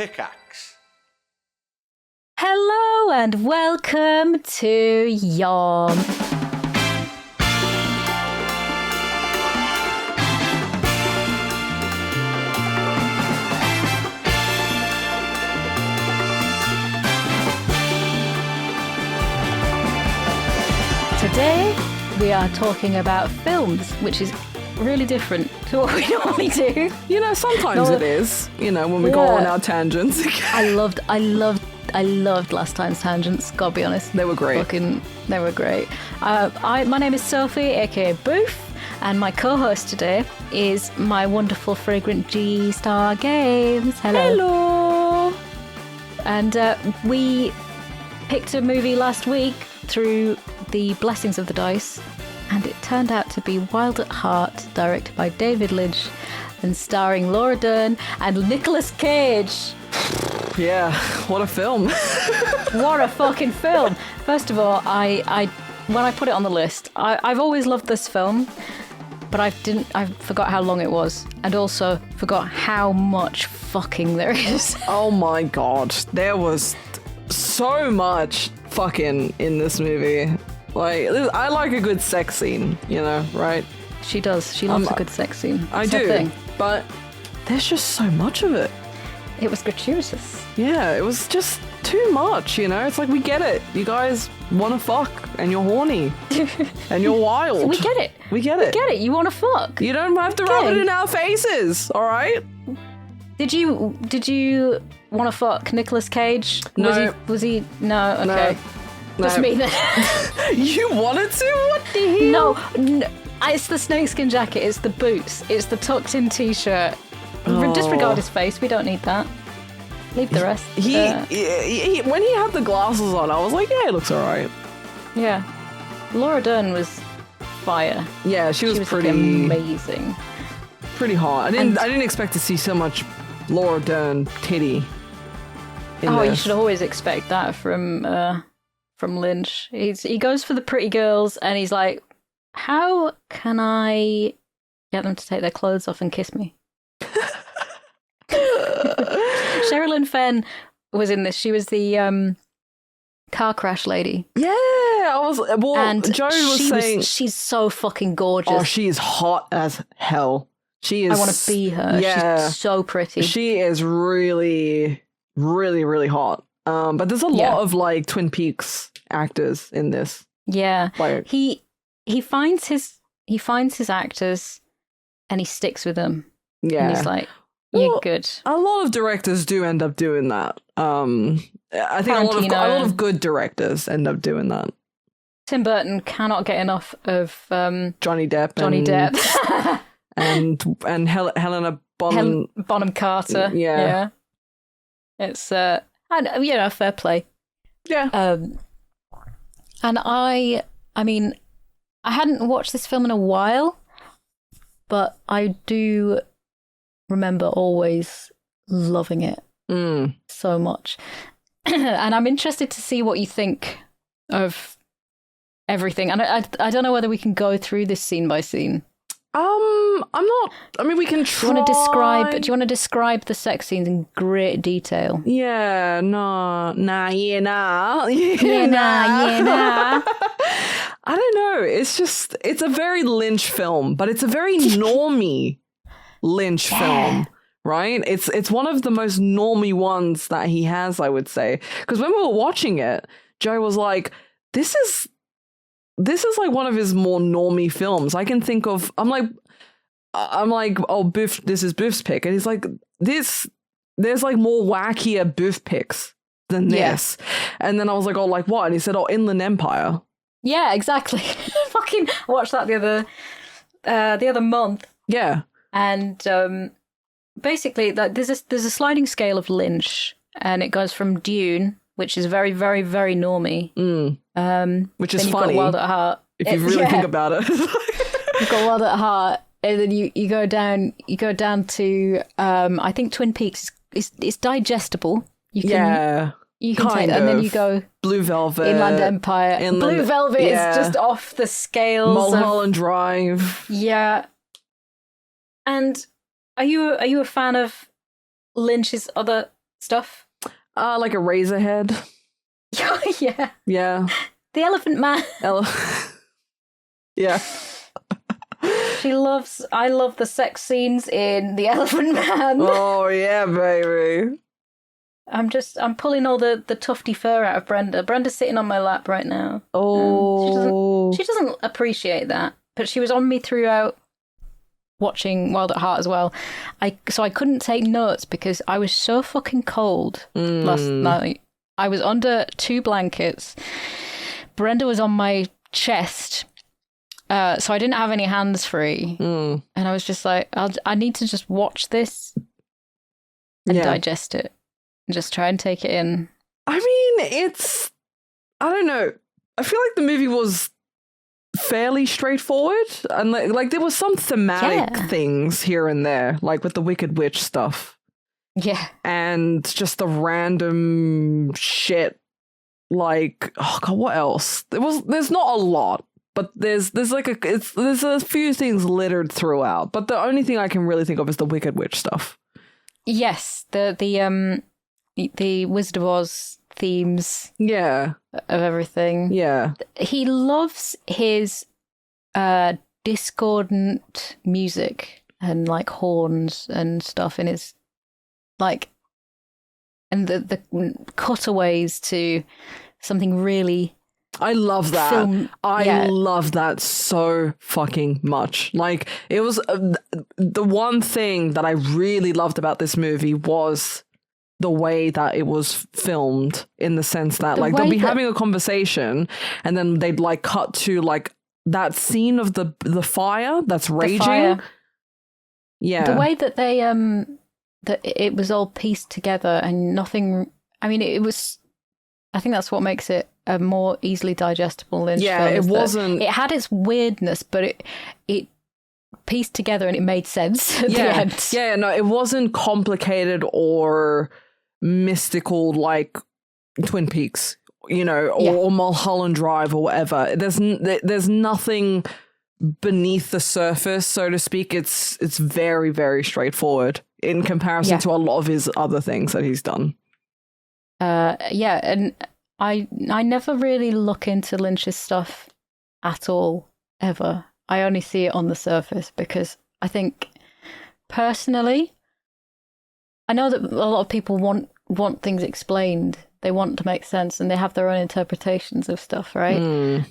Pickaxe. Hello and welcome to YOMP. Today we are talking about films, which is really different to what we normally do. You know, sometimes it is. You know, when we go on our tangents. I loved last time's tangents. Gotta be honest, They were great. They were great. My name is Sophie, aka Booth, and my co-host today is my wonderful fragrant G Star Games. Hello. And we picked a movie last week through the blessings of the dice, and it turned out to be Wild at Heart, directed by David Lynch and starring Laura Dern and Nicolas Cage. Yeah, what a film. What a fucking film. First of all, I when I put it on the list, I've always loved this film, but I forgot how long it was, and also forgot how much fucking there is. Oh my god, there was so much fucking in this movie. Like, I like a good sex scene, you know, right? She does. She loves a good sex scene. I It's her do, thing. but there's just so much of it. It was gratuitous. Yeah, it was just too much, you know? It's like, we get it. You guys want to fuck, and you're horny, and you're wild. We get it. We get it. We get it. You want to fuck. You don't have to rub it in our faces, all right? Did you want to fuck Nicolas Cage? No. Was he? No. Okay. No. Just me then. You wanted to? What the hell? No, it's the snakeskin jacket, it's the boots, it's the tucked in t-shirt. Oh. Disregard his face, we don't need that. Leave the rest. He when he had the glasses on, I was like, yeah, it looks alright. Yeah. Laura Dern was fire. Yeah, she was pretty like, amazing. pretty hot. I didn't expect to see so much Laura Dern titty. In You this. should always expect that from Lynch. He goes for the pretty girls and he's like, how can I get them to take their clothes off and kiss me? Sherilyn Fenn was in this. She was the car crash lady. Yeah, I was. Well, And Joe was saying she's so fucking gorgeous. oh, she is hot as hell. She is. I want to be her. Yeah, She's so pretty. she is really, really, really hot. But there's a lot of like Twin Peaks actors in this. Yeah, Like, he finds his actors and he sticks with them. yeah, And he's like, you're Well, good. a lot of directors do end up doing that. I think a lot of good directors end up doing that. Tim Burton cannot get enough of Johnny Depp. and Helena Bonham Carter. Yeah. It's fair play. Yeah. And I mean, I hadn't watched this film in a while, but I do remember always loving it so much. And I'm interested to see what you think of everything. And I don't know whether we can go through this scene by scene. I'm not. I mean, we can try. Do you want to describe the sex scenes in great detail? Yeah, nah. Yeah, nah. I don't know. It's a very Lynch film, but it's a very normie Lynch film, right? It's one of the most normie ones that he has, I would say. Because when we were watching it, Joe was like, this is like one of his more normie films. I can think of, I'm like, oh, Biff, this is Biff's pick. And he's like, there's like more wackier Biff picks than this. And then I was like, oh, like what? And he said, oh, Inland Empire. Yeah, exactly. Fucking watched that the other month. Yeah. And basically, there's a sliding scale of Lynch, and it goes from Dune, which is very, very, very normie. Which is then you've funny. got Wild at Heart. If you really think about it. You've got Wild at Heart, and then you go down to I think Twin Peaks is digestible. You can take, and then you go Blue Velvet, Inland Empire. Blue Velvet is just off the scales. Mulholland Drive. Yeah. And are you a fan of Lynch's other stuff? Like a razor head. Yeah. Yeah. The Elephant Man. Yeah. I love the sex scenes in The Elephant Man. Oh, yeah, baby. I'm pulling all the tufty fur out of Brenda. Brenda's sitting on my lap right now. Oh. She doesn't appreciate that, but she was on me throughout watching Wild at Heart as well. So I couldn't take notes because I was so fucking cold last night. I was under 2 blankets. Brenda was on my chest. So I didn't have any hands free. And I was just like, I need to just watch this and digest it. And just try and take it in. I mean, I don't know. I feel like the movie was fairly straightforward. And like there was some thematic things here and there, like with the Wicked Witch stuff. Yeah. And just the random shit. Like, oh God, what else? There's not a lot. But there's a few things littered throughout. But the only thing I can really think of is the Wicked Witch stuff. Yes, the Wizard of Oz themes. Yeah. Of everything. Yeah. He loves his discordant music and like horns and stuff in his like, and the cutaways to something really. I love that. I love that so fucking much. Like, it was the one thing that I really loved about this movie was the way that it was filmed, in the sense that like they'll be having a conversation and then they'd like cut to like that scene of the fire that's raging. Yeah. The way that they that it was all pieced together and nothing, I mean, it was, I think that's what makes it a more easily digestible Lynch film. It wasn't. It had its weirdness, but it pieced together and it made sense at the end. Yeah, no, it wasn't complicated or mystical like Twin Peaks, you know, or Mulholland Drive or whatever. There's nothing beneath the surface, so to speak. It's very, very straightforward in comparison to a lot of his other things that he's done. And I never really look into Lynch's stuff at all, ever. I only see it on the surface because I think, personally, I know that a lot of people want things explained. They want to make sense and they have their own interpretations of stuff, right?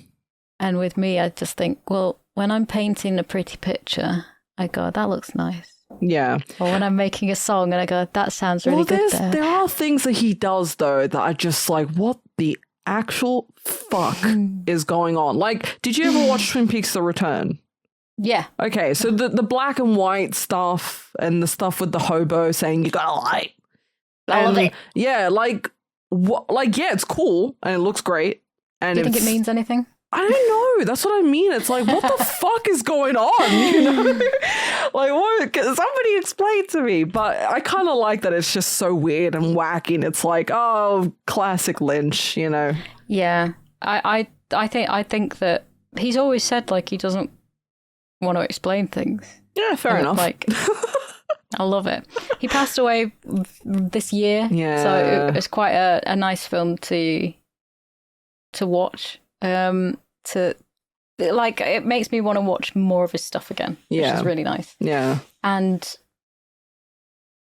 And with me, I just think, well, when I'm painting a pretty picture, I go, that looks nice. Yeah. Or when I'm making a song and I go, that sounds really good there. There are things that he does, though, that are just like, what the actual fuck is going on? Like, did you ever watch Twin Peaks The Return? Yeah. Okay, so the black and white stuff and the stuff with the hobo saying you got a light. I love it. Yeah, like, what? Like, yeah, it's cool and it looks great. And do you think it means anything? I don't know. That's what I mean. It's like, what the fuck is going on? You know, like, what? Somebody explain to me. But I kind of like that it's just so weird and wacky. And it's like, oh, classic Lynch. You know? Yeah, I think that he's always said like he doesn't want to explain things. Yeah, fair enough. Like, I love it. He passed away this year. Yeah, so it's quite a nice film to watch. To like, it makes me want to watch more of his stuff again, which is really nice. Yeah. And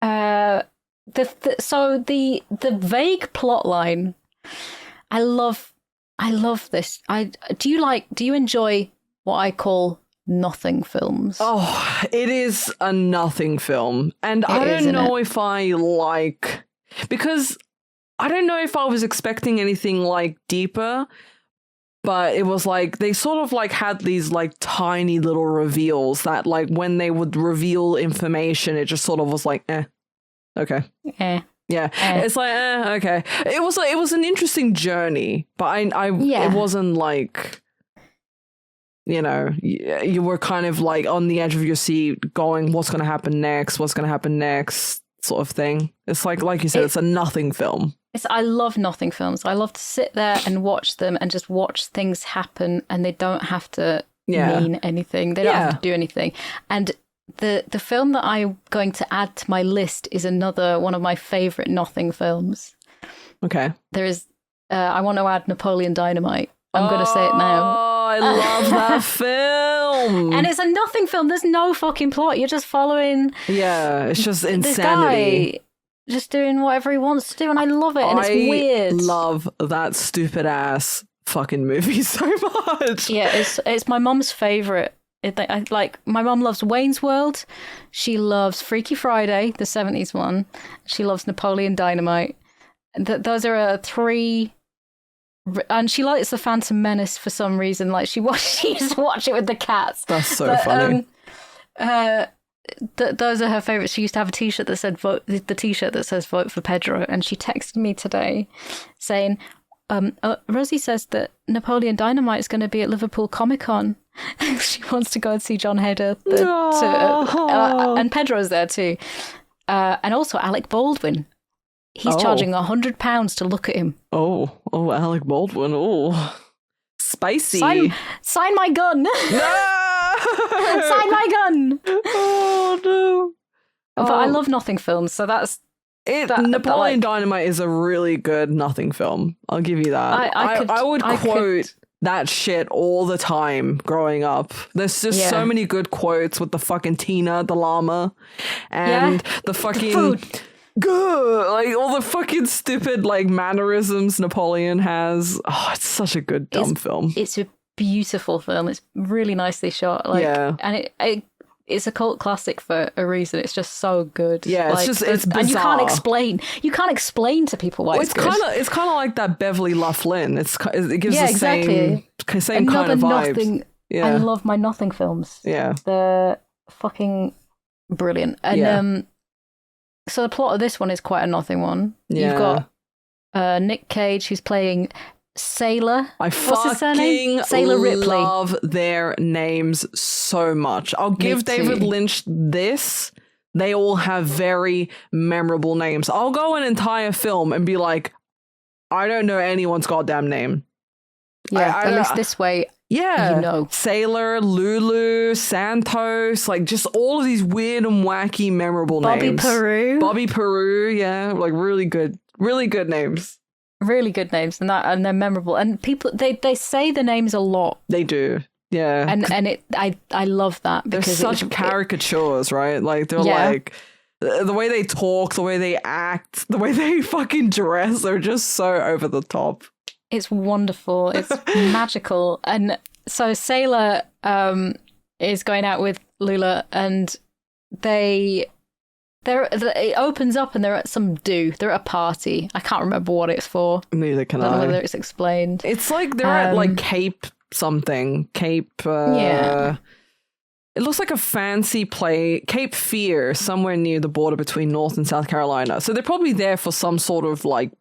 the vague plot line, I love this. Do you enjoy what I call nothing films? Oh, it is a nothing film. And I don't know if I like, because I don't know if I was expecting anything like deeper. But it was like they sort of like had these like tiny little reveals that like when they would reveal information, it just sort of was like, okay. Yeah. It's like, okay. It was an interesting journey, but it wasn't like, you know, you were kind of like on the edge of your seat going, what's going to happen next? What's going to happen next? Sort of thing. It's like you said, it's a nothing film. I love nothing films. I love to sit there and watch them and just watch things happen, and they don't have to mean anything. They don't have to do anything. And the film that I'm going to add to my list is another one of my favourite nothing films. Okay. There is, I want to add Napoleon Dynamite. I'm going to say it now. Oh, I love that film. And it's a nothing film. There's no fucking plot. You're just following. Yeah, it's just insanity. This guy just doing whatever he wants to do, and I love it. And it's weird. I love that stupid ass fucking movie so much. Yeah, it's my mum's favourite. My mum loves Wayne's World. She loves Freaky Friday, the 70s one. She loves Napoleon Dynamite. Those are three. And she likes The Phantom Menace for some reason. Like she used to watch it with the cats. That's so funny. Those are her favourites. She used to have a T-shirt that said the T-shirt that says "Vote for Pedro," and she texted me today saying, "Rosie says that Napoleon Dynamite is going to be at Liverpool Comic Con. She wants to go and see John Heder, and Pedro's there too, and also Alec Baldwin." He's charging £100 to look at him. Oh, Alec Baldwin. Oh, spicy. Sign my gun. No! Sign my gun. Oh, no. But I love nothing films, so that's... Napoleon Dynamite is a really good nothing film. I'll give you that. I would quote that shit all the time growing up. There's just so many good quotes with the fucking Tina, the llama, and the fucking... food. Good, like all the fucking stupid like mannerisms Napoleon has. Oh, it's such a good dumb film. It's a beautiful film. It's really nicely shot. And it's a cult classic for a reason. It's just so good. Yeah, like, it's bizarre. And you can't explain to people why it's good. It's kind of like that Beverly Loughlin. It gives the same kind of vibes. Nothing. Yeah. I love my nothing films. Yeah, they're fucking brilliant. And so the plot of this one is quite a nothing one. Yeah. You've got Nick Cage, who's playing Sailor. What's his surname? Sailor Ripley. Love their names so much. I'll give David Lynch this. They all have very memorable names. I'll go an entire film and be like, I don't know anyone's goddamn name. Yeah, at least this way. Yeah, you know. Sailor, Lulu, Santos, like just all of these weird and wacky memorable names. Bobby Peru, yeah, like really good names. Really good names, and they're memorable. And people they say the names a lot. They do, yeah. And I love that because they're such caricatures, right? Like they're like the way they talk, the way they act, the way they fucking dress, they're just so over the top. It's wonderful. It's magical. And so Sailor is going out with Lula, and it opens up and they're at some They're at a party. I can't remember what it's for. Neither can I. I don't know whether it's explained. It's like they're at like Cape something. It looks like a fancy Cape Fear, somewhere near the border between North and South Carolina. So they're probably there for some sort of like,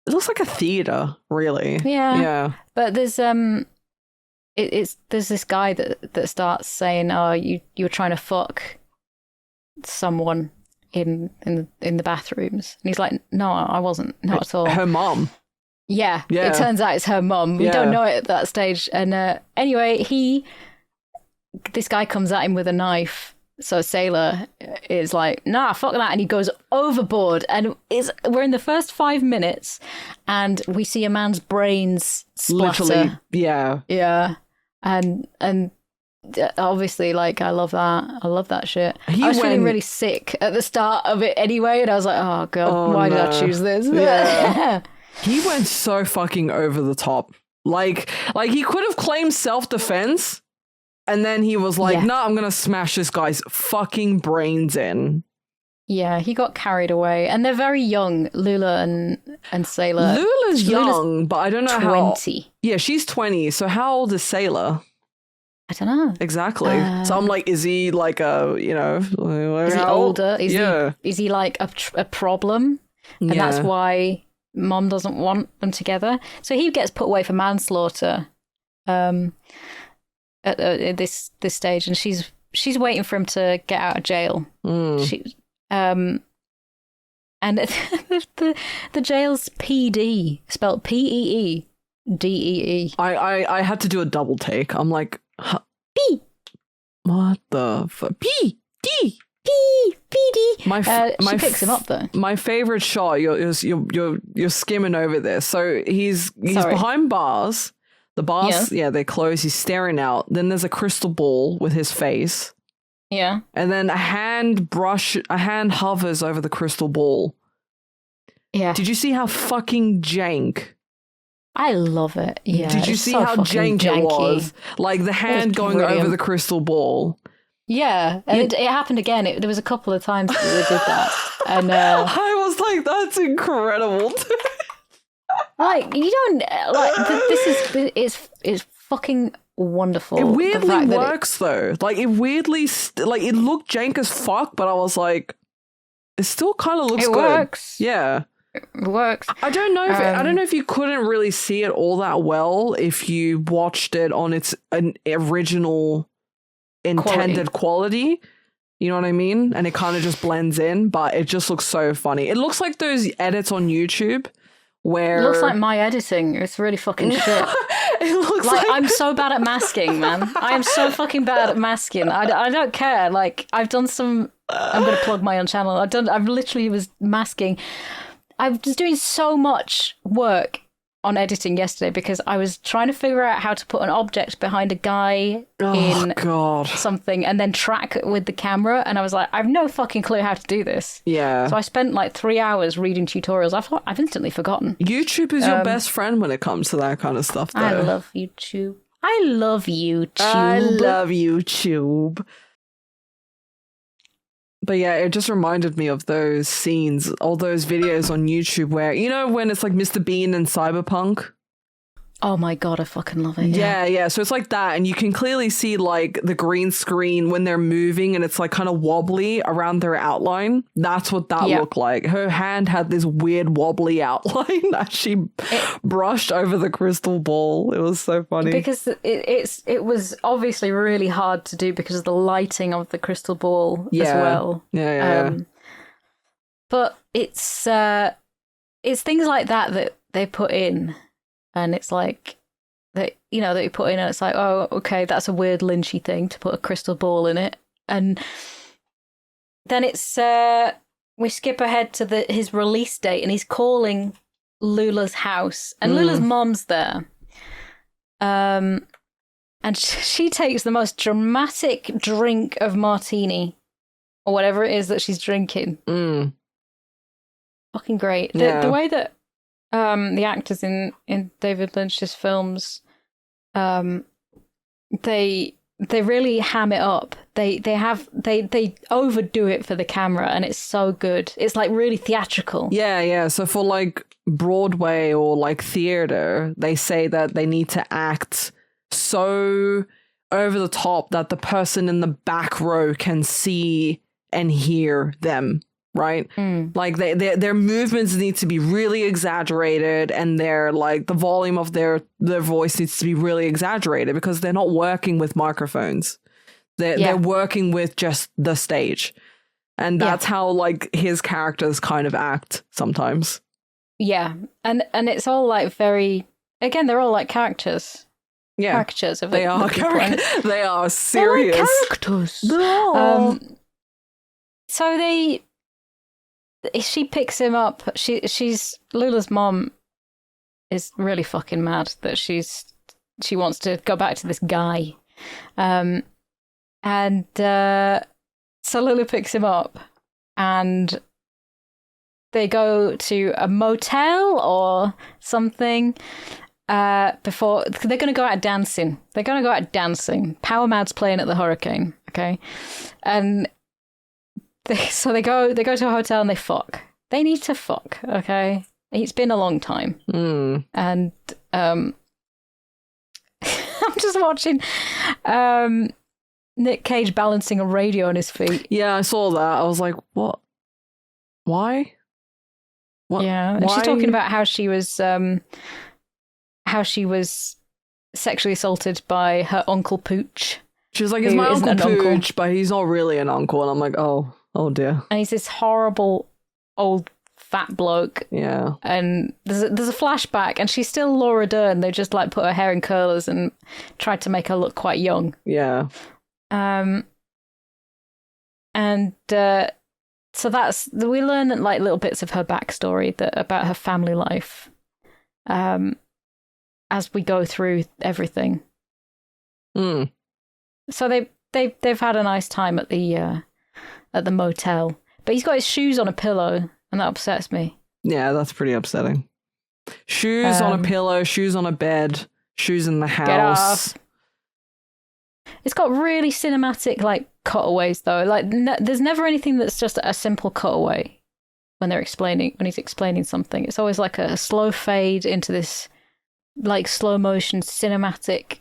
it looks like a theater, really. Yeah. Yeah. But there's there's this guy that starts saying, "Oh, you were trying to fuck someone in the bathrooms," and he's like, "No, I wasn't, not at all." Her mom. Yeah. It turns out it's her mom. We don't know it at that stage. And anyway, this guy comes at him with a knife. So Sailor is like, "Nah, fuck that," and he goes overboard. And we're in the first 5 minutes, and we see a man's brains splatter. Literally, yeah. Yeah, and obviously, like, I love that. I love that shit. I was feeling really sick at the start of it anyway, and I was like, "Oh god, why did I choose this?" Yeah. He went so fucking over the top. Like he could have claimed self-defense. And then he was like, "No, I'm going to smash this guy's fucking brains in." Yeah, he got carried away. And they're very young, Lula and Sailor. Lula's young, but I don't know 20. Yeah, she's 20. So how old is Sailor? I don't know. Exactly. So I'm like, is he like is he older? Is he like a problem? And that's why Mom doesn't want them together. So he gets put away for manslaughter. At this stage, and she's waiting for him to get out of jail. And the jail's PD, spelled PEEDEE. I had to do a double take. I'm like, P. What the fuck? She picks him up though. My favorite shot. You're skimming over this. So he's behind bars. The bars, they close. He's staring out. Then there's a crystal ball with his face. Yeah. And then a hand hovers over the crystal ball. Yeah. Did you see how fucking jank? I love it. Yeah. Did you see how jank it was? Like the hand going over the crystal ball. Yeah. And it happened again. There was a couple of times that they did that. And I was like, that's incredible. Like, you don't this is fucking wonderful. It weirdly works though. Like it weirdly it looked jank as fuck, but I was like, it still kind of looks good. It works. Yeah. It works. I don't know if you couldn't really see it all that well if you watched it on its original intended quality. You know what I mean? And it kind of just blends in, but it just looks so funny. It looks like those edits on YouTube where... It looks like my editing. It's really fucking shit. It looks like... I'm so bad at masking, man. I am so fucking bad at masking. I don't care. Like, I've done some... I'm going to plug my own channel. I've literally was masking. I was doing so much work on editing yesterday because I was trying to figure out how to put an object behind a guy in something and then track it with the camera. And I was like, I have no fucking clue how to do this. Yeah. So I spent like 3 hours reading tutorials. I've instantly forgotten. YouTube is your best friend when it comes to that kind of stuff, though. I love YouTube. I love YouTube. I love YouTube. But yeah, it just reminded me of those scenes, all those videos on YouTube where, you know, when it's like Mr. Bean and Cyberpunk? Oh my God, I fucking love it. Yeah. So it's like that. And you can clearly see like the green screen when they're moving and it's like kind of wobbly around their outline. That's what that looked like. Her hand had this weird wobbly outline as she brushed over the crystal ball. It was so funny. Because it was obviously really hard to do because of the lighting of the crystal ball as well. Yeah. But it's things like that they put in. And it's like, that you put in and it's like, oh, okay, that's a weird Lynchy thing to put a crystal ball in it. And then it's, we skip ahead to his release date and he's calling Lula's house. And Lula's mom's there. And she takes the most dramatic drink of martini or whatever it is that she's drinking. Fucking great. The way that the actors in David Lynch's films, they really ham it up. They overdo it for the camera, and it's so good. It's like really theatrical. Yeah. So for like Broadway or like theater, they say that they need to act so over the top that the person in the back row can see and hear them. Right? Like their movements need to be really exaggerated and their like the volume of their voice needs to be really exaggerated because they're not working with microphones. They're working with just the stage. And that's how like his characters kind of act sometimes. Yeah. And it's all like very, again, they're all like characters. Yeah. Caricatures of it. They are they are serious. They're like characters. So she picks him up. She's Lula's mom is really fucking mad that she wants to go back to this guy, and so Lula picks him up, and they go to a motel or something. Before they're going to go out dancing. Power Mad's playing at the Hurricane. Okay, and. So they go to a hotel and they fuck. They need to fuck, okay? It's been a long time. And I'm just watching Nick Cage balancing a radio on his feet. Yeah, I saw that. I was like, what? Why? What? Yeah, and she's talking about how she was sexually assaulted by her Uncle Pooch. She was like, he's my Uncle Pooch, but he's not really an uncle. And I'm like, oh dear. And he's this horrible old fat bloke. Yeah. And there's a flashback, and she's still Laura Dern. They just like put her hair in curlers and tried to make her look quite young. Yeah. And so we learn like little bits of her backstory about her family life as we go through everything. So they've had a nice time at the motel, but he's got his shoes on a pillow, and that upsets me. Yeah, that's pretty upsetting. Shoes on a pillow, shoes on a bed, shoes in the house. Get off. It's got really cinematic like cutaways though. Like there's never anything that's just a simple cutaway when he's explaining something. It's always like a slow fade into this like slow motion cinematic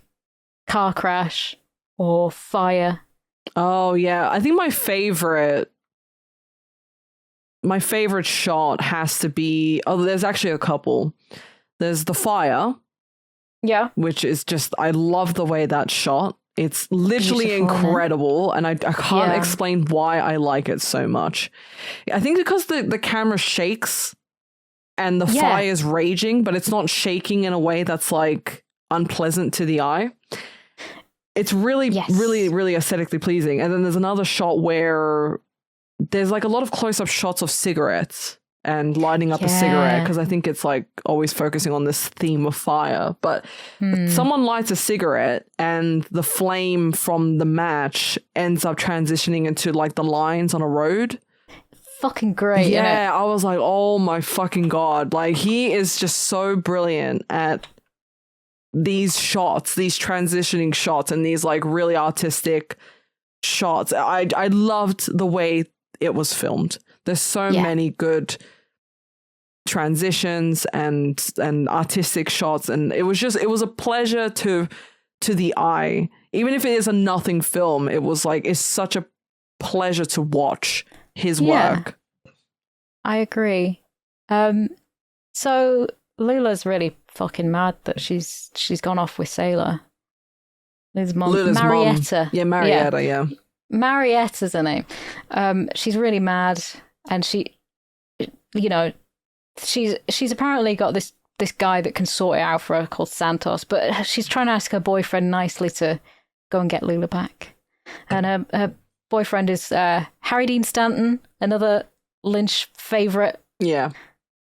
car crash or fire. Oh yeah, I think my favorite shot has to be, there's actually a couple. There's the fire. Yeah. Which is just, I love the way that's shot. It's literally beautiful, incredible, and I can't explain why I like it so much. I think because the camera shakes and the fire is raging, but it's not shaking in a way that's like unpleasant to the eye. It's really, really, really aesthetically pleasing. And then there's another shot where there's like a lot of close-up shots of cigarettes and lighting up a cigarette, because I think it's like always focusing on this theme of fire. But someone lights a cigarette and the flame from the match ends up transitioning into like the lines on a road. Fucking great. Yeah, I was like, oh my fucking God. Like, he is just so brilliant at these shots, these transitioning shots, and these like really artistic shots. I loved the way it was filmed. There's so many good transitions and artistic shots, and it was a pleasure to the eye. Even if it is a nothing film, it was like, it's such a pleasure to watch his work. I agree. So Lula's really fucking mad that she's gone off with Sailor. Lula's mom. Marietta. Yeah, Marietta, yeah. Marietta's her name. She's really mad, and she, you know, she's apparently got this guy that can sort it out for her called Santos, but she's trying to ask her boyfriend nicely to go and get Lula back. And her boyfriend is Harry Dean Stanton, another Lynch favorite. Yeah.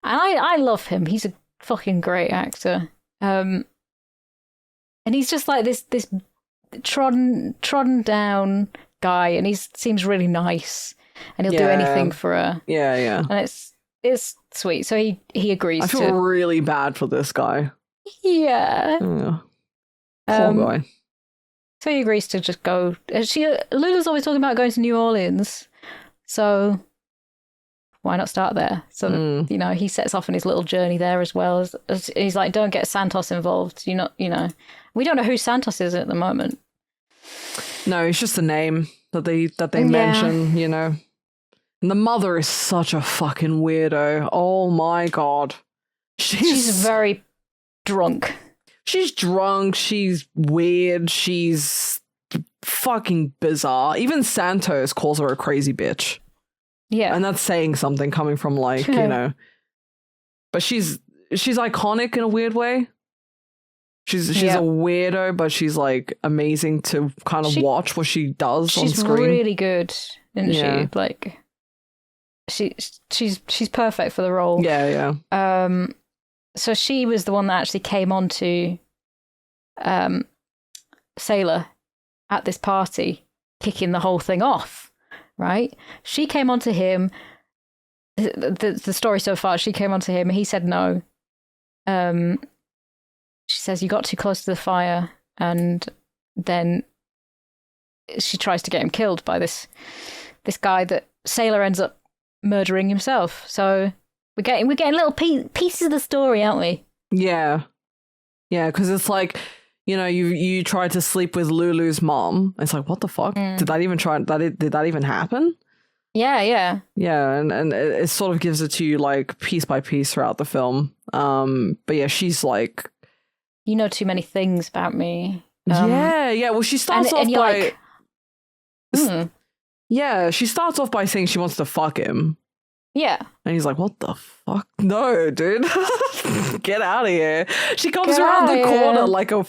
And I love him. He's a fucking great actor. And he's just like this trodden down guy, and he seems really nice, and he'll do anything for her. Yeah. And it's sweet. So he agrees. I feel really bad for this guy. Yeah. Poor guy. So he agrees to just go. Lula's always talking about going to New Orleans, so why not start there? So you know, he sets off on his little journey there as well. As he's like, don't get Santos involved. We don't know who Santos is at the moment. No, it's just a name that they mention, you know. And the mother is such a fucking weirdo. Oh my God. She's very drunk. She's drunk. She's weird. She's fucking bizarre. Even Santos calls her a crazy bitch. Yeah. And that's saying something coming from like, you know. But she's iconic in a weird way. She's a weirdo, but she's like amazing to kind of watch what she does on screen. She's really good, isn't she? Like she's perfect for the role. Yeah. So she was the one that actually came on to Sailor at this party, kicking the whole thing off, right? She came on to him. The story so far, she came on to him. He said no. She says, you got too close to the fire, and then she tries to get him killed by this guy that Sailor ends up murdering himself. So we're getting little pieces of the story, aren't we? Yeah, because it's like, you know, you tried to sleep with Lulu's mom. It's like, what the fuck? Did that even happen? Yeah. And it sort of gives it to you like piece by piece throughout the film. But yeah, she's like, you know too many things about me. Yeah. Well, she starts off by she starts off by saying she wants to fuck him. Yeah. And he's like, what the fuck? No, dude. Get out of here. She comes around the corner like a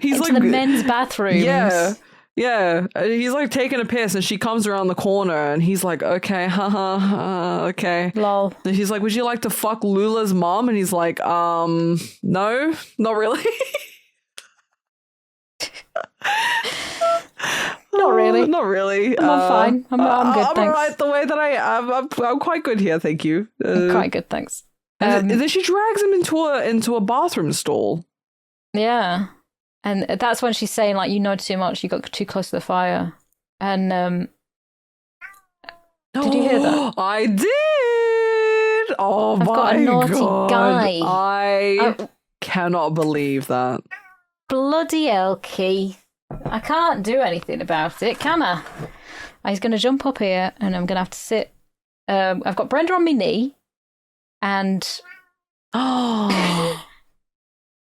He's into like the men's bathrooms. Yeah. Yeah, he's like taking a piss and she comes around the corner and he's like, okay, haha, okay. Lol. And he's like, would you like to fuck Lula's mom? And he's like, no, not really. Not really. Not really. I'm fine. I'm good, I'm thanks. alright the way that I am. I'm quite good here, thank you. Quite good, thanks. And then she drags him into a bathroom stall. Yeah. And that's when she's saying, like, you know too much, you got too close to the fire. And did you hear that? I did! Oh I've my got a naughty god. guy. I cannot believe that. Bloody hell, Keith. I can't do anything about it, can I? He's going to jump up here and I'm going to have to sit. I've got Brenda on my knee. And... Oh,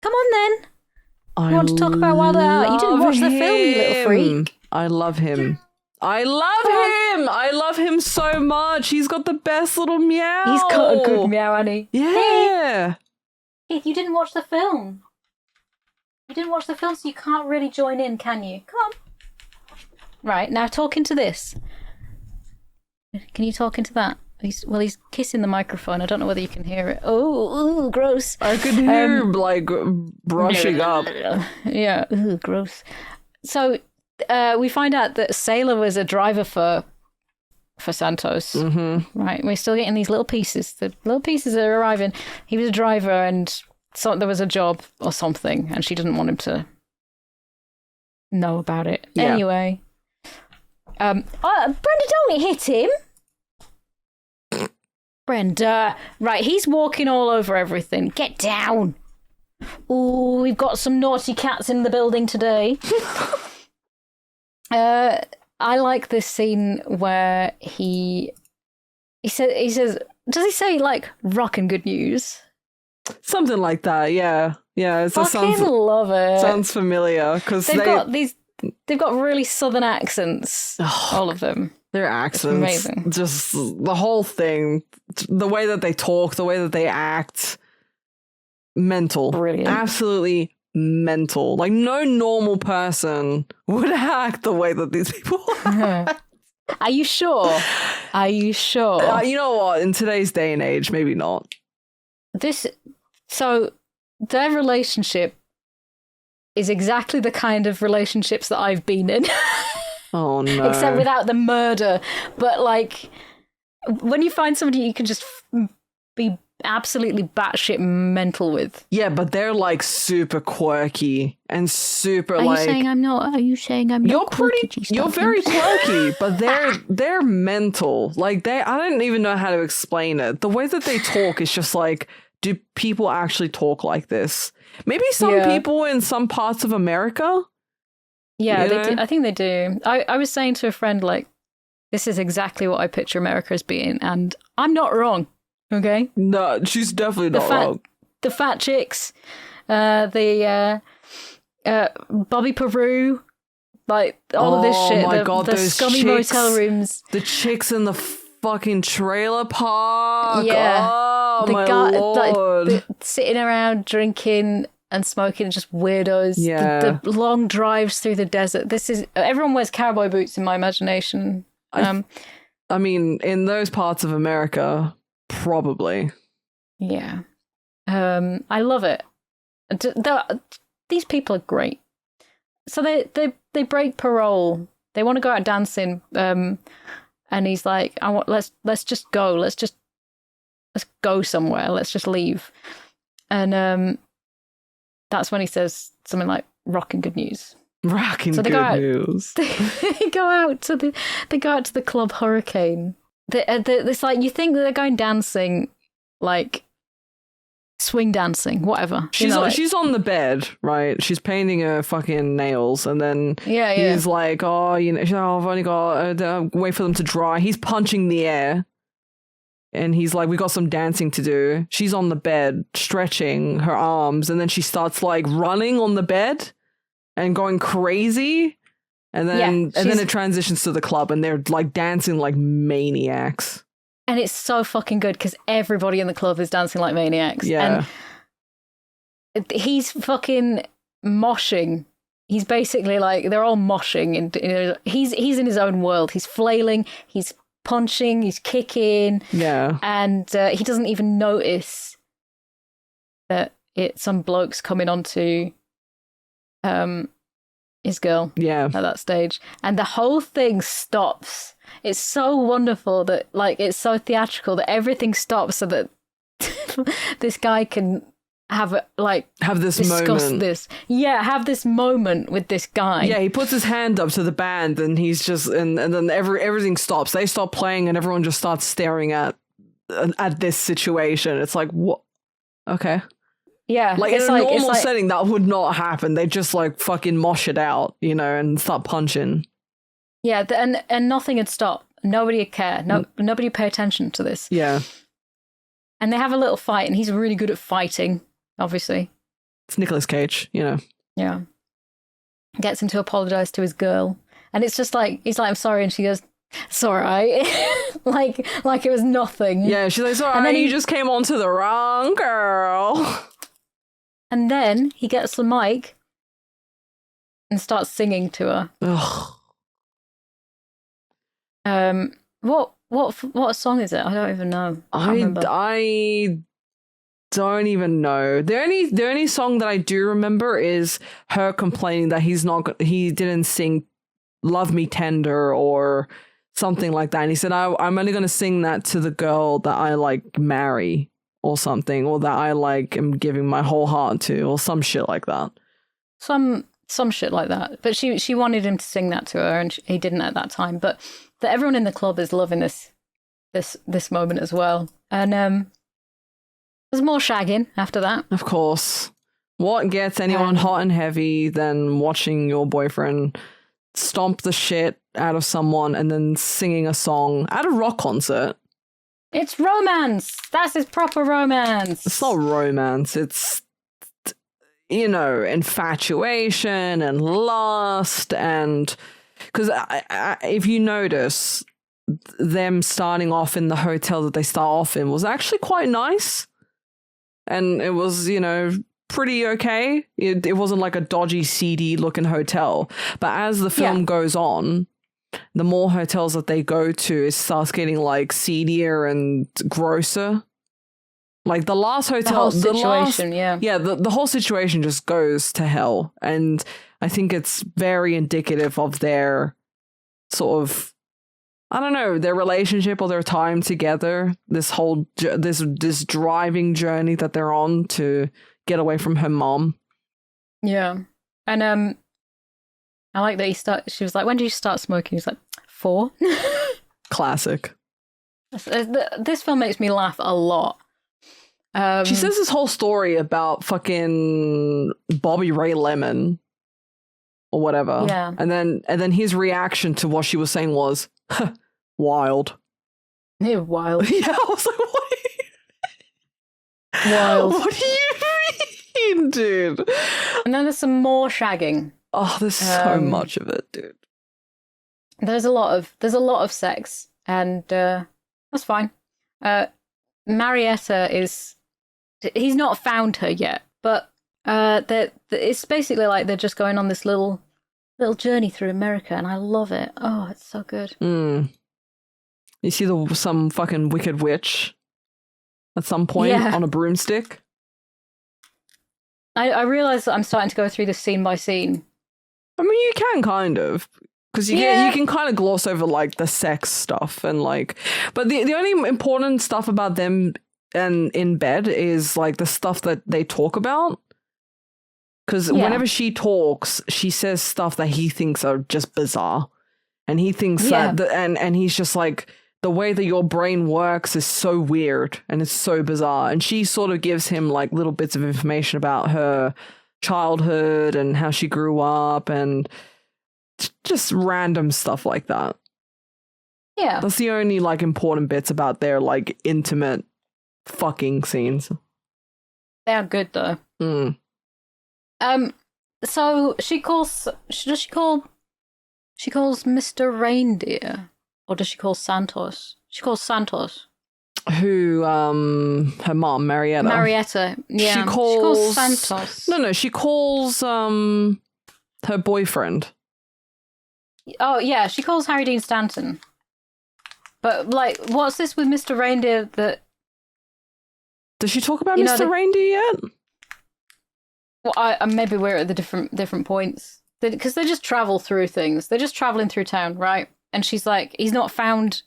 come on then. I You want to talk about Wild Out? You didn't watch the film, you little freak. I love him. I love him so much. He's got the best little meow. He's got a good meow, hasn't he? Yeah. Keith, you didn't watch the film. You didn't watch the film, so you can't really join in, can you? Come on. Right, now talk into this. Can you talk into that? He's kissing the microphone. I don't know whether you can hear it. Oh, gross. I could hear him, like, brushing up. Yeah, gross. So we find out that Sailor was a driver for Santos. Mm-hmm. Right, we're still getting these little pieces. The little pieces are arriving. He was a driver and there was a job or something, and she didn't want him to know about it. Yeah. Anyway. Brenda, don't hit him. Brenda. Right, he's walking all over everything. Get down. Oh, we've got some naughty cats in the building today. I like this scene where he says, does he say, like, rockin' good news? Something like that, yeah. Yeah, it love it. Sounds familiar, because they've got really southern accents, all of them. Their accents, just the whole thing, the way that they talk, the way that they act, mental. Brilliant. Absolutely mental. Like, no normal person would act the way that these people act. Are you sure? You know what? In today's day and age, maybe not. So their relationship is exactly the kind of relationships that I've been in. Oh, no. Except without the murder. But, like, when you find somebody you can just be absolutely batshit mental with. Yeah, but they're, like, super quirky and super, Are like... you saying I'm not? Are you saying I'm not quirky? You're very quirky, but they're mental. Like, I don't even know how to explain it. The way that they talk is just like, do people actually talk like this? Maybe some people in some parts of America... Yeah, they do. I think they do. I was saying to a friend, like, this is exactly what I picture America as being, and I'm not wrong, okay? No, she's definitely not wrong. The fat chicks, the Bobby Peru, like, all of this shit. My God, the those scummy chicks, motel rooms. The chicks in the fucking trailer park. Yeah. Oh, my Lord. Like, sitting around drinking... and smoking, just weirdos. Yeah. The long drives through the desert. Everyone wears cowboy boots in my imagination. I mean, in those parts of America, probably. Yeah. I love it. These people are great. So they break parole. They want to go out dancing. And he's like, let's just go. Let's go somewhere. Let's just leave. And that's when he says something like "rockin' good news." Rockin' good news. They go out to the club Hurricane. It's like, you think that they're going dancing, like swing dancing, whatever. She's on the bed, right? She's painting her fucking nails, and then he's like, "Oh, I've only got wait for them to dry." He's punching the air. And he's like, we got some dancing to do. She's on the bed, stretching her arms. And then she starts, like, running on the bed and going crazy. And then it transitions to the club and they're, like, dancing like maniacs. And it's so fucking good because everybody in the club is dancing like maniacs. Yeah. And he's fucking moshing. He's basically like, they're all moshing, and he's in his own world. He's flailing, he's punching, he's kicking. Yeah. And he doesn't even notice that some bloke's coming onto his girl Yeah. at that stage. And the whole thing stops. It's so wonderful that, like, it's so theatrical that everything stops so that this guy can have this discuss moment. this. Yeah, have this moment with this guy. Yeah, he puts his hand up to the band and he's just and then everything stops. They stop playing and everyone just starts staring at this situation. It's like, what? Okay. Yeah. Like in a normal setting that would not happen. They just like fucking mosh it out, and start punching. Yeah, and nothing had stopped. Nobody would care. Nobody would pay attention to this. Yeah. And they have a little fight, and he's really good at fighting, obviously. It's Nicolas Cage, Yeah. Gets him to apologize to his girl. And it's just like, he's like, I'm sorry. And she goes, it's all right. like it was nothing. Yeah, she's like, it's all right. And then you just came on to the wrong girl. And then he gets the mic and starts singing to her. Ugh. What song is it? I don't even know. I don't even know. The only song that I do remember is her complaining that he didn't sing "Love Me Tender" or something like that. And he said, I'm only going to sing that to the girl that I like marry or something, or that I like am giving my whole heart to, or some shit like that. Some shit like that. But she wanted him to sing that to her, and he didn't at that time. But everyone in the club is loving this moment as well. And there's more shagging after that. Of course. What gets anyone hot and heavy than watching your boyfriend stomp the shit out of someone and then singing a song at a rock concert? It's romance. That's his proper romance. It's not romance. It's, infatuation and lust. And because if you notice, them starting off in the hotel that they start off in was actually quite nice. And it was, pretty okay. It wasn't like a dodgy, seedy looking hotel. But as the film goes on, the more hotels that they go to, it starts getting like seedier and grosser. Like the last hotel, the whole situation just goes to hell. And I think it's very indicative of their sort of, I don't know, their relationship or their time together. This whole this driving journey that they're on to get away from her mom. Yeah, and I like that she was like, when did you start smoking? He's like, 4. Classic. This film makes me laugh a lot. She says this whole story about fucking Bobby Ray Lemon or whatever. Yeah. And then his reaction to what she was saying was, wild. Yeah, wild. Yeah, I was like, what? Wild. What do you mean, dude? And then there's some more shagging. Oh, there's so much of it, dude. There's a lot of sex, and that's fine. Marietta he's not found her yet, but it's basically like they're just going on this little journey through America, and I love it. Oh, it's so good. You see some fucking wicked witch at some point on a broomstick. I realize that I'm starting to go through this scene by scene. I mean, you can kind of, because you can kind of gloss over like the sex stuff and like, but the only important stuff about them and in bed is like the stuff that they talk about. Because whenever she talks, she says stuff that he thinks are just bizarre, and he thinks that and he's just like, the way that your brain works is so weird and it's so bizarre. And she sort of gives him like little bits of information about her childhood and how she grew up and just random stuff like that. Yeah. That's the only like important bits about their like intimate fucking scenes. They are good though. So she calls Mr. Reindeer, or does she call Santos? She calls Santos. Who, her mom, Marietta. Marietta, yeah. She calls Santos. No, she calls her boyfriend. Oh, yeah, she calls Harry Dean Stanton. But, like, what's this with Mr. Reindeer that... Does she talk about Mr. Reindeer yet? Well, maybe we're at the different points. Because they just travel through things. They're just traveling through town, right? And she's like, he's not found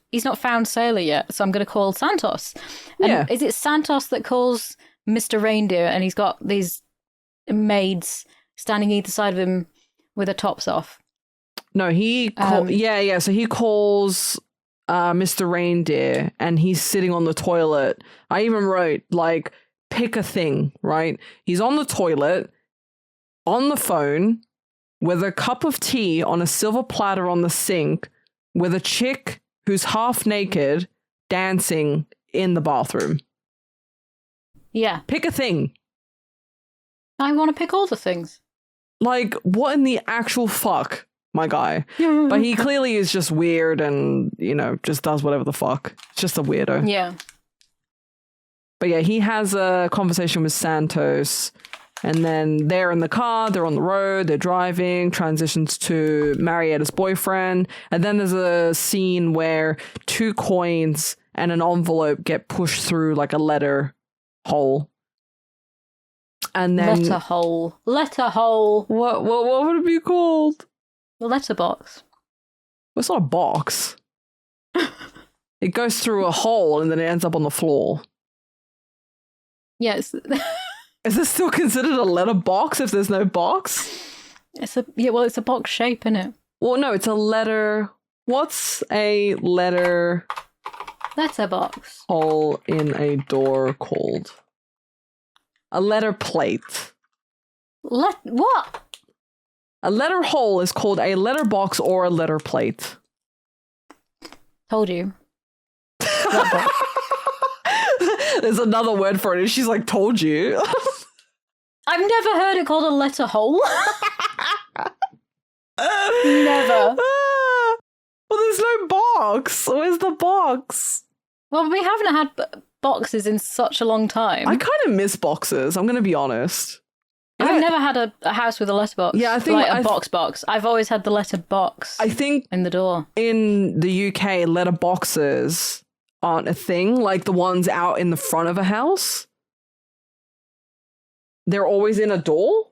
Sailor yet, so I'm going to call Santos. And yeah. Is it Santos that calls Mr. Reindeer, and he's got these maids standing either side of him with their tops off? No, yeah. So he calls Mr. Reindeer, and he's sitting on the toilet. I even wrote, like, pick a thing, right? He's on the toilet, on the phone, with a cup of tea on a silver platter on the sink, with a chick who's half naked dancing in the bathroom. Yeah. Pick a thing. I want to pick all the things. Like, what in the actual fuck, my guy? But he clearly is just weird and, you know, just does whatever the fuck. It's just a weirdo. Yeah. But yeah, he has a conversation with Santos, and then they're in the car, they're on the road, they're driving, transitions to Marietta's boyfriend, and then there's a scene where 2 coins and an envelope get pushed through like a letter hole. And then Letter hole. What would it be called? The letterbox. Well, it's not a box. It goes through a hole and then it ends up on the floor. Yes. Is this still considered a letterbox if there's no box? It's a box shape, isn't it? Well, no, it's a letter. What's a letterbox hole in a door called? A letter plate. What? A letter hole is called a letterbox or a letter plate. Told you. There's another word for it, and she's like, told you. I've never heard it called a letter hole. Never. Well, there's no box. Where's the box? Well, we haven't had boxes in such a long time. I kind of miss boxes, I'm going to be honest. I've never had a house with a letterbox. Yeah, I think like a box. I've always had the letter box. I think in the door. In the UK, letter boxes aren't a thing. Like the ones out in the front of a house, they're always in a door.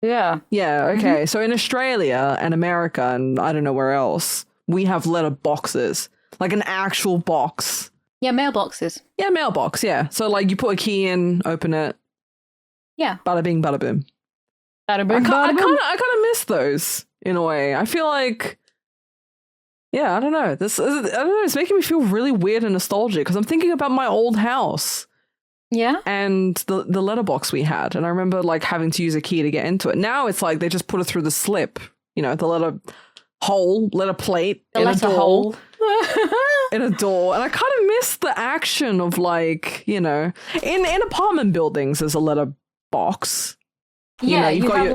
Yeah. Yeah. Okay. So in Australia and America and I don't know where else, we have letter boxes, like an actual box. Yeah, mailboxes. Yeah, mailbox. Yeah. So like you put a key in, open it. Yeah. Bada bing, bada boom. Bada bing, I kind of miss those in a way. I feel like, yeah, I don't know. It's making me feel really weird and nostalgic because I'm thinking about my old house. Yeah. And the letterbox we had, and I remember like having to use a key to get into it. Now it's like they just put it through the slip, you know, the letter plate, the in letter a door, hole. in a door, and I kind of miss the action of like, you know, in apartment buildings there's a letter box. Yeah, you got you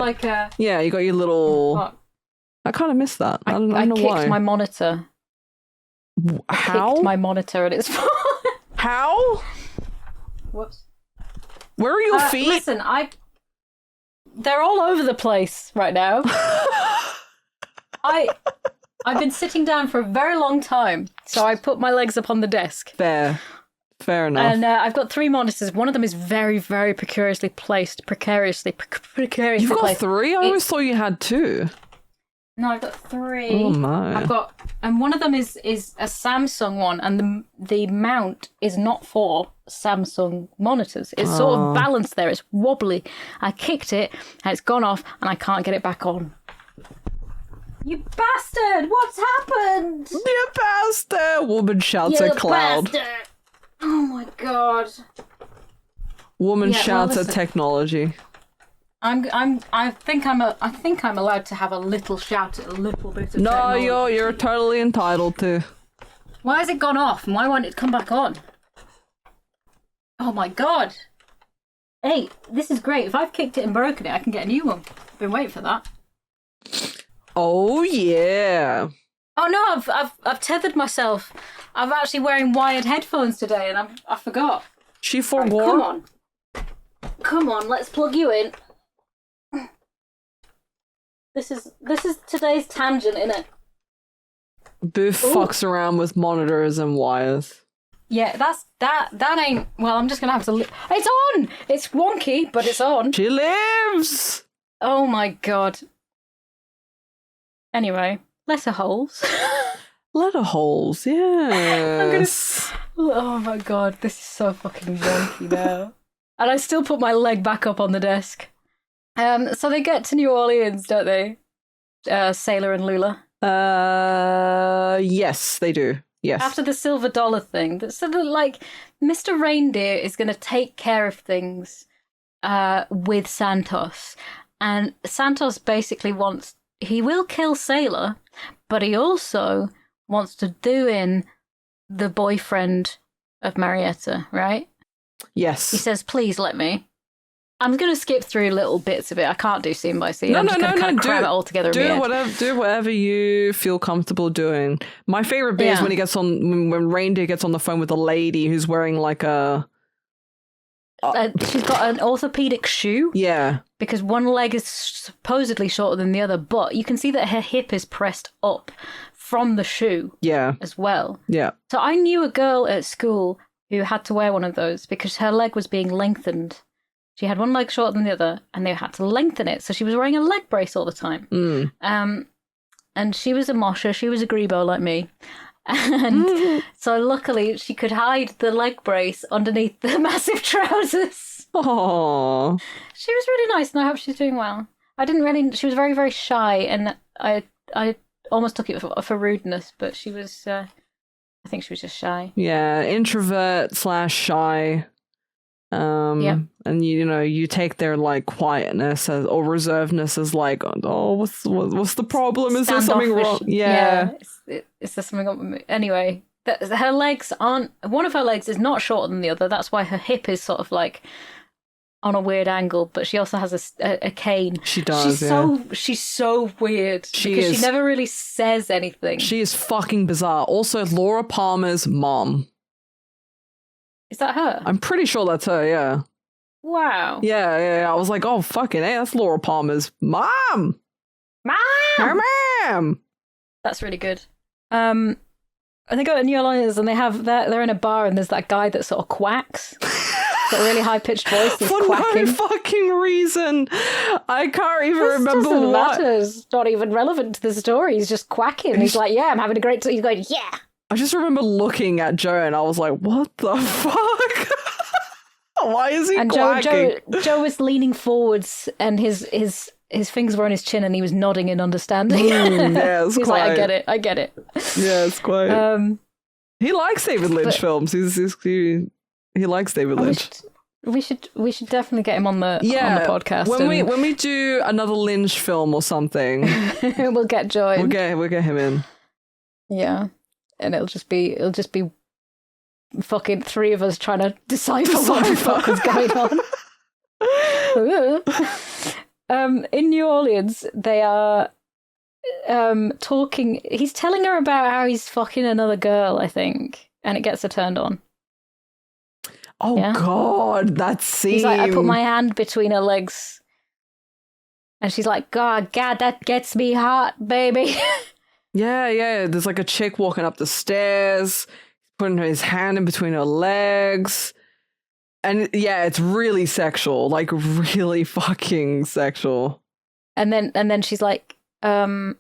got your little. Oh, I kind of miss that. I don't know kicked why. my monitor. How? I kicked my monitor and it's How? Whoops. Where are your feet? Listen, they're all over the place right now. I've been sitting down for a very long time, so I put my legs up on the desk. Fair enough. And I've got 3 monitors. One of them is very, very precariously placed. You've got 3? I always thought you had 2. No, I've got 3. Oh my! And one of them is a Samsung one, and the mount is not for Samsung monitors. It's sort of balanced there. It's wobbly. I kicked it, and it's gone off, and I can't get it back on. You bastard! What's happened? You bastard! Woman shouts at cloud. Bastard. Oh my god! Woman shouts at technology. I think I'm allowed to have a little shout at a little bit of technology. No, you're totally entitled to. Why has it gone off and why won't it come back on? Oh my god. Hey, this is great. If I've kicked it and broken it, I can get a new one. I've been waiting for that. Oh yeah. Oh no, I've tethered myself. I'm actually wearing wired headphones today, and I forgot. She forgot. Right, come on, let's plug you in. This is today's tangent, innit? Boof fucks around with monitors and wires. Yeah, that ain't. Well, I'm just gonna have to. It's on. It's wonky, but it's on. She lives. Oh my god. Anyway, lesser holes. Letter holes, yes. Oh my god, this is so fucking wonky now. And I still put my leg back up on the desk. So they get to New Orleans, don't they? Sailor and Lula. Yes, they do. Yes. After the silver dollar thing, so that like Mr. Reindeer is going to take care of things with Santos, and Santos basically he will kill Sailor, but he also wants to do in the boyfriend of Marietta, right? Yes. He says, "Please let me." I'm going to skip through little bits of it. I can't do scene by scene. I'm just going to kind of cram it all together. Do whatever you feel comfortable doing. My favorite bit is when he gets on when Reindeer gets on the phone with a lady who's wearing like a. She's got an orthopedic shoe. Yeah. Because one leg is supposedly shorter than the other, but you can see that her hip is pressed up from the shoe. Yeah. As well. Yeah. So I knew a girl at school who had to wear one of those because her leg was being lengthened. She had one leg shorter than the other, and they had to lengthen it. So she was wearing a leg brace all the time. And she was a mosher. She was a grebo like me. And so luckily she could hide the leg brace underneath the massive trousers. Aww. She was really nice, and I hope she's doing well. She was very, very shy, and I almost took it for rudeness, but she was, I think she was just shy. Yeah, introvert / shy. Yep. And you take their like quietness or reservedness as like, oh, what's the problem? Is there something wrong? Yeah. Is there something wrong with me? Anyway, her legs aren't. One of her legs is not shorter than the other. That's why her hip is sort of like on a weird angle. But she also has a cane. She does. She's so weird she never really says anything. She is fucking bizarre. Also, Laura Palmer's mom. Is that her? I'm pretty sure that's her, yeah. Wow. Yeah. I was like, oh, fucking hey, that's Laura Palmer's mom! Her mom! That's really good. And they go to New Orleans and they're in a bar and there's that guy that sort of quacks. Got a really high-pitched voice. He's quacking. No fucking reason. I can't even remember doesn't what. Matter. It's not even relevant to the story. He's just quacking. He's like, yeah, I'm having a great time. He's going, yeah. I just remember looking at Joe and I was like, what the fuck? Why is he quacking? Joe was leaning forwards and his fingers were on his chin and he was nodding in understanding. Yeah, it's He's quiet. like, I get it. Yeah, it's quiet. He likes David Lynch films. He likes David Lynch. We should definitely get him on the podcast. When we do another Lynch film or something, we'll get Joe. We'll get him in. Yeah. And it'll just be fucking three of us trying to decipher what the fuck is going on. In New Orleans, they are talking. He's telling her about how he's fucking another girl, I think, and it gets her turned on. Oh, yeah? God, that scene. He's like, I put my hand between her legs. And she's like, God, that gets me hot, baby. Yeah. There's like a chick walking up the stairs, putting his hand in between her legs. And yeah, it's really sexual, like really fucking sexual. And then she's like, all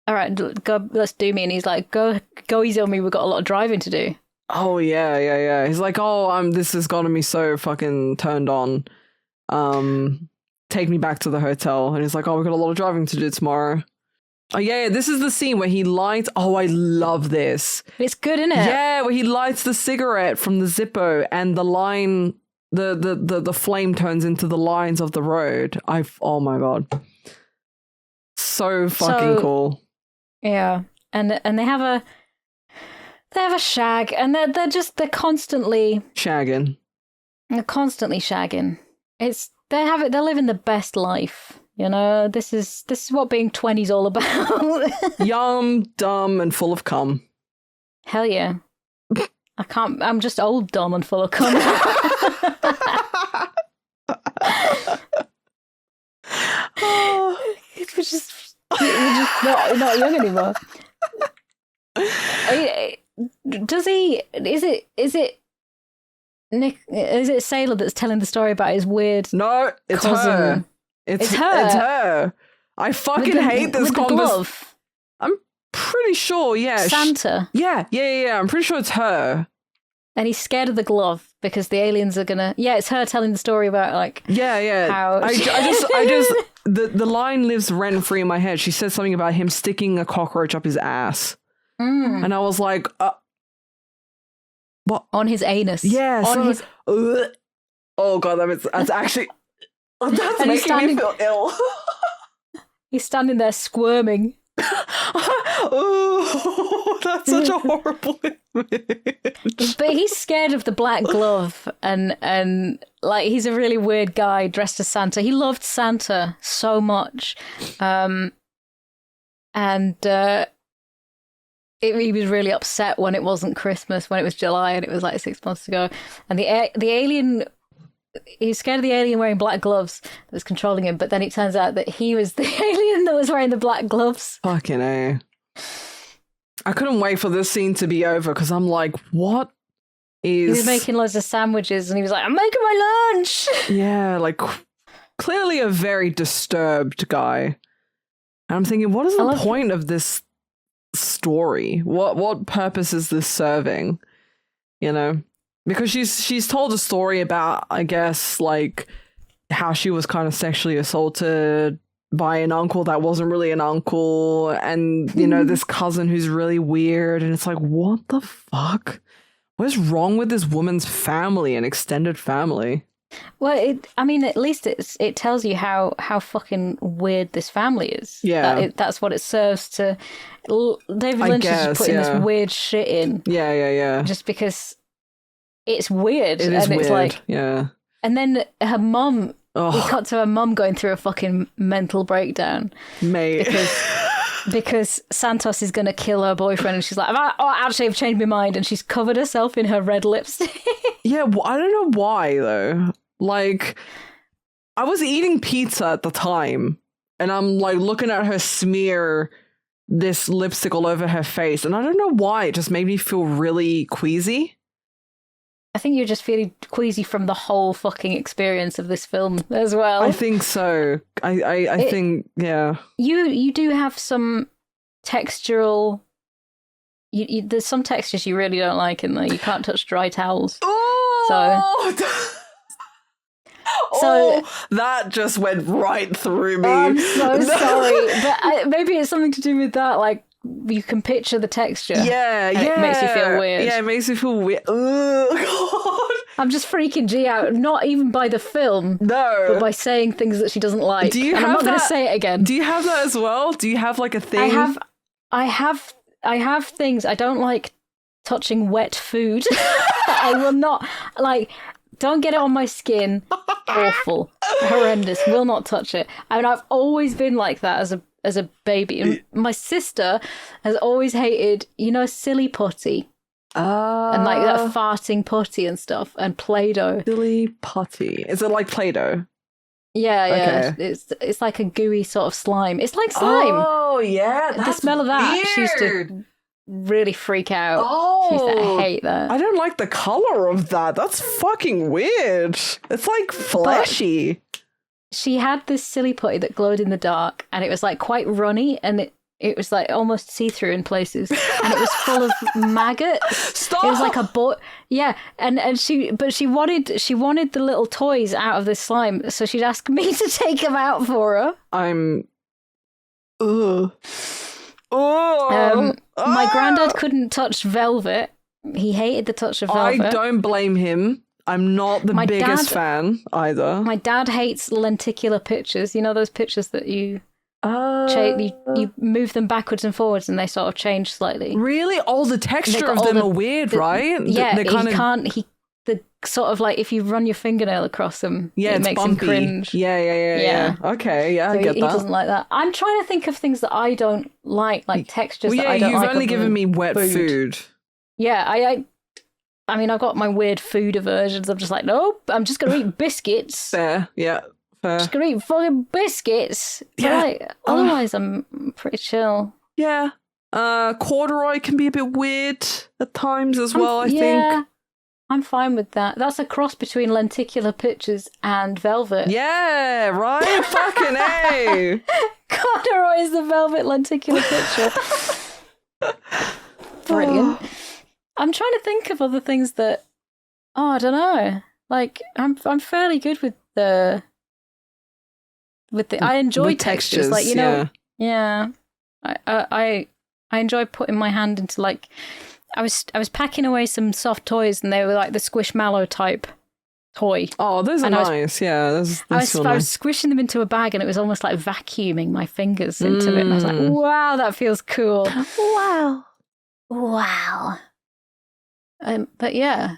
right, go, let's do me. And he's like, go easy on me. We've got a lot of driving to do. Oh, yeah. He's like, this has gotten me so fucking turned on. Take me back to the hotel. And he's like, we've got a lot of driving to do tomorrow. Oh, yeah, this is the scene where he lights... Oh, I love this. It's good, isn't it? Yeah, where he lights the cigarette from the Zippo and the line... The flame turns into the lines of the road. Oh, my God. So fucking cool. Yeah. And they have a shag, and they're constantly... Shagging. They're constantly shagging. They're living the best life. You know, this is what being 20 is all about. Young, dumb, and full of cum. Hell yeah. I'm just old, dumb, and full of cum. We're just not young anymore. Does he? Is it Nick? Is it Sailor that's telling the story about his weird? No, it's cousin? her. It's her. It's her. I fucking hate this conversation. I'm pretty sure. Yeah, Santa. Yeah. I'm pretty sure it's her. And he's scared of the glove because the aliens are gonna. Yeah, it's her telling the story about like. Yeah. How I just the line lives rent free in my head. She says something about him sticking a cockroach up his ass, and I was like, what on his anus? Yeah, on his. Oh god, that's actually that's making me feel ill. He's standing there squirming. Oh, that's such a horrible image. But he's scared of the black glove, and like he's a really weird guy dressed as Santa. He loved Santa so much, and he was really upset when it wasn't Christmas, when it was July, and it was like 6 months ago. And the alien. He was scared of the alien wearing black gloves that was controlling him, but then it turns out that he was the alien that was wearing the black gloves. Fucking A. I couldn't wait for this scene to be over because I'm like, what is... He was making loads of sandwiches and he was like, I'm making my lunch! Yeah, like, clearly a very disturbed guy. And I'm thinking, what is the point of this story? What purpose is this serving? You know? Because she's told a story about, I guess, like, how she was kind of sexually assaulted by an uncle that wasn't really an uncle, and, you know, this cousin who's really weird, and it's like, what the fuck? What is wrong with this woman's family and extended family? Well, at least it tells you how fucking weird this family is. Yeah. That's what it serves to... David Lynch is just putting this weird shit in. Yeah. Just because... It's weird. It is and it's weird, like, yeah. And then her mum, we cut to her mum going through a fucking mental breakdown. Mate. Because Santos is going to kill her boyfriend, and she's like, actually, I've changed my mind, and she's covered herself in her red lipstick. Yeah, I don't know why, though. Like, I was eating pizza at the time, and I'm, like, looking at her smear this lipstick all over her face, and I don't know why, it just made me feel really queasy. I think you're just feeling queasy from the whole fucking experience of this film as well. I think so. I think, yeah. You do have some textural... there's some textures you really don't like in there. You can't touch dry towels. Oh! So that just went right through me. I'm so sorry. But maybe it's something to do with that, like, you can picture the texture. Yeah. It makes you feel weird. Yeah, it makes me feel weird. Oh, God. I'm just freaking G out, not even by the film. No. But by saying things that she doesn't like. I'm not going to say it again. Do you have that as well? Do you have, like, a thing? I have things. I don't like touching wet food. I will not, like... Don't get it on my skin. Awful. Horrendous. Will not touch it. I mean, I've always been like that as a baby. And my sister has always hated, silly putty. And like that farting putty and stuff. And Play-Doh. Silly putty. Is it like Play-Doh? Yeah. Okay. It's like a gooey sort of slime. It's like slime. Oh, yeah. That's the smell of that. weird. She used to really freak out. Oh, she used to hate that. I don't like the color of that. That's fucking weird. It's like fleshy. But she had this silly putty that glowed in the dark, and it was like quite runny, and it was like almost see-through in places, and it was full of maggots. Stop! It was like a boy. Yeah, and she wanted the little toys out of this slime, so she'd ask me to take them out for her. My granddad couldn't touch velvet. He hated the touch of velvet. I don't blame him. I'm not the biggest fan either. My dad hates lenticular pictures. You know those pictures that you move them backwards and forwards and they sort of change slightly. Really? Oh, the texture of them are weird, right? Yeah, he the sort of like if you run your fingernail across them, Yeah, it it's makes bumpy. him cringe. Yeah. Okay, yeah, So I get he that. doesn't like that. I'm trying to think of things that I don't like textures Well, that yeah, I don't you've like. only given me wet food. Yeah, I mean, I've got my weird food aversions. I'm just like, nope, I'm just going to eat biscuits. Fair, yeah, fair. Just going to eat fucking biscuits. But Yeah. like, otherwise, I'm pretty chill. Yeah. Corduroy can be a bit weird at times as well, I think. I'm fine with that. That's a cross between lenticular pictures and velvet. Yeah, right? Fucking A. Corduroy is the velvet lenticular picture. Brilliant. I'm trying to think of other things that, I don't know. Like, I'm fairly good with the. I enjoy with textures. Like, you know, yeah. I enjoy putting my hand into like. I was packing away some soft toys, and they were like the Squishmallow type toy. Oh, those are nice. I was squishing them into a bag, and it was almost like vacuuming my fingers into it. And I was like, wow, that feels cool. Wow. But yeah,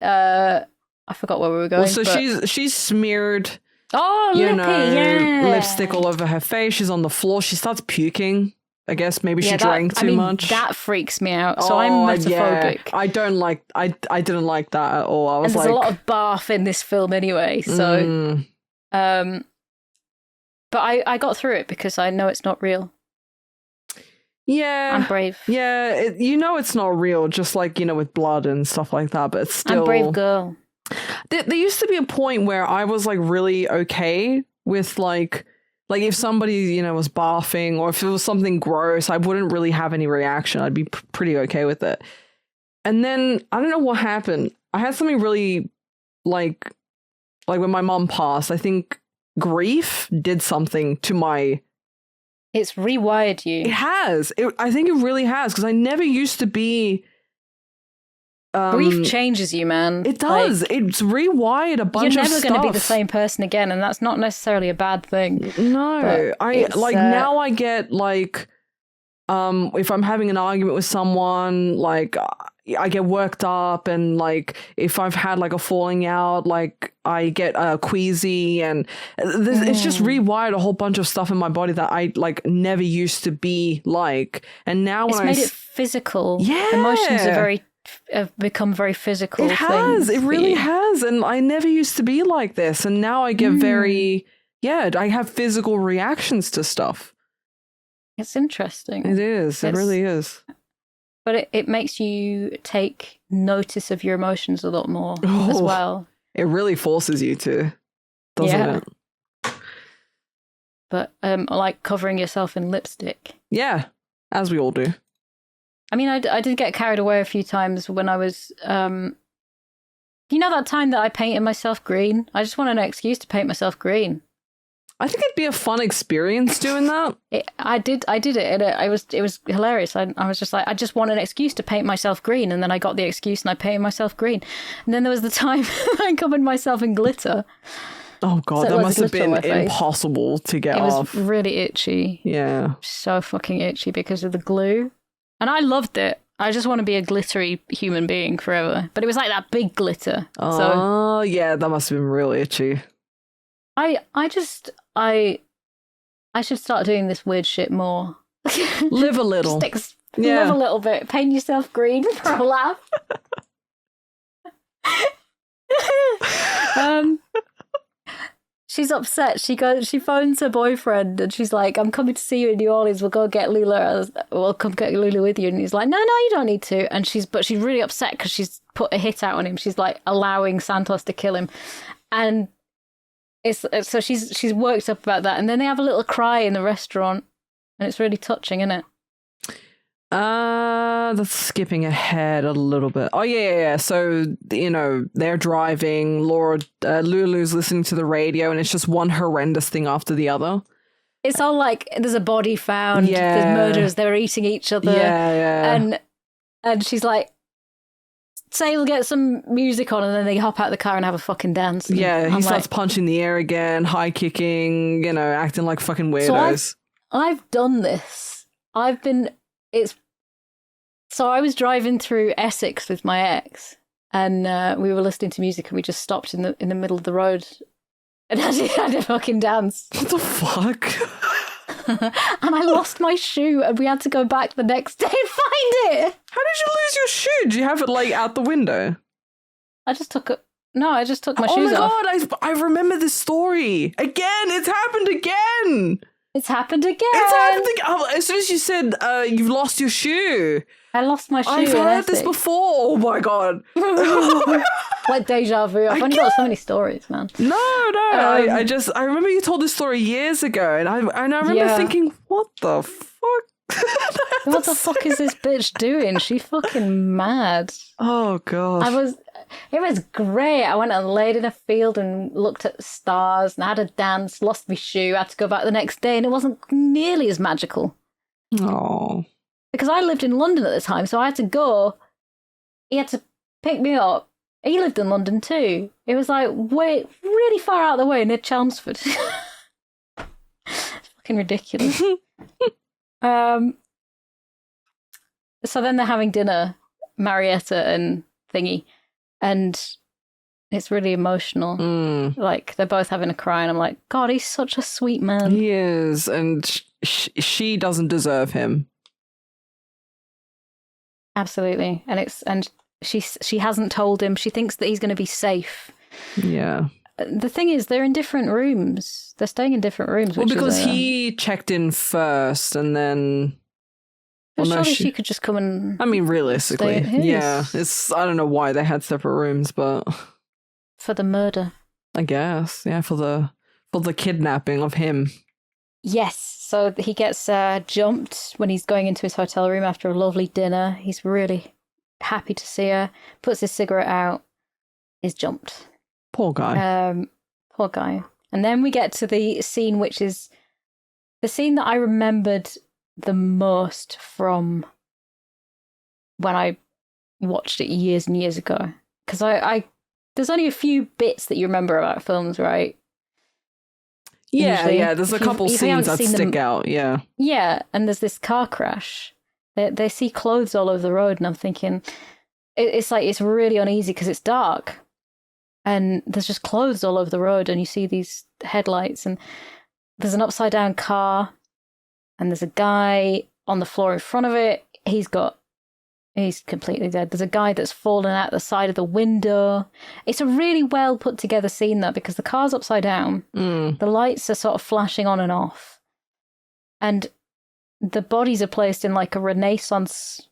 I forgot where we were going. Well, so she's smeared, lippy, lipstick all over her face. She's on the floor. She starts puking. I guess maybe she drank too much. That freaks me out. So I'm metaphobic. Yeah. I don't like. I didn't like that at all. I was and there's a lot of barf in this film anyway. So, but I got through it because I know it's not real. Yeah, I'm brave. Yeah, it's not real, just like, with blood and stuff like that, but it's still... I'm a brave girl. There used to be a point where I was, like, really okay with, like if somebody, was barfing or if it was something gross, I wouldn't really have any reaction. I'd be pretty okay with it. And then, I don't know what happened. I had something really, like when my mom passed, I think grief did something to my... It's rewired you. It has. I think it really has, because I never used to be... Grief changes you, man. It does. Like, it's rewired a bunch of stuff. You're never going to be the same person again, and that's not necessarily a bad thing. No. Now I get, like, if I'm having an argument with someone, like... I get worked up, and like if I've had like a falling out, like I get queasy, and it's just rewired a whole bunch of stuff in my body that I like never used to be like. And now when it's made it physical. Yeah, emotions have become very physical. It has. It really has. And I never used to be like this, and now I get I have physical reactions to stuff. It's interesting. It is. It really is. But it makes you take notice of your emotions a lot more as well. It really forces you to, doesn't it? But like covering yourself in lipstick. Yeah, as we all do. I mean, I did get carried away a few times when I was... that time that I painted myself green? I just wanted an excuse to paint myself green. I think it'd be a fun experience doing that. I did it, and it was hilarious. I was just like, I just want an excuse to paint myself green, and then I got the excuse and I painted myself green. And then there was the time I covered myself in glitter. Oh god, that must have been impossible to get off. It was really itchy. Yeah. So fucking itchy because of the glue. And I loved it. I just want to be a glittery human being forever. But it was like that big glitter. Oh, yeah, that must have been real itchy. I should start doing this weird shit more. Live a little. Live a little bit. Paint yourself green for a laugh. She's upset. She phones her boyfriend and she's like, I'm coming to see you in New Orleans. We'll go get Lula. We'll come get Lula with you. And he's like, no, you don't need to. And she's really upset because she's put a hit out on him. She's like allowing Santos to kill him. And so she's worked up about that, and then they have a little cry in the restaurant, and it's really touching, isn't it? That's skipping ahead a little bit. Oh yeah. So they're driving. Lulu's listening to the radio, and it's just one horrendous thing after the other. It's all like there's a body found. Yeah. There's murders. They're eating each other. Yeah. And she's like, say we'll get some music on, and then they hop out of the car and have a fucking dance. Yeah, he starts punching the air again, high kicking, acting like fucking weirdos. So I've done this. So I was driving through Essex with my ex, and we were listening to music, and we just stopped in the middle of the road, and I had a fucking dance. What the fuck? And I lost my shoe, and we had to go back the next day and find it. How did you lose your shoe? Did you have it like out the window? I just took it. No, I just took my oh shoes my off. god, I remember this story. Again, it's happened again. It's happened again. It's happened again. Oh, as soon as you said you've lost your shoe. I lost my shoe. I've heard this before. Oh my god. Like deja vu. I've only got so many stories, man. No. I remember you told this story years ago, and I remember thinking, what the fuck? What the fuck is this bitch doing? She fucking mad. Oh god. It was great. I went and laid in a field and looked at the stars and had a dance, lost my shoe, had to go back the next day, and it wasn't nearly as magical. Oh. Because I lived in London at the time, so I had to go. He had to pick me up. He lived in London too. It was like really far out of the way near Chelmsford. It's fucking ridiculous. So then they're having dinner, Marietta and Thingy, and it's really emotional. Like, they're both having a cry, and I'm like, God, he's such a sweet man. He is, and she doesn't deserve him. Absolutely. And she hasn't told him. She thinks that he's going to be safe. Yeah. The thing is, they're in different rooms. They're staying in different rooms. Well, because he checked in first, and then... Well, surely she could just come and... I mean, realistically, yeah. I don't know why they had separate rooms, but... For the murder. I guess, yeah, for the kidnapping of him. Yes, so he gets jumped when he's going into his hotel room after a lovely dinner. He's really happy to see her, puts his cigarette out, is jumped. Poor guy. Poor guy. And then we get to the scene, which is the scene that I remembered the most from when I watched it years and years ago. Because I there's only a few bits that you remember about films, right? Yeah, usually. Yeah. There's a couple scenes that stick out. Yeah. Yeah, and there's this car crash. They see clothes all over the road, and I'm thinking, it's like it's really uneasy because it's dark, and there's just clothes all over the road, and you see these headlights, and there's an upside down car, and there's a guy on the floor in front of it. He's completely dead. There's a guy that's fallen out the side of the window. It's a really well put together scene, that, because the car's upside down. The lights are sort of flashing on and off. And the bodies are placed in like a Renaissance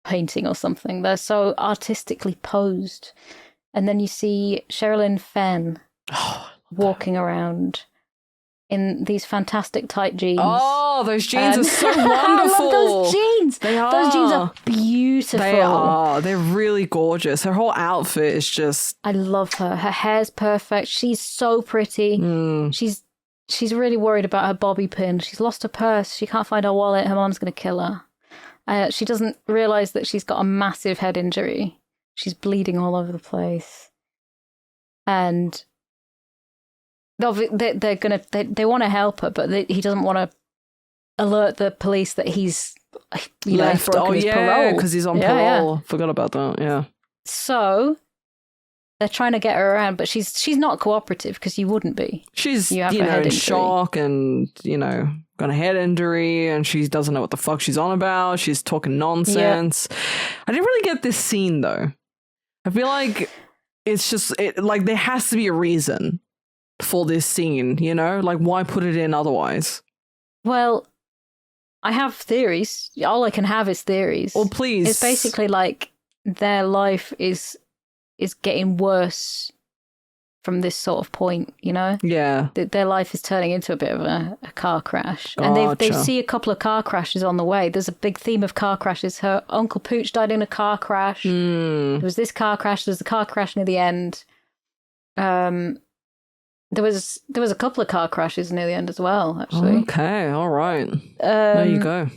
painting or something. They're so artistically posed. And then you see Sherilyn Fenn walking around in these fantastic tight jeans. Oh, those jeans are so wonderful. I love those jeans. They are. Those jeans are beautiful. They are. They're really gorgeous. Her whole outfit is just... I love her. Her hair's perfect. She's so pretty. She's really worried about her bobby pin. She's lost her purse. She can't find her wallet. Her mom's going to kill her. She doesn't realise that she's got a massive head injury. She's bleeding all over the place. And... They want to help her, but he doesn't want to alert the police that he's left. Broken his parole because he's on parole. Forgot about that. Yeah. So they're trying to get her around, but she's not cooperative, because you wouldn't be. She's in shock and got a head injury, and she doesn't know what the fuck she's on about. She's talking nonsense. Yeah. I didn't really get this scene though. I feel like it's just like there has to be a reason for this scene, like why put it in otherwise? Well, I have theories. All I can have is theories. Well, please. It's basically like their life is getting worse from this sort of point, Yeah. Their life is turning into a bit of a car crash. Gotcha. And they see a couple of car crashes on the way. There's a big theme of car crashes. Her Uncle Pooch died in a car crash. There was this car crash. There was the car crash near the end. There was a couple of car crashes near the end as well, actually. Okay, all right. There you go.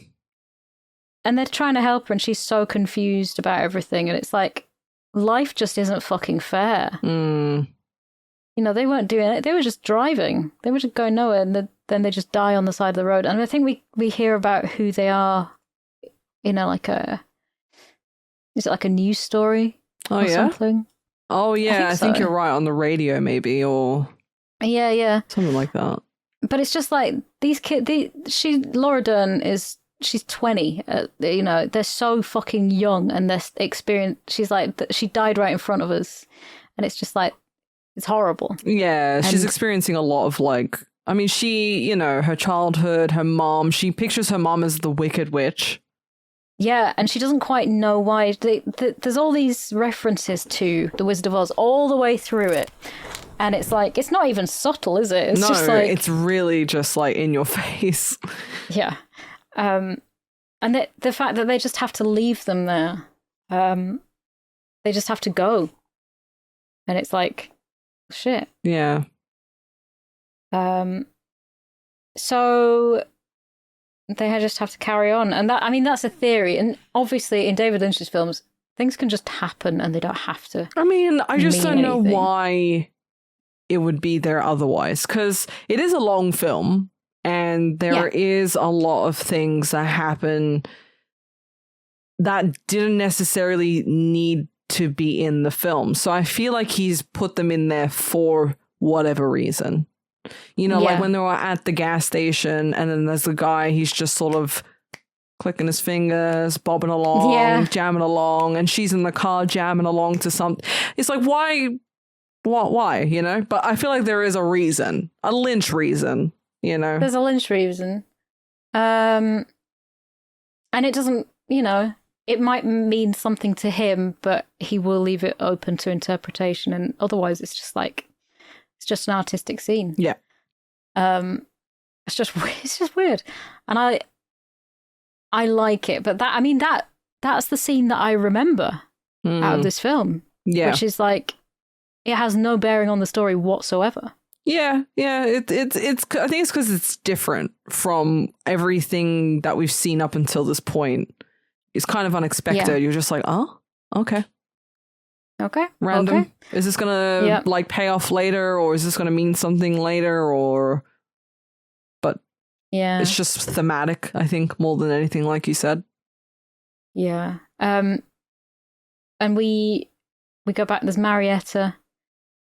And they're trying to help her, and she's so confused about everything. And it's like, life just isn't fucking fair. They weren't doing it. They were just driving. They were just going nowhere, and then they just die on the side of the road. And I think we hear about who they are in is it like a news story? Oh, or yeah? something. Oh, yeah. I think so. you're right. On the radio, maybe, or Yeah. something like that. But it's just like these kids. Laura Dern she's 20. You know, they're so fucking young, and they're experienced. She's like, she died right in front of us, and it's just like, it's horrible. Yeah, she's experiencing a lot of like. I mean, she, you know, her childhood, her mom. She pictures her mom as the Wicked Witch. Yeah, and she doesn't quite know why. There's all these references to the Wizard of Oz all the way through it. And it's like, it's not even subtle, is it? It's just like, it's really just like in your face. Yeah. And the fact that they just have to leave them there. They just have to go. And it's like, shit. Yeah. So they just have to carry on. And that, I mean, that's a theory. And obviously in David Lynch's films, things can just happen and they don't have to. I mean, I just don't know anything. why it would be there otherwise, because it is a long film and there is a lot of things that happen that didn't necessarily need to be in the film. So I feel like he's put them in there for whatever reason. You know, like when they were at the gas station and then there's the guy, he's just sort of clicking his fingers, bobbing along, jamming along, and she's in the car jamming along to something. It's like, why, you know? But I feel like there is a reason, a Lynch reason, you know? There's a Lynch reason. And it doesn't, you know, it might mean something to him, but he will leave it open to interpretation. And otherwise it's just like, it's just an artistic scene. Yeah. It's just weird. And I like it, but that's the scene that I remember out of this film. Yeah. Which is like, it has no bearing on the story whatsoever. Yeah. It's I think it's because it's different from everything that we've seen up until this point. It's kind of unexpected. Yeah. You're just like, oh, okay. Okay. Random. Okay. Is this gonna like pay off later, or is this gonna mean something later, or? But yeah, it's just thematic, I think, more than anything, like you said. Yeah. And we go back. There's Marietta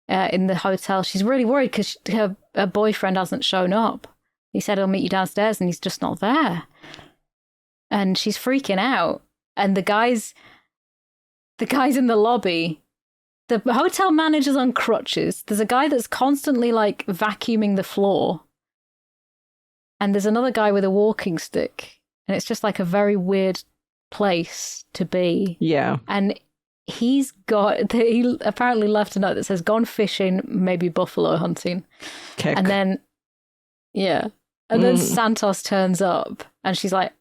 in the hotel. She's really worried because her boyfriend hasn't shown up. He said he'll meet you downstairs, and he's just not there. And she's freaking out. And the guys in the lobby, the hotel manager's on crutches. There's a guy that's constantly like vacuuming the floor. And there's another guy with a walking stick. And it's just like a very weird place to be. Yeah. And he apparently left a note that says, gone fishing, maybe buffalo hunting. Kick. And then, and then Santos turns up and she's like,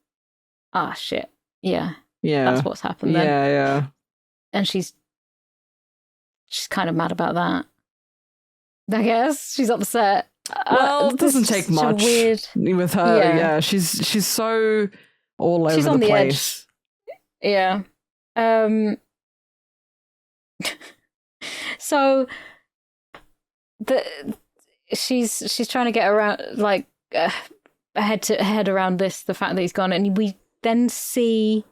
ah, shit. Yeah. That's what's happened then. Yeah. And she's kind of mad about that. I guess she's upset. Well, it doesn't take much with her. Yeah, she's so all over the place. Edge. Yeah. So she's trying to get around, like head around this, the fact that he's gone, and we then see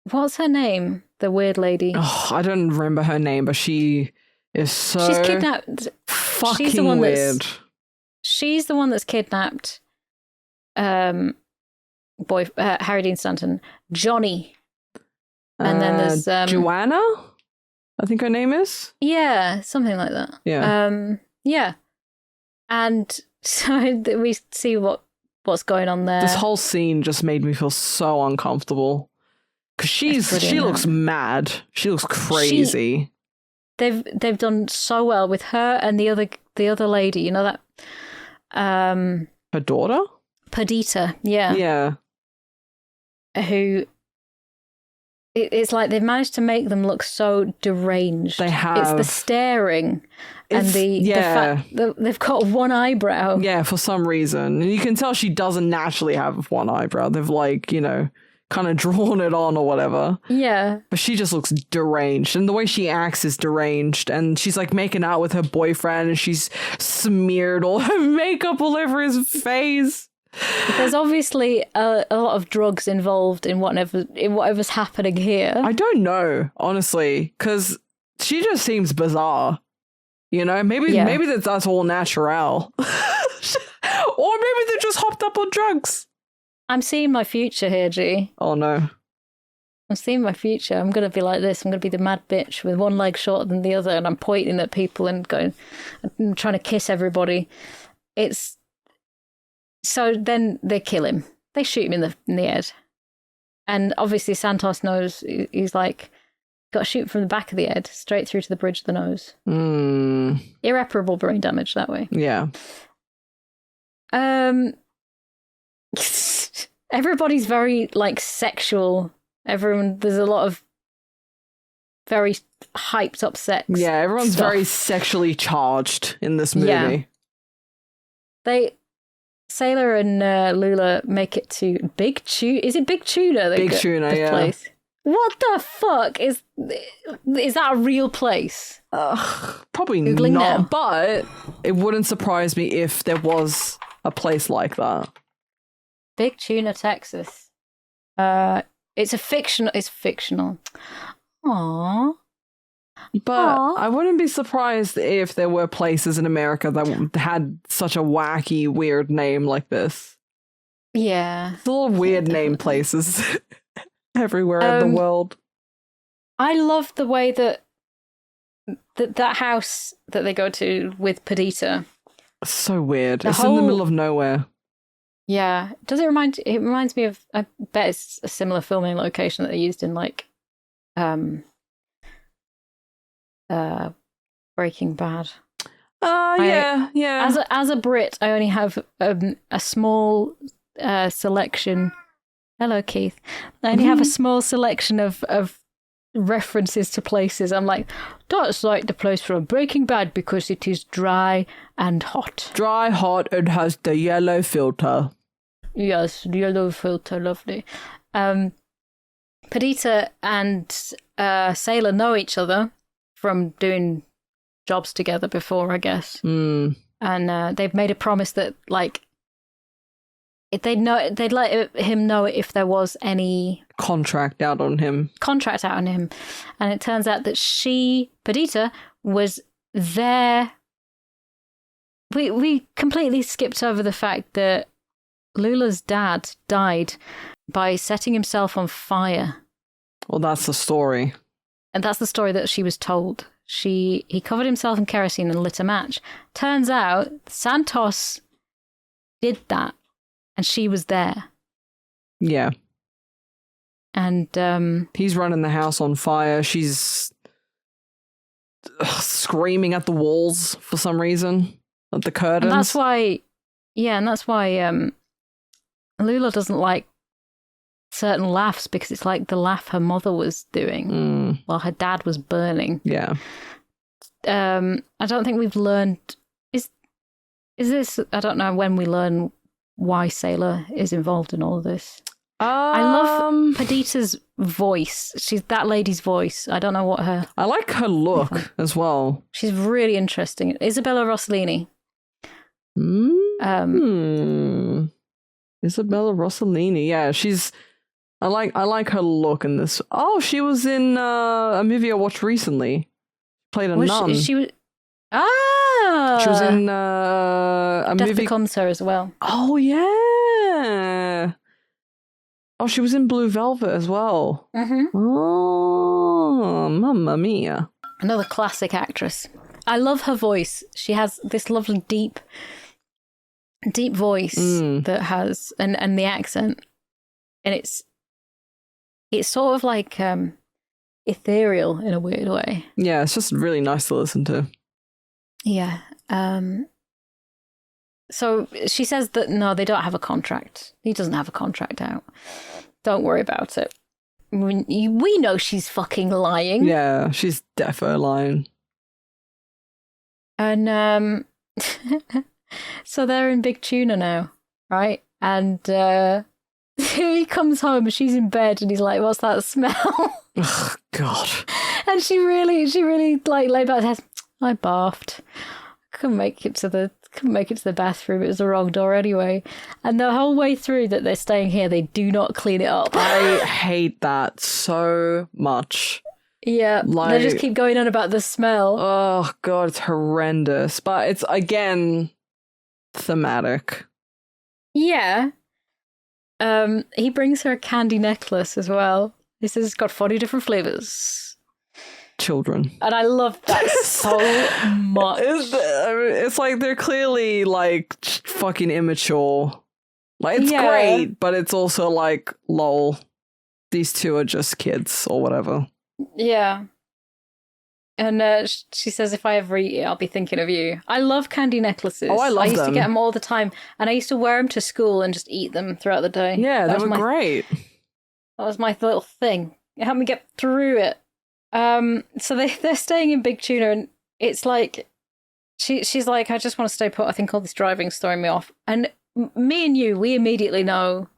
what's her name? The weird lady. Oh, I don't remember her name, but she is so... She's kidnapped. Fucking she's the one weird. She's the one that's kidnapped Harry Dean Stanton. Johnny. And then there's... Joanna? I think her name is? Yeah, something like that. Yeah. Yeah. And so we see what's going on there. This whole scene just made me feel so uncomfortable. Because she looks mad. She looks crazy. They've done so well with her and the other lady, you know that her daughter? Perdita, yeah. Yeah. Who it's like they've managed to make them look so deranged. They have. It's the staring and the fact that they've got one eyebrow. Yeah, for some reason. And you can tell she doesn't naturally have one eyebrow. They've like, you know, kind of drawn it on or whatever. Yeah. But she just looks deranged. And the way she acts is deranged. And she's like making out with her boyfriend and she's smeared all her makeup all over his face. There's obviously a lot of drugs involved in whatever's happening here. I don't know, honestly, because she just seems bizarre. You know, maybe that's all natural. Or maybe they just hopped up on drugs. I'm seeing my future here, G. Oh, no. I'm seeing my future. I'm going to be like this. I'm going to be the mad bitch with one leg shorter than the other, and I'm pointing at people and going, I'm trying to kiss everybody. So then they kill him. They shoot him in the head. And obviously Santos knows, he's like, got to shoot from the back of the head, straight through to the bridge of the nose. Irreparable brain damage that way. Yeah. Everybody's very, like, sexual. There's a lot of very hyped up sex. Yeah, everyone's stuff. very sexually charged in this movie. Yeah. Sailor and Lula make it to Big Tuna. Is it Big Tuna? Big Tuna, yeah. Place? What the fuck? Is that a real place? Probably Googling not, now. but it wouldn't surprise me if there was a place like that. Big Tuna, Texas. It's fictional. Aww. But I wouldn't be surprised if there were places in America that had such a wacky, weird name like this. Yeah. It's all weird name places everywhere in the world. I love the way that house that they go to with Perdita. So weird. It's in the middle of nowhere. Yeah. It reminds me of, I bet it's a similar filming location that they used in like Breaking Bad. Yeah. As a Brit, I only have a small selection. Hello, Keith. I only have a small selection of references to places. I'm like, that's like the place from Breaking Bad because it is dry and hot. Dry, hot, and has the yellow filter. Yes, the yellow filter, lovely. Perdita and Sailor know each other from doing jobs together before, I guess. And they've made a promise that, like, if they'd let him know if there was any contract out on him. And it turns out that Perdita, was there. We completely skipped over the fact that Lula's dad died by setting himself on fire. Well, that's the story. And that's the story that she was told. He covered himself in kerosene and lit a match. Turns out Santos did that, and she was there. Yeah. And he's running the house on fire. She's screaming at the walls for some reason, at the curtains. And that's why Lula doesn't like certain laughs, because it's like the laugh her mother was doing while her dad was burning. Yeah. I don't think we've learned. Is this? I don't know when we learn why Sailor is involved in all of this. I love Perdita's voice. She's that lady's voice. I don't know what her. I like her look as well. She's really interesting. Isabella Rossellini. Isabella Rossellini. Yeah, she's. I like her look in this. Oh, she was in a movie I watched recently. Played a nun. She was. She was in a Death movie. Becomes Her as well. Oh yeah. Oh, she was in Blue Velvet as well. Oh, mamma mia! Another classic actress. I love her voice. She has this lovely deep voice that has and the accent, and it's sort of like ethereal in a weird way. Yeah, it's just really nice to listen to. Yeah. So she says that no, they don't have a contract. He doesn't have a contract out. Don't worry about it. We know she's fucking lying. Yeah, she's defo lying. And so they're in Big Tuna now, right? And he comes home and she's in bed and he's like, "What's that smell?" Oh, God. And she really like laid back and says, "I barfed. I couldn't make it to the couldn't make it to the bathroom. It was the wrong door anyway. And the whole way through that they're staying here, they do not clean it up. I hate that so much. Yeah, they just keep going on about the smell. Oh, God, it's horrendous. But it's, again, thematic. Yeah. He brings her a candy necklace as well. He says it's got 40 different flavors. Children. And I love that so much. It's like they're clearly like fucking immature. Like, it's great, but it's also like, lol, these two are just kids or whatever. Yeah. And she says, if I ever eat it, I'll be thinking of you. I love candy necklaces. Oh, I love them. I used to get them all the time. And I used to wear them to school and just eat them throughout the day. Yeah, they were great. That was my little thing. It helped me get through it. So they're staying in Big Tuna, and it's like, she's like, I just want to stay put. I think all this driving's throwing me off. And me and you, we immediately know,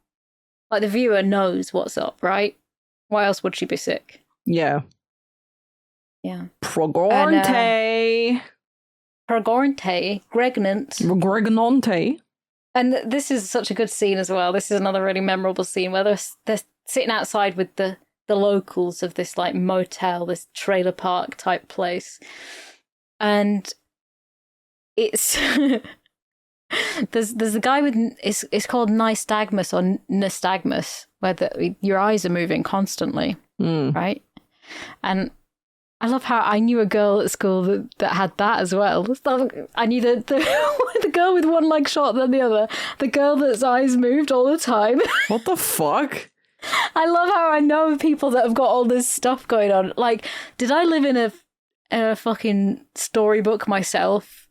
like the viewer knows what's up, right? Why else would she be sick? Yeah. Yeah. Pregnante. Gregnante. And this is such a good scene as well. This is another really memorable scene where they're sitting outside with the locals of this like motel, this trailer park type place. And it's there's a guy with it's called nystagmus or nystagmus, where your eyes are moving constantly, right? And I love how I knew a girl at school that had that as well. I knew the girl with one leg shorter than the other, the girl that's eyes moved all the time. What the fuck? I love how I know people that have got all this stuff going on. Like, did I live in a fucking storybook myself?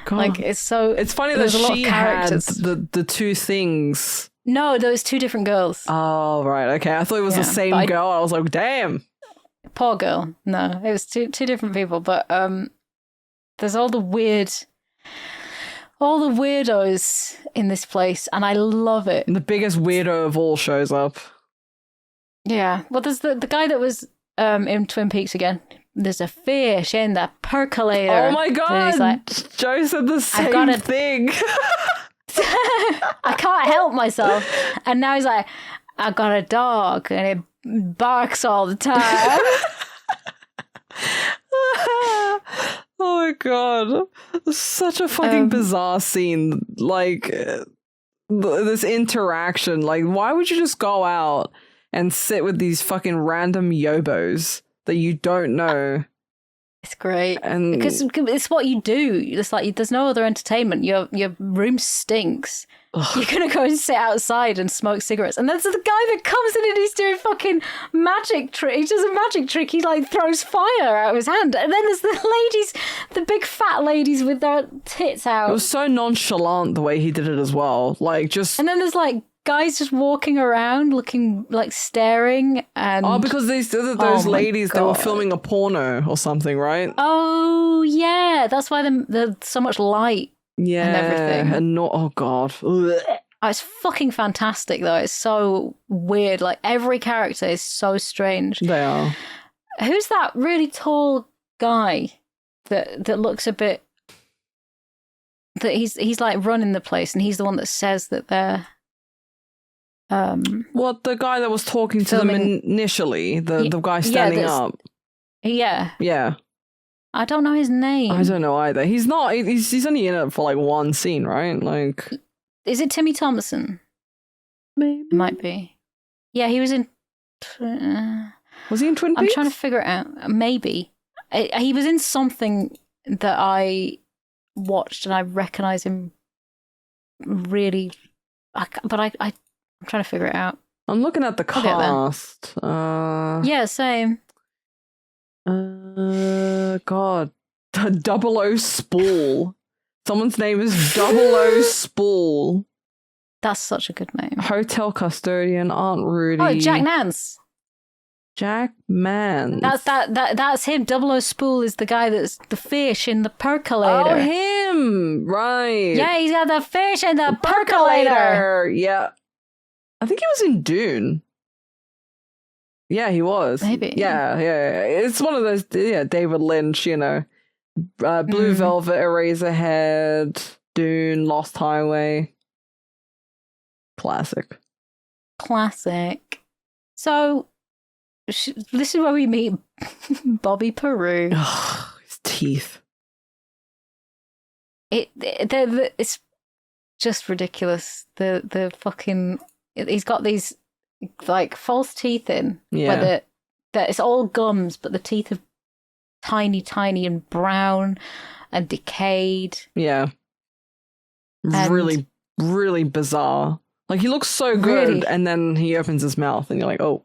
God. Like, it's funny that she had the two things. No, there was two different girls. Oh, right. Okay. I thought it was the same girl. I was like, damn. Poor girl. No, it was two different people. But there's all the weirdos in this place, and I love it. And the biggest weirdo of all shows up. Yeah. Well, there's the guy that was in Twin Peaks again. There's a fish in the percolator. Oh my God. He's like, Joe said the same thing. I can't help myself. And now he's like, I got a dog and it barks all the time. Oh my God. Such a fucking bizarre scene. Like, this interaction. Like, why would you just go out and sit with these fucking random yobos that you don't know? It's great. Because it's what you do. It's like, there's no other entertainment. Your room stinks. Ugh. You're going to go and sit outside and smoke cigarettes. And there's the guy that comes in and he's doing fucking magic trick. He does a magic trick. He like throws fire out of his hand. And then there's the ladies, the big fat ladies with their tits out. It was so nonchalant the way he did it as well. Like, just... And then there's like guys just walking around looking like staring. And because those ladies, they were filming a porno or something, right? Oh yeah, that's why there's so much light. Yeah, and everything. And not, oh God. Ugh. Oh, it's fucking fantastic though. It's so weird. Like, every character is so strange. They are. Who's that really tall guy that looks a bit, that he's like running the place, and he's the one that says that they're what, the guy that was talking to them initially, the guy standing up. Yeah. I don't know his name. I don't know either. He's not. He's only in it for like one scene, right? Like, is it Timmy Thomerson? Maybe. It might be. Yeah, he was in. Was he in Twin Peaks? I'm trying to figure it out. Maybe he was in something that I watched, and I recognize him really. But I'm trying to figure it out. I'm looking at the cast. Yeah, same. God. Double O Spool. Someone's name is Double O Spool. That's such a good name. Hotel custodian, Aunt Rudy. Oh, Jack Nance. Jack Nance. That's him. Double O Spool is the guy that's the fish in the percolator. Oh, him. Right. Yeah, he's got the fish in the percolator. Yeah. I think he was in Dune. Yeah, he was. Maybe. Yeah. It's one of those, David Lynch, Blue Velvet, Eraserhead. Dune, Lost Highway. Classic. So, this is where we meet Bobby Peru. Ugh, his teeth. It's just ridiculous. The fucking... He's got these, like, false teeth in. Yeah. Where it's all gums, but the teeth are tiny, tiny and brown and decayed. Yeah. And really, really bizarre. Like, he looks so good, really, and then he opens his mouth, and you're like, oh.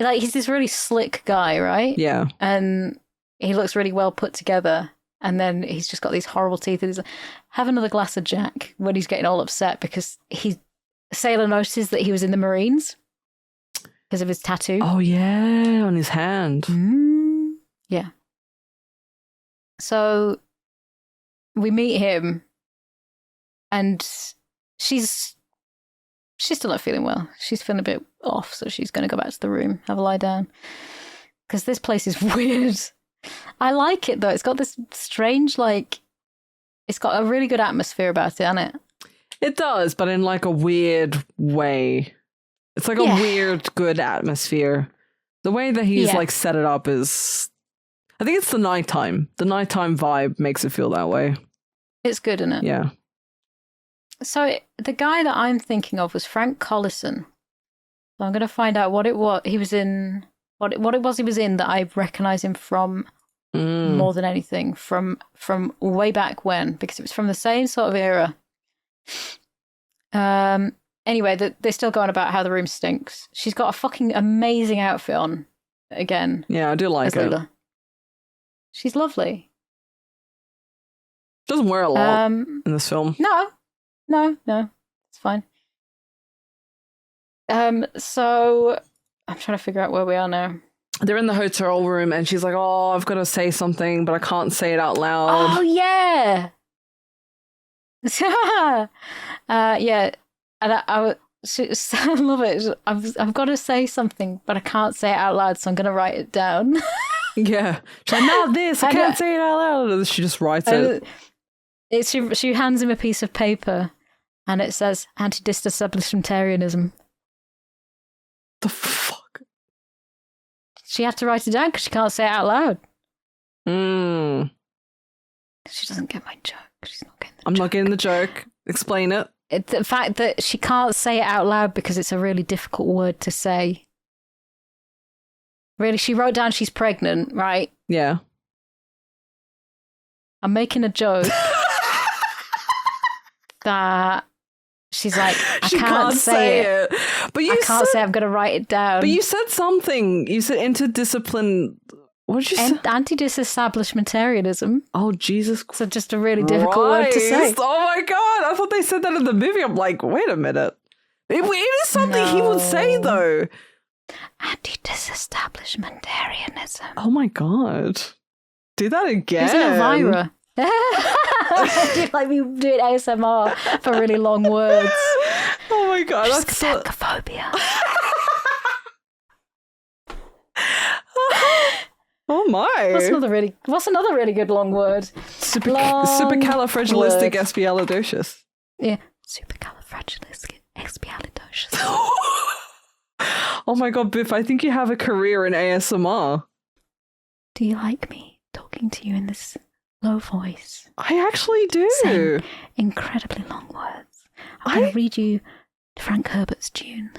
Like, he's this really slick guy, right? Yeah. And he looks really well put together. And then he's just got these horrible teeth. And he's like, have another glass of Jack when he's getting all upset because Sailor notices that he was in the Marines because of his tattoo. Oh, yeah, on his hand. Yeah. So we meet him, and she's still not feeling well. She's feeling a bit off, so she's going to go back to the room, have a lie down. Because this place is weird. I like it, though. It's got this strange, like... It's got a really good atmosphere about it, hasn't it? It does, but in, like, a weird way. It's like a weird, good atmosphere. The way that he's, like, set it up is... I think it's the nighttime. The nighttime vibe makes it feel that way. It's good, isn't it? Yeah. So the guy that I'm thinking of was Frank Collison. So I'm going to find out what it was he was in, what it was he was in that I recognise him from more than anything, from way back when, because it was from the same sort of era. Anyway, they're still going about how the room stinks. She's got a fucking amazing outfit on again. Yeah, I do like it. Leela. She's lovely. Doesn't wear a lot in this film. No, it's fine. So I'm trying to figure out where we are now. They're in the hotel room, and she's like, "Oh, I've got to say something, but I can't say it out loud." Oh yeah, yeah, and I love it. I've got to say something, but I can't say it out loud, so I'm going to write it down. Yeah, she's like, "Not this. I can't say it out loud." And she just writes it. She hands him a piece of paper, and it says anti-disestablishmentarianism. The fuck? She had to write it down because she can't say it out loud. She doesn't get my joke. She's not getting the joke. I'm not getting the joke. Explain it. The fact that she can't say it out loud because it's a really difficult word to say. Really, she wrote down she's pregnant, right? Yeah. I'm making a joke that she's like, I can't say it. But I can't say I'm going to write it down. But you said something. You said interdiscipline. What did you say? Anti-disestablishmentarianism. Oh, Jesus. So just a really difficult word to say. Oh, my God. I thought they said that in the movie. I'm like, wait a minute. It is something he would say, though. Anti-disestablishmentarianism. Oh, my God. Do that again. Isn't it Elvira? Like we doing ASMR for really long words. Oh my God, that's scacophobia. Oh my! What's another really good long word? Supercalifragilisticexpialidocious. Yeah, supercalifragilisticexpialidocious. Oh my God, Biff! I think you have a career in ASMR. Do you like me talking to you in this low voice? I actually do. Saying incredibly long words. I'm going to read you Frank Herbert's Dune.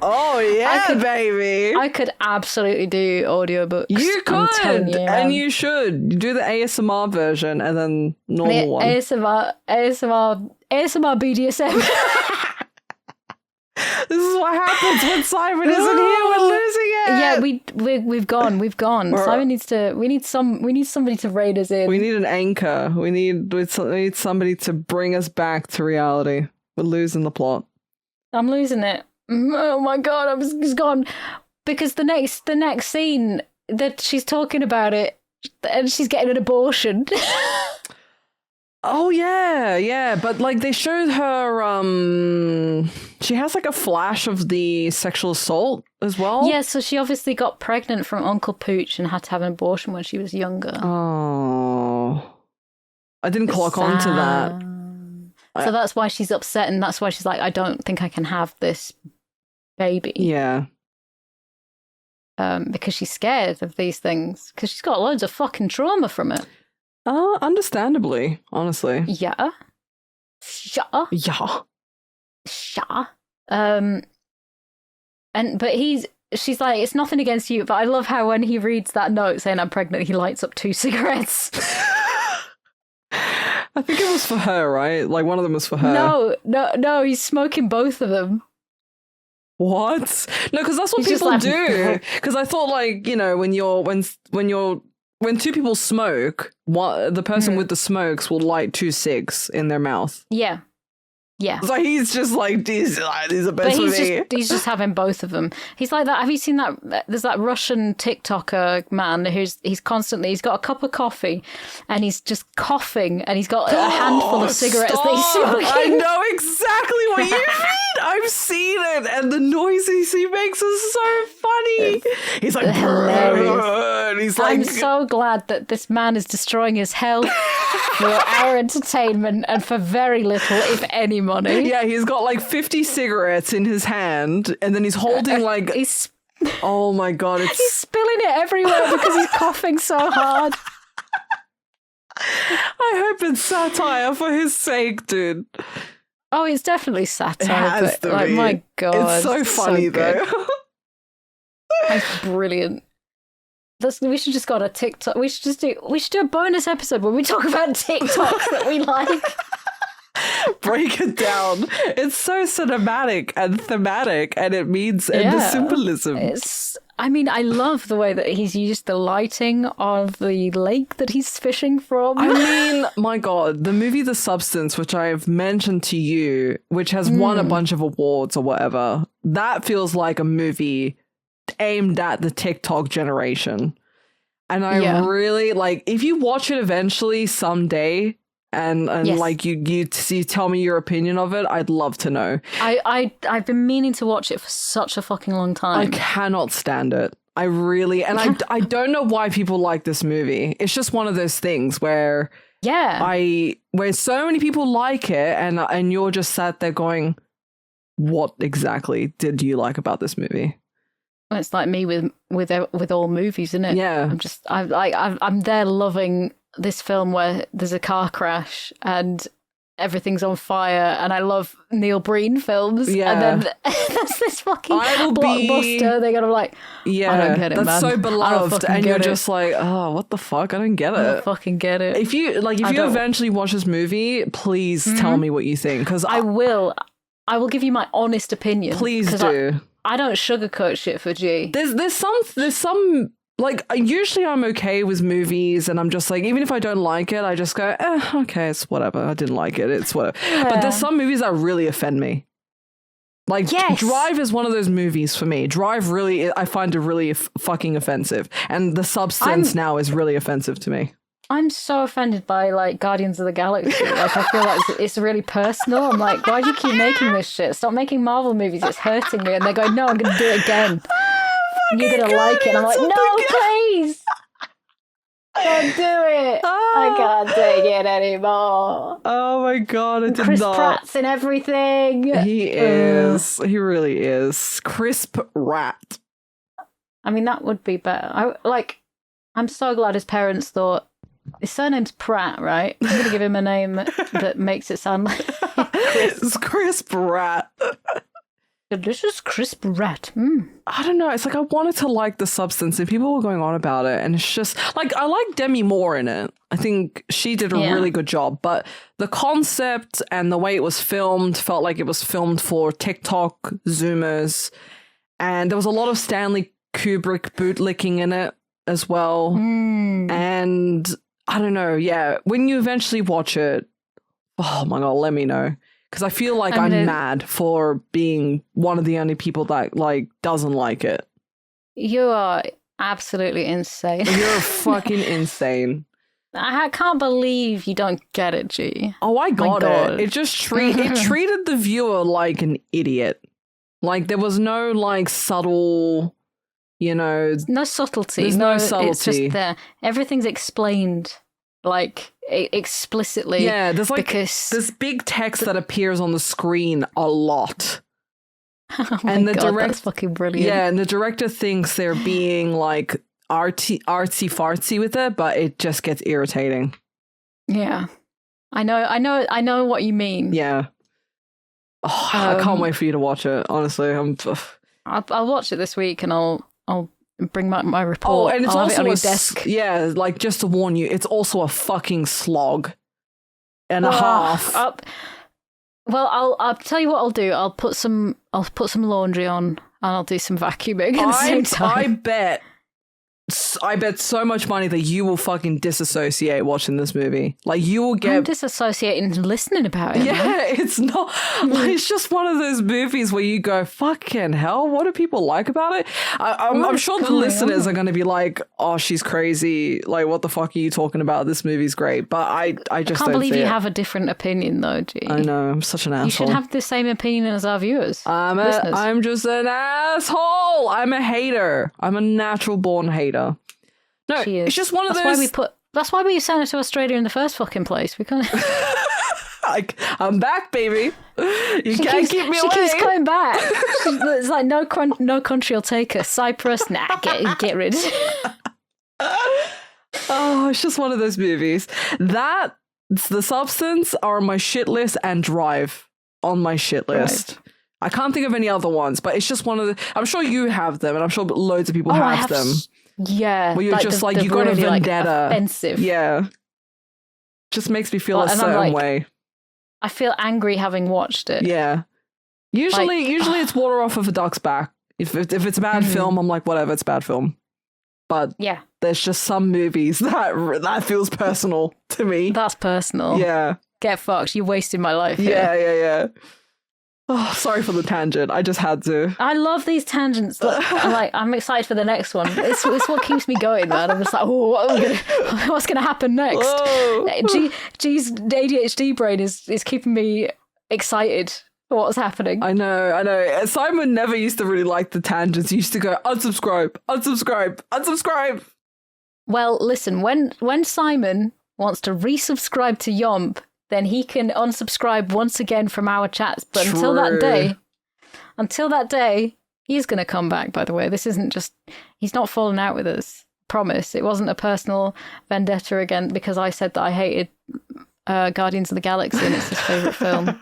Oh yeah, baby! I could absolutely do audiobooks. You could, I'm telling you, and you should do the ASMR version and then normal one. ASMR BDSM. This is what happens when Simon isn't here. We're losing it. Yeah, we've gone. Simon needs to. We need somebody to rein us in. We need an anchor. We need somebody to bring us back to reality. We're losing the plot. I'm losing it. Oh my God, I'm just gone. Because the next scene that she's talking about it, and she's getting an abortion. Oh yeah, but like they showed her she has like a flash of the sexual assault as well. Yeah, so she obviously got pregnant from Uncle Pooch and had to have an abortion when she was younger. Oh. I didn't clock onto that. So that's why she's upset, and that's why she's like, I don't think I can have this baby. Yeah. Because she's scared of these things. Because she's got loads of fucking trauma from it. Understandably, honestly. Yeah. Sure. Yeah. Sure. But she's like, it's nothing against you, but I love how when he reads that note saying I'm pregnant, he lights up 2 cigarettes. I think it was for her, right? Like one of them was for her. No, he's smoking both of them. What? No, because that's what He's people do. Because I thought, like, you know, when two people smoke, the person with the smokes will light 2 cigs in their mouth. Yeah. Yeah. So he's just like, these are best for me. He's just having both of them. He's like that. Have you seen that? There's that Russian TikToker man he's got a cup of coffee and he's just coughing and he's got a handful of cigarettes that he's smoking. I know exactly what you mean. I've seen it, and the noises he makes is so funny. He's like, hilarious. He's like, I'm so glad that this man is destroying his health for our entertainment and for very little, if any, money. Yeah, he's got like 50 cigarettes in his hand, and then he's holding like oh my god, he's spilling it everywhere because he's coughing so hard. I hope it's satire for his sake, dude. Oh, it's definitely satire. It has but, to like, be. my god, it's so funny though. That's brilliant. We should just go on a TikTok. We should do a bonus episode where we talk about TikToks that we like. Break it down. It's so cinematic and thematic, and it means and the symbolism. I love the way that he's used the lighting of the lake that he's fishing from. I mean, my god, the movie The Substance, which I've mentioned to you, which has won a bunch of awards or whatever, that feels like a movie aimed at the TikTok generation. And I really, like, if you watch it eventually someday, and yes. like you tell me your opinion of it, I'd love to know. I've been meaning to watch it for such a fucking long time. I cannot stand it. I really, and I don't know why people like this movie. It's just one of those things where where so many people like it, and you're just sat there going, what exactly did you like about this movie? Well, it's like me with all movies, isn't it? Yeah. I'm there loving this film where there's a car crash and everything's on fire, and I love Neil Breen films. Yeah. And then there's this fucking blockbuster. They're gonna like, I don't get it, that's man. So beloved, and you're just like, oh, what the fuck? I don't get it. I don't fucking get it. If you eventually watch this movie, please tell me what you think, because I will give you my honest opinion. Please do. I don't sugarcoat shit for G. There's some. Like, usually I'm okay with movies, and I'm just like, even if I don't like it, I just go, okay, it's whatever. I didn't like it. It's whatever. Yeah. But there's some movies that really offend me. Like, Drive is one of those movies for me. Drive really, I find it really fucking offensive. And The Substance now is really offensive to me. I'm so offended by, like, Guardians of the Galaxy. Like, I feel like it's really personal. I'm like, why do you keep making this shit? Stop making Marvel movies. It's hurting me. And they're going, no, I'm going to do it again. You're gonna like it. And I'm like, no, please, don't do it. I can't take it anymore. Oh my god, I did Chris not. Pratt's in everything. He is. He really is. Crisp Rat. I mean, that would be better. I'm so glad his parents thought his surname's Pratt, right? I'm gonna give him a name that makes it sound like It's Crisp Rat. Delicious crisp rat. I don't know. It's like I wanted to like The Substance, and people were going on about it, and it's just like I like Demi Moore in it. I think she did a really good job, but the concept and the way it was filmed felt like it was filmed for TikTok Zoomers, and there was a lot of Stanley Kubrick bootlicking in it as well. And I don't know. Yeah, when you eventually watch it, oh my god, let me know. Because I feel like I'm mad for being one of the only people that, like, doesn't like it. You are absolutely insane. You're fucking insane. I can't believe you don't get it, G. Oh, I got it. It just it treated the viewer like an idiot. Like, there was no, like, subtle, no subtlety. There's no subtlety. It's just there. Everything's explained like explicitly. Yeah, there's like because this big text that appears on the screen a lot. oh my And the God, that's fucking brilliant. Yeah, and the director thinks they're being like artsy fartsy with it, but it just gets irritating. Yeah, I know what you mean. Yeah. Oh, I can't wait for you to watch it. Honestly, I'll watch it this week, and I'll bring my report. Oh, and it's I'll also have it on a your desk. Yeah, like just to warn you, it's also a fucking slog and a half. Well, I'll tell you what I'll do. I'll put some laundry on, and I'll do some vacuuming at the same time. I bet so much money that you will fucking disassociate watching this movie. Like, you will get... I'm disassociating listening about it. Yeah, man. it's not... Like, it's just one of those movies where you go, fucking hell, what do people like about it? I'm sure the listeners are going to be like, oh, she's crazy. Like, what the fuck are you talking about? This movie's great. But I just can't don't believe see you it. have a different opinion, though, G. I know, I'm such an asshole. You should have the same opinion as our viewers. Listeners. I'm just an asshole. I'm a hater. I'm a natural born hater. No, it's just one of those... That's why we sent her to Australia in the first fucking place. We can't... I'm back, baby. You can't keep me away. She keeps coming back. It's like no country will take her. Cyprus, nah, get rid. Oh, it's just one of those movies. That, The Substance are on my shit list, and Drive on my shit list. Right. I can't think of any other ones, but it's just one of the... I'm sure you have them, and I'm sure loads of people have them. Yeah. Where you're just like, you got really, a vendetta. Like, offensive. Yeah. Just makes me feel a certain way. I feel angry having watched it. Yeah. Usually it's water off of a duck's back. If it's a bad film, I'm like, whatever, it's a bad film. But yeah, there's just some movies that feels personal to me. That's personal. Yeah. Get fucked. You're wasting my life. Yeah. Oh, sorry for the tangent. I just had to. I love these tangents. Look, I'm excited for the next one. It's what keeps me going, man. I'm just like, oh, what's gonna happen next? G's ADHD brain is keeping me excited for what's happening. I know. Simon never used to really like the tangents. He used to go, unsubscribe. Well, listen, when Simon wants to resubscribe to YOMP, then he can unsubscribe once again from our chats. But until that day, he's going to come back, by the way. This isn't just... He's not falling out with us. Promise. It wasn't a personal vendetta again because I said that I hated Guardians of the Galaxy and it's his favourite film.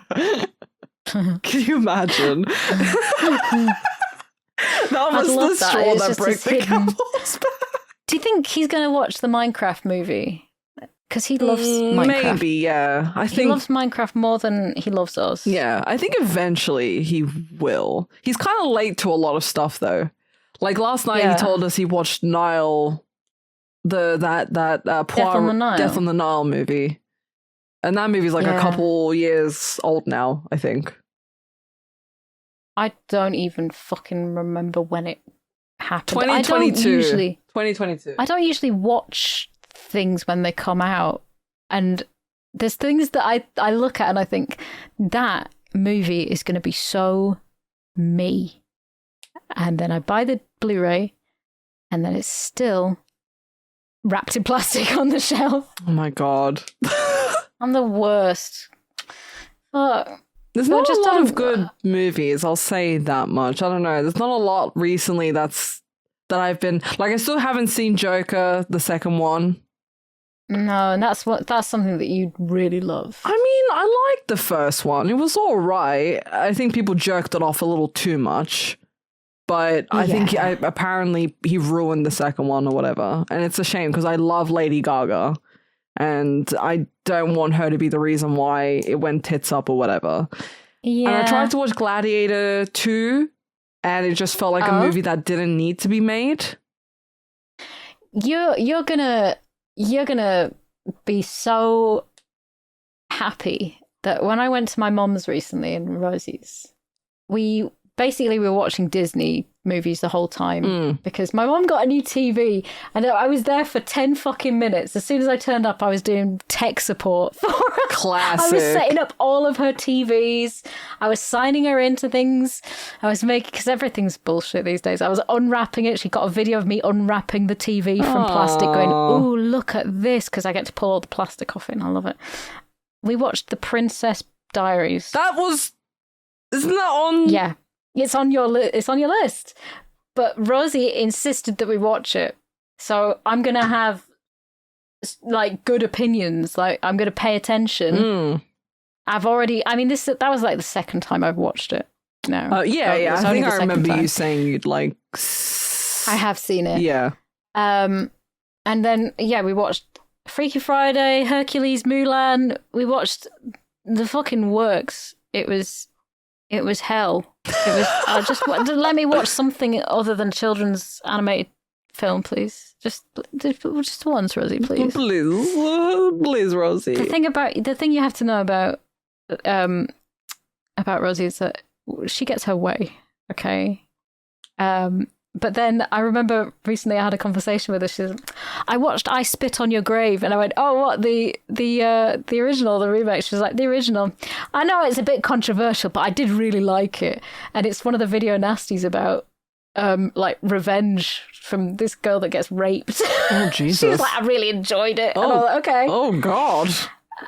Can you imagine? That was the straw that broke the camel's back. Do you think he's going to watch the Minecraft movie? Because he loves Minecraft. Maybe, yeah. I think he loves Minecraft more than he loves us. Yeah, I think eventually he will. He's kind of late to a lot of stuff, though. Like last night, he told us he watched Nile, Poirot, Death on the Nile movie, and that movie's like a couple years old now, I think. I don't even fucking remember when it happened. 2022. 2022. I don't usually watch things when they come out, and there's things that I look at and I think that movie is going to be so me, and then I buy the Blu-ray and then it's still wrapped in plastic on the shelf. Oh my god. I'm the worst. There's not a lot of good movies, I'll say that much. I don't know, there's not a lot recently that I've been like, I still haven't seen Joker, the second one. No, and that's something that you really love. I mean, I liked the first one. It was all right. I think people jerked it off a little too much. But I think apparently he ruined the second one or whatever. And it's a shame because I love Lady Gaga. And I don't want her to be the reason why it went tits up or whatever. Yeah. And I tried to watch Gladiator 2 and it just felt like a movie that didn't need to be made. You're gonna be so happy that when I went to my mom's recently and Rosie's, we were watching Disney movies the whole time because my mom got a new TV and I was there for 10 fucking minutes. As soon as I turned up, I was doing tech support for her. Classic. I was setting up all of her TVs. I was signing her into things. I was making, because everything's bullshit these days. I was unwrapping it. She got a video of me unwrapping the TV from plastic going, ooh, look at this, because I get to pull all the plastic off it and I love it. We watched The Princess Diaries. Isn't that on? Yeah. It's on your list. But Rosie insisted that we watch it. So I'm going to have like good opinions. Like I'm going to pay attention. That was like the second time I've watched it. No. Yeah. I think I remember you saying you'd like I have seen it. Yeah. And then we watched Freaky Friday, Hercules, Mulan. We watched the fucking works. It was hell. I just let me watch something other than children's animated film, please. Just once, Rosie, please. Please, Rosie. The thing you have to know about Rosie is that she gets her way. Okay. But then I remember recently I had a conversation with her. She said, I watched I Spit on Your Grave, and I went, oh, what, the original, the remake? She was like, the original. I know it's a bit controversial, but I did really like it. And it's one of the video nasties about like revenge from this girl that gets raped. Oh, Jesus. She was like, I really enjoyed it. And I was like, okay. Oh, God.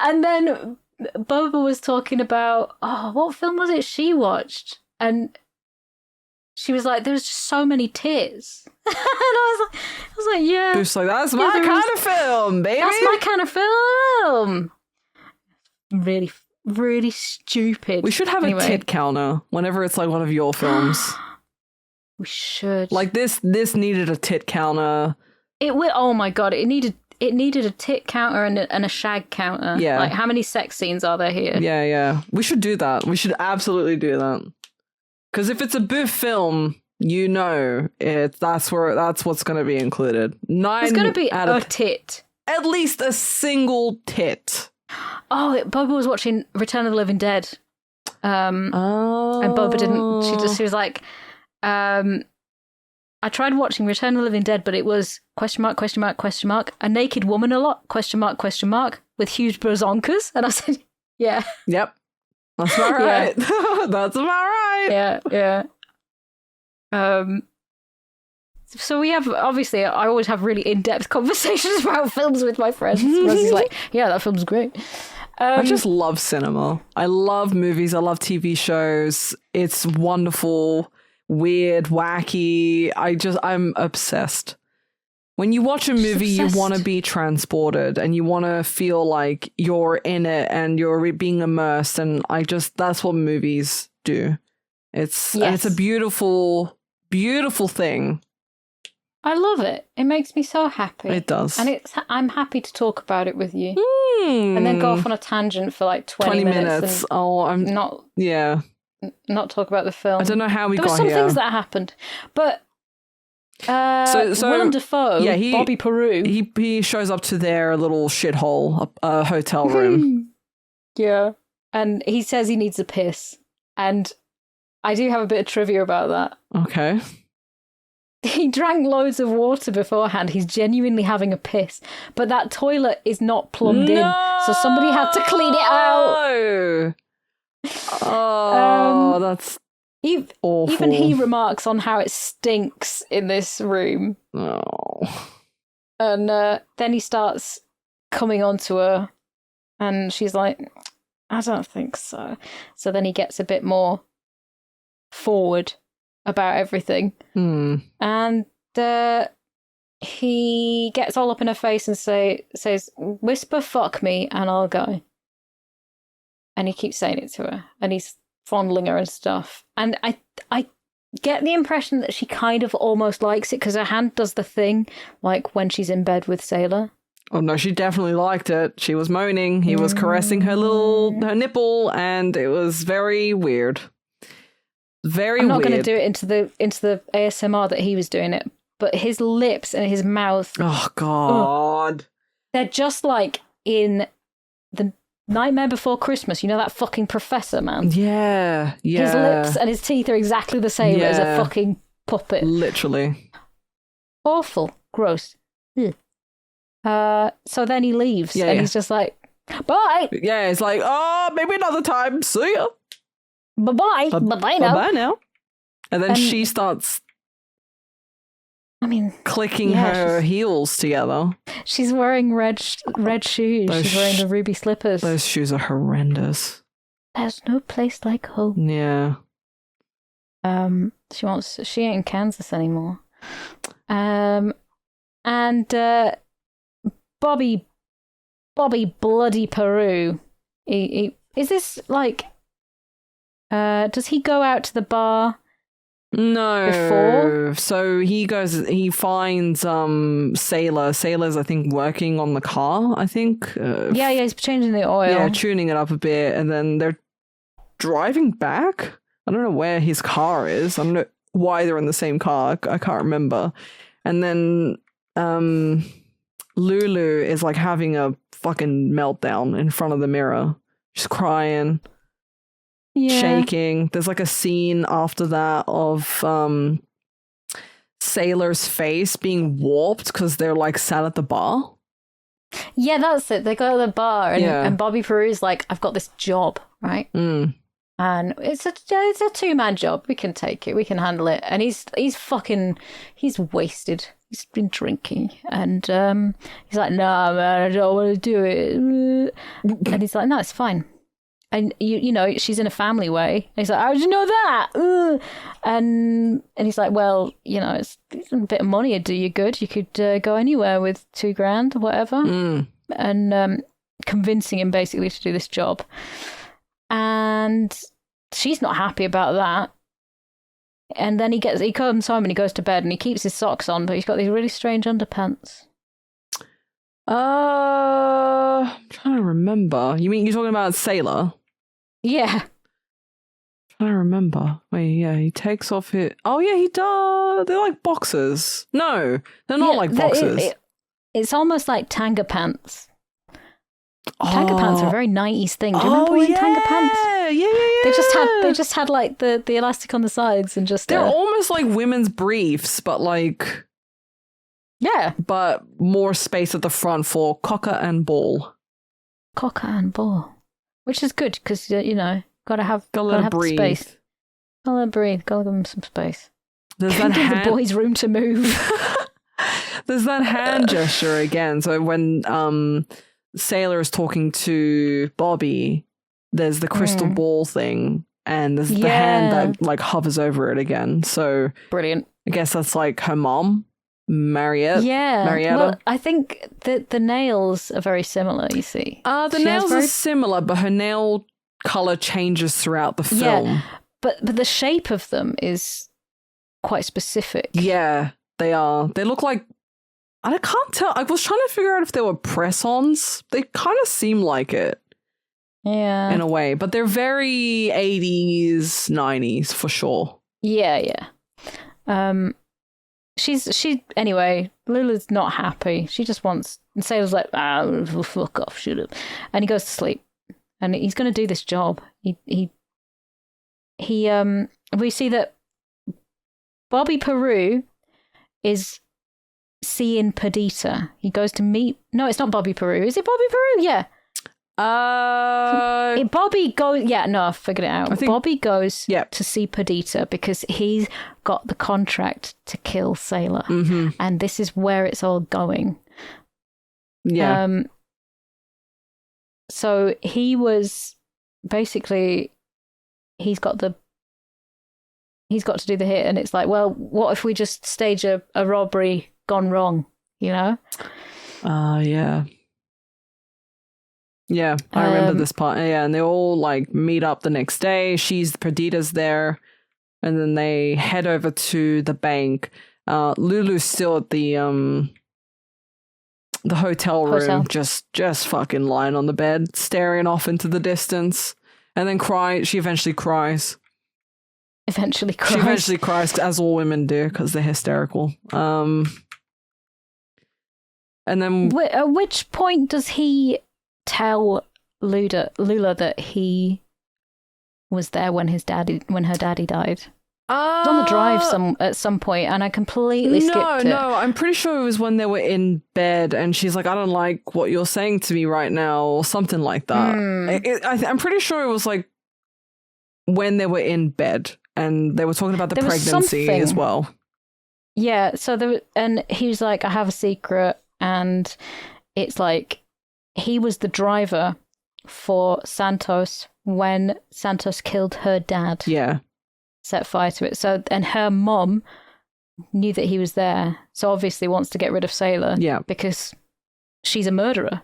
And then Boba was talking about, what film was it she watched? And she was like, there's just so many tears. And I was like, yeah. Just like, that's my kind of film, baby. That's my kind of film. Really, really stupid. We should have a tit counter whenever it's like one of your films. We should. Like this needed a tit counter. It would. Oh my God! It needed a tit counter and a shag counter. Yeah. Like how many sex scenes are there here? Yeah. We should do that. We should absolutely do that. Because if it's a boof film, that's what's going to be included. There's going to be a tit. At least a single tit. Oh, Boba was watching Return of the Living Dead. And Boba didn't. She was like, I tried watching Return of the Living Dead, but it was ? A naked woman a lot ? With huge brozonkas. And I said, yeah. Yep. That's about right. That's about right. Yeah. So we have, obviously, I always have really in-depth conversations about films with my friends. Rosie's like, yeah, that film's great. I just love cinema. I love movies. I love TV shows. It's wonderful, weird, wacky. I'm obsessed. When you watch a movie, you want to be transported and you want to feel like you're in it and you're being immersed. And that's what movies do. It's a beautiful, beautiful thing. I love it. It makes me so happy. It does. And I'm happy to talk about it with you. And then go off on a tangent for like 20 minutes. I'm not talk about the film. I don't know how we got here. There were some things that happened. But so Willem Dafoe, Bobby Peru. He shows up to their little shithole, a hotel room. Yeah. And he says he needs a piss. And I do have a bit of trivia about that. Okay. He drank loads of water beforehand. He's genuinely having a piss. But that toilet is not plumbed in. So somebody had to clean it out. Oh, that's awful. Even he remarks on how it stinks in this room. Oh. And then he starts coming onto her. And she's like, I don't think so. So then he gets a bit more forward about everything. And he gets all up in her face and says, whisper fuck me and I'll go. And he keeps saying it to her. And he's fondling her and stuff. And I get the impression that she kind of almost likes it because her hand does the thing like when she's in bed with Sailor. Oh no, she definitely liked it. She was moaning. He was caressing her nipple, and it was very weird. Very weird. I'm not going to do it into the ASMR that he was doing it, but his lips and his mouth. Oh God. They're just like in the Nightmare Before Christmas. You know that fucking professor, man? Yeah. His lips and his teeth are exactly the same as a fucking puppet. Literally. Awful. Gross. Ugh. So then he leaves and he's just like, bye. Yeah, it's like, oh, maybe another time. See ya. Bye-bye. Bye-bye now. Bye-bye now. And then she starts clicking her heels together. She's wearing red shoes. She's wearing the ruby slippers. Those shoes are horrendous. There's no place like home. Yeah. She ain't in Kansas anymore. And Bobby bloody Peru. He is this like does he go out to the bar? No. Before? So he finds Sailor. Sailor's, I think, working on the car, I think. Yeah, he's changing the oil. Yeah, tuning it up a bit, and then they're driving back. I don't know where his car is. I don't know why they're in the same car. I can't remember. And then Lulu is like having a fucking meltdown in front of the mirror. She's crying. Yeah. Shaking. There's like a scene after that of Sailor's face being warped because they're like sat at the bar. Yeah, that's it. They go to the bar and Bobby Peru's like, I've got this job, right? And it's a 2-man job. We can take it. We can handle it. And he's wasted. He's been drinking. And he's like, nah, man, I don't want to do it. And he's like, no, it's fine. And you know, she's in a family way. And he's like, how did you know that? And he's like, well, you know, it's a bit of money would do you good. You could go anywhere with $2,000 or whatever. And convincing him basically to do this job. And she's not happy about that. And then he comes home and he goes to bed and he keeps his socks on, but he's got these really strange underpants. I'm trying to remember. You mean you're talking about Sailor? Yeah. I'm trying to remember. Wait, yeah, he takes off it. Oh, yeah, he does. They're like boxers. No, they're not like boxers. It's almost like tanga pants. Tanga pants are a very 90s thing. Do you remember wearing tanga pants? Yeah. They just had like the elastic on the sides and just. They're almost like women's briefs, but like. Yeah. But more space at the front for cocker and ball. Cocker and ball. Which is good because, you know, gotta have breathe. space. Gotta breathe. Gotta give them some space. There's that give the boys room to move. There's that hand gesture again. So when Sailor is talking to Bobby, there's the crystal ball thing and there's the hand that like hovers over it again. So brilliant. I guess that's like her mom. Marietta. Well, I think the nails are very similar, you see. The nails are similar, but her nail color changes throughout the film. Yeah, but the shape of them is quite specific. Yeah, they are. They look like, I can't tell. I was trying to figure out if they were press-ons. They kind of seem like it. Yeah. In a way, but they're very 80s, 90s for sure. Yeah. Anyway, Lula's not happy. She just wants, and Sailor's like, fuck off, shoot him. And he goes to sleep. And he's going to do this job. We see that Bobby Peru is seeing Perdita. He goes to meet, no, it's not Bobby Peru. Is it Bobby Peru? Yeah. Bobby goes. Yeah, no, I figured it out. Bobby goes to see Perdita because he's got the contract to kill Sailor, and this is where it's all going. Yeah. So he was basically he's got to do the hit, and it's like, well, what if we just stage a robbery gone wrong? You know? Yeah. Yeah, I remember this part. Yeah, and they all like meet up the next day. Perdita's there, and then they head over to the bank. Lulu's still at the hotel room, just fucking lying on the bed, staring off into the distance, and then She eventually cries. She eventually cries, as all women do, because they're hysterical. And then at which point does he tell Lula that he was there when her daddy died? was on the drive at some point, and I completely skipped it. No, I'm pretty sure it was when they were in bed, and she's like, "I don't like what you're saying to me right now," or something like that. I'm pretty sure it was like when they were in bed, and they were talking about the pregnancy as well. Yeah, and he was like, "I have a secret," and it's like he was the driver for Santos when Santos killed her dad. Yeah. Set fire to it. So, and her mom knew that he was there, so obviously wants to get rid of Sailor. Yeah. Because she's a murderer.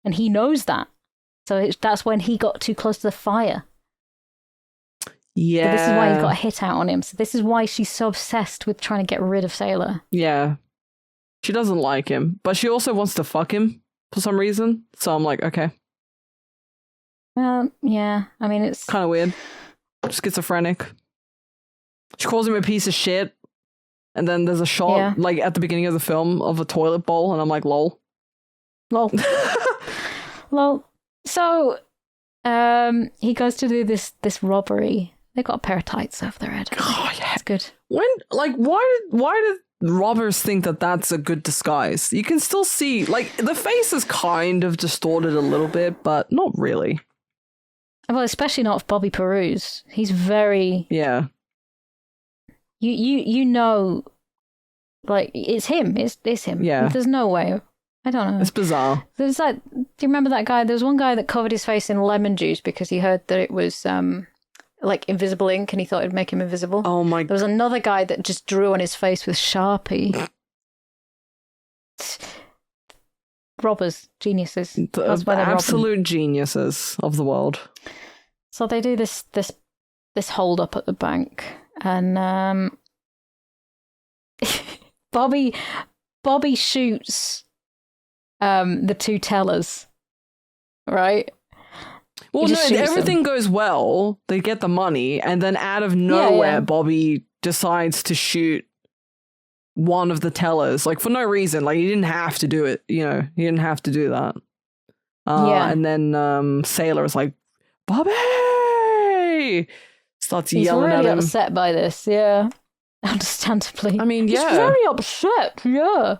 And he knows that. So that's when he got too close to the fire. Yeah. So this is why he got a hit out on him. So this is why she's so obsessed with trying to get rid of Sailor. Yeah. She doesn't like him, but she also wants to fuck him for some reason. So I'm like, okay. Well, yeah. I mean, it's kind of weird. Schizophrenic. She calls him a piece of shit, and then there's a shot like at the beginning of the film of a toilet bowl, and I'm like, lol. Lol. So he goes to do this robbery. They got a pair of tights over their head. Oh yeah, it's good. Why did robbers think that that's a good disguise? You can still see, like, the face is kind of distorted a little bit, but not really. Well, especially not if Bobby Peru's. He's very... Yeah. You know, like, it's him. It's him. Yeah. There's no way. I don't know. It's bizarre. There's that... Do you remember that guy? There was one guy that covered his face in lemon juice because he heard that it was, like, invisible ink, and he thought it'd make him invisible. Oh, my... There was another guy that just drew on his face with Sharpie. Robbers, geniuses. Absolute geniuses of the world. So they do this hold up at the bank, and Bobby shoots the two tellers, right? Well, no, everything goes well. They get the money, and then out of nowhere, Bobby decides to shoot one of the tellers, like, for no reason. Like, he didn't have to do it, He didn't have to do that. And then Sailor is like, Bobby! Starts yelling at him. He's really upset by this, yeah. Understandably. I mean, yeah. He's very upset, yeah.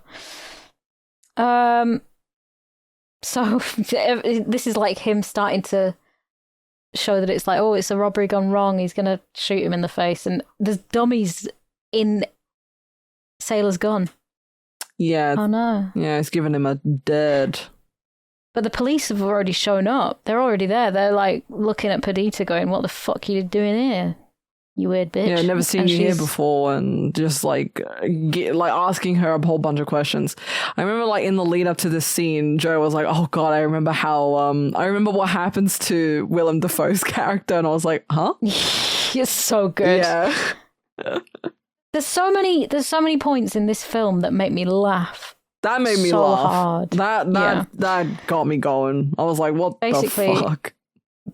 So this is like him starting to show that it's like, oh, it's a robbery gone wrong. He's going to shoot him in the face. And there's dummies in Sailor's gun. Yeah. Oh, no. Yeah, it's giving him a dead. But the police have already shown up. They're already there. They're like looking at Perdita going, what the fuck are you doing here? You weird bitch. Yeah, never seen you here before, and just like asking her a whole bunch of questions. I remember, like, in the lead up to this scene, Joe was like, "Oh God, I remember what happens to Willem Dafoe's character," and I was like, "Huh?" It's so good. Yeah. There's so many points in this film that make me laugh. That made me so laugh. Hard. That got me going. I was like, "What Basically, the fuck?"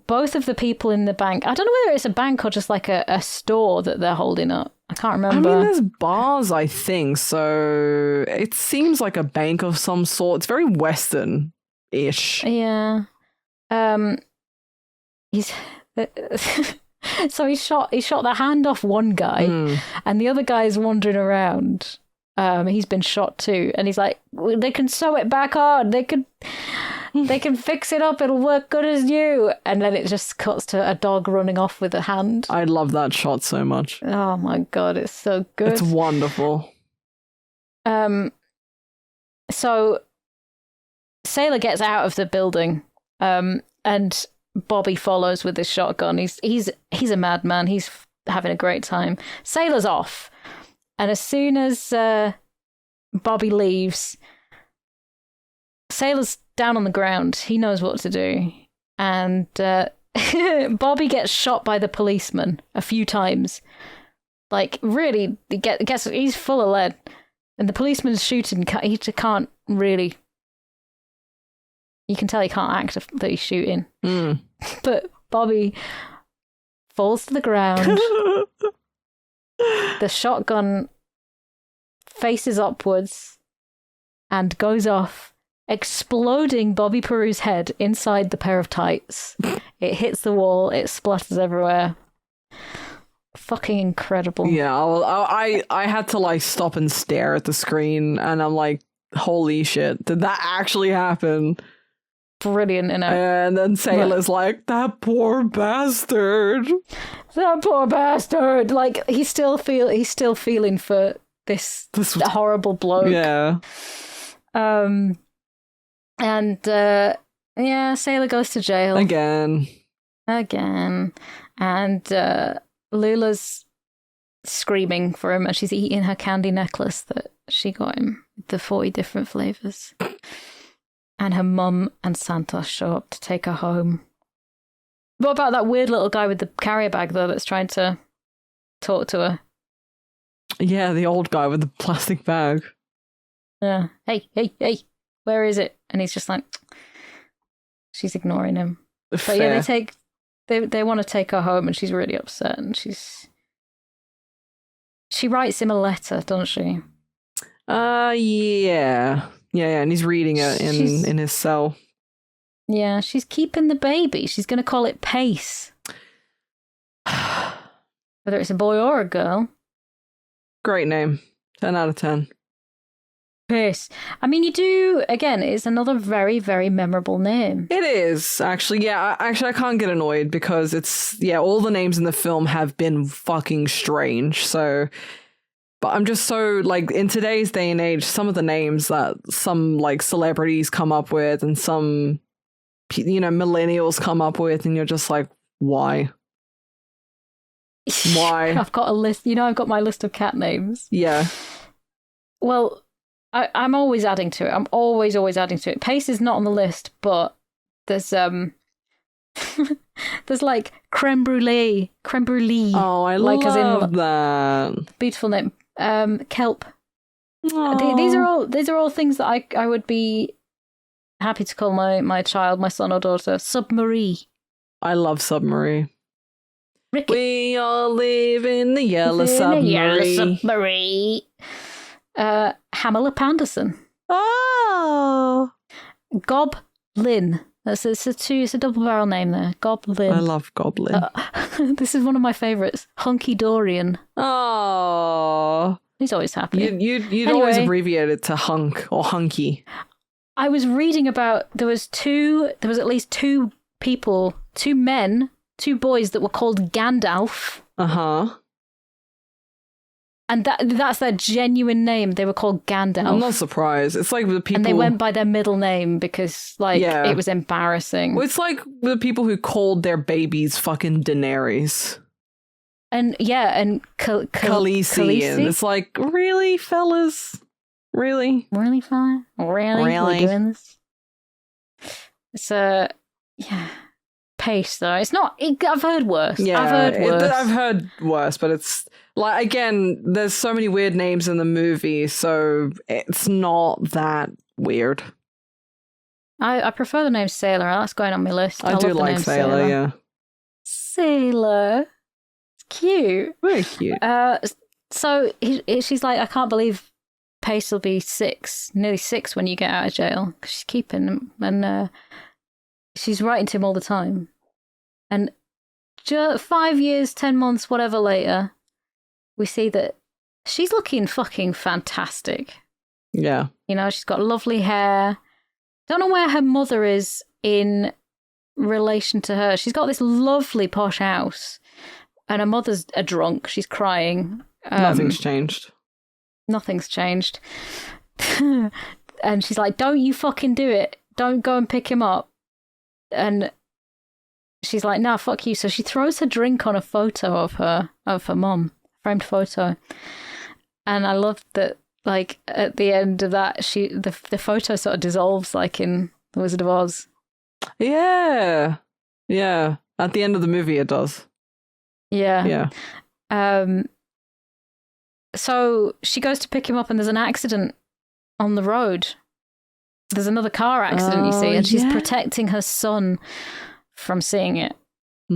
Both of the people in the bank, I don't know whether it's a bank or just like a store that they're holding up. I can't remember. I mean, there's bars, I think, so it seems like a bank of some sort. It's very Western-ish. Yeah. He's so he shot the hand off one guy, and the other guy's wandering around. He's been shot too, and he's like, they can sew it back on. They can fix it up. It'll work good as new. And then it just cuts to a dog running off with a hand. I love that shot so much. Oh my God, it's so good. It's wonderful. So Sailor gets out of the building, and Bobby follows with his shotgun. He's a madman. He's having a great time. Sailor's off. And as soon as Bobby leaves, Sailor's down on the ground. He knows what to do. And Bobby gets shot by the policeman a few times. Like, really, he's full of lead. And the policeman's shooting. He can't really... You can tell he can't act that he's shooting. But Bobby falls to the ground. The shotgun faces upwards and goes off, exploding Bobby Peru's head inside the pair of tights. It hits the wall, it splatters everywhere. fucking incredible. Yeah, I had to like stop and stare at the screen, and I'm like, holy shit, did that actually happen? Brilliant, innit? And then Sailor's like, that poor bastard. That poor bastard. Like, he's still feeling for this horrible bloke. Yeah. And Sailor goes to jail Again. And Lula's screaming for him, and she's eating her candy necklace that she got him, the 40 different flavors. And her mum and Santos show up to take her home. What about that weird little guy with the carrier bag, though, that's trying to talk to her? Yeah, the old guy with the plastic bag. Yeah. Hey, where is it? And he's just like, she's ignoring him. Fair. But yeah, they want to take her home, and she's really upset, and she writes him a letter, doesn't she? Yeah, and he's reading it in his cell. Yeah, she's keeping the baby. She's going to call it Pace. Whether it's a boy or a girl. Great name. 10 out of 10. Pace. I mean, you do, again, it's another very, very memorable name. It is, actually. Yeah, I can't get annoyed because all the names in the film have been fucking strange. So, but I'm just so, like, in today's day and age, some of the names that some, like, celebrities come up with and some, millennials come up with, and you're just like, why? Why? I've got a list. I've got my list of cat names. Yeah. Well, I'm always adding to it. I'm always adding to it. Pace is not on the list, but there's there's like creme brulee. Oh, I like love that. Beautiful name. Kelp. These are all things that I would be happy to call my child, my son or daughter. Submarie. I love Submarie. Ricky. We all live in the yellow submarine. Hamala Panderson. Oh. Goblin. It's a double barrel name there. Goblin. I love Goblin. This is one of my favourites. Hunky Dorian. Oh. He's always happy. You'd always abbreviate it to Hunk or Hunky. I was reading about there was at least two men, two boys that were called Gandalf. Uh-huh. And that's their genuine name. They were called Gandalf. I'm not surprised. It's like the people... And they went by their middle name because, it was embarrassing. Well, it's like the people who called their babies fucking Daenerys. And, Khaleesi. And it's like, really, fellas? Really? Really, fella? Really? We're doing this? It's, Pace, though. It's not... I've heard worse. Yeah, I've heard worse, but it's... Like, again, there's so many weird names in the movie, so it's not that weird. I prefer the name Sailor. That's going on my list. I do like Sailor, yeah. Sailor. It's cute. Very cute. So she's like, I can't believe Pace will be nearly 6 when you get out of jail. 'Cause she's keeping him. And she's writing to him all the time. And 5 years, 10 months, whatever later... we see that she's looking fucking fantastic. Yeah. She's got lovely hair. Don't know where her mother is in relation to her. She's got this lovely posh house, and her mother's a drunk. She's crying. Nothing's changed. Nothing's changed. And she's like, don't you fucking do it. Don't go and pick him up. And she's like, nah, fuck you. So she throws her drink on a photo of her mum. Framed photo. And I love that, like, at the end of that, the photo sort of dissolves, like in The Wizard of Oz. Yeah. Yeah. At the end of the movie, it does. Yeah. Yeah. So she goes to pick him up, and there's an accident on the road. There's another car accident, you see, and she's protecting her son from seeing it.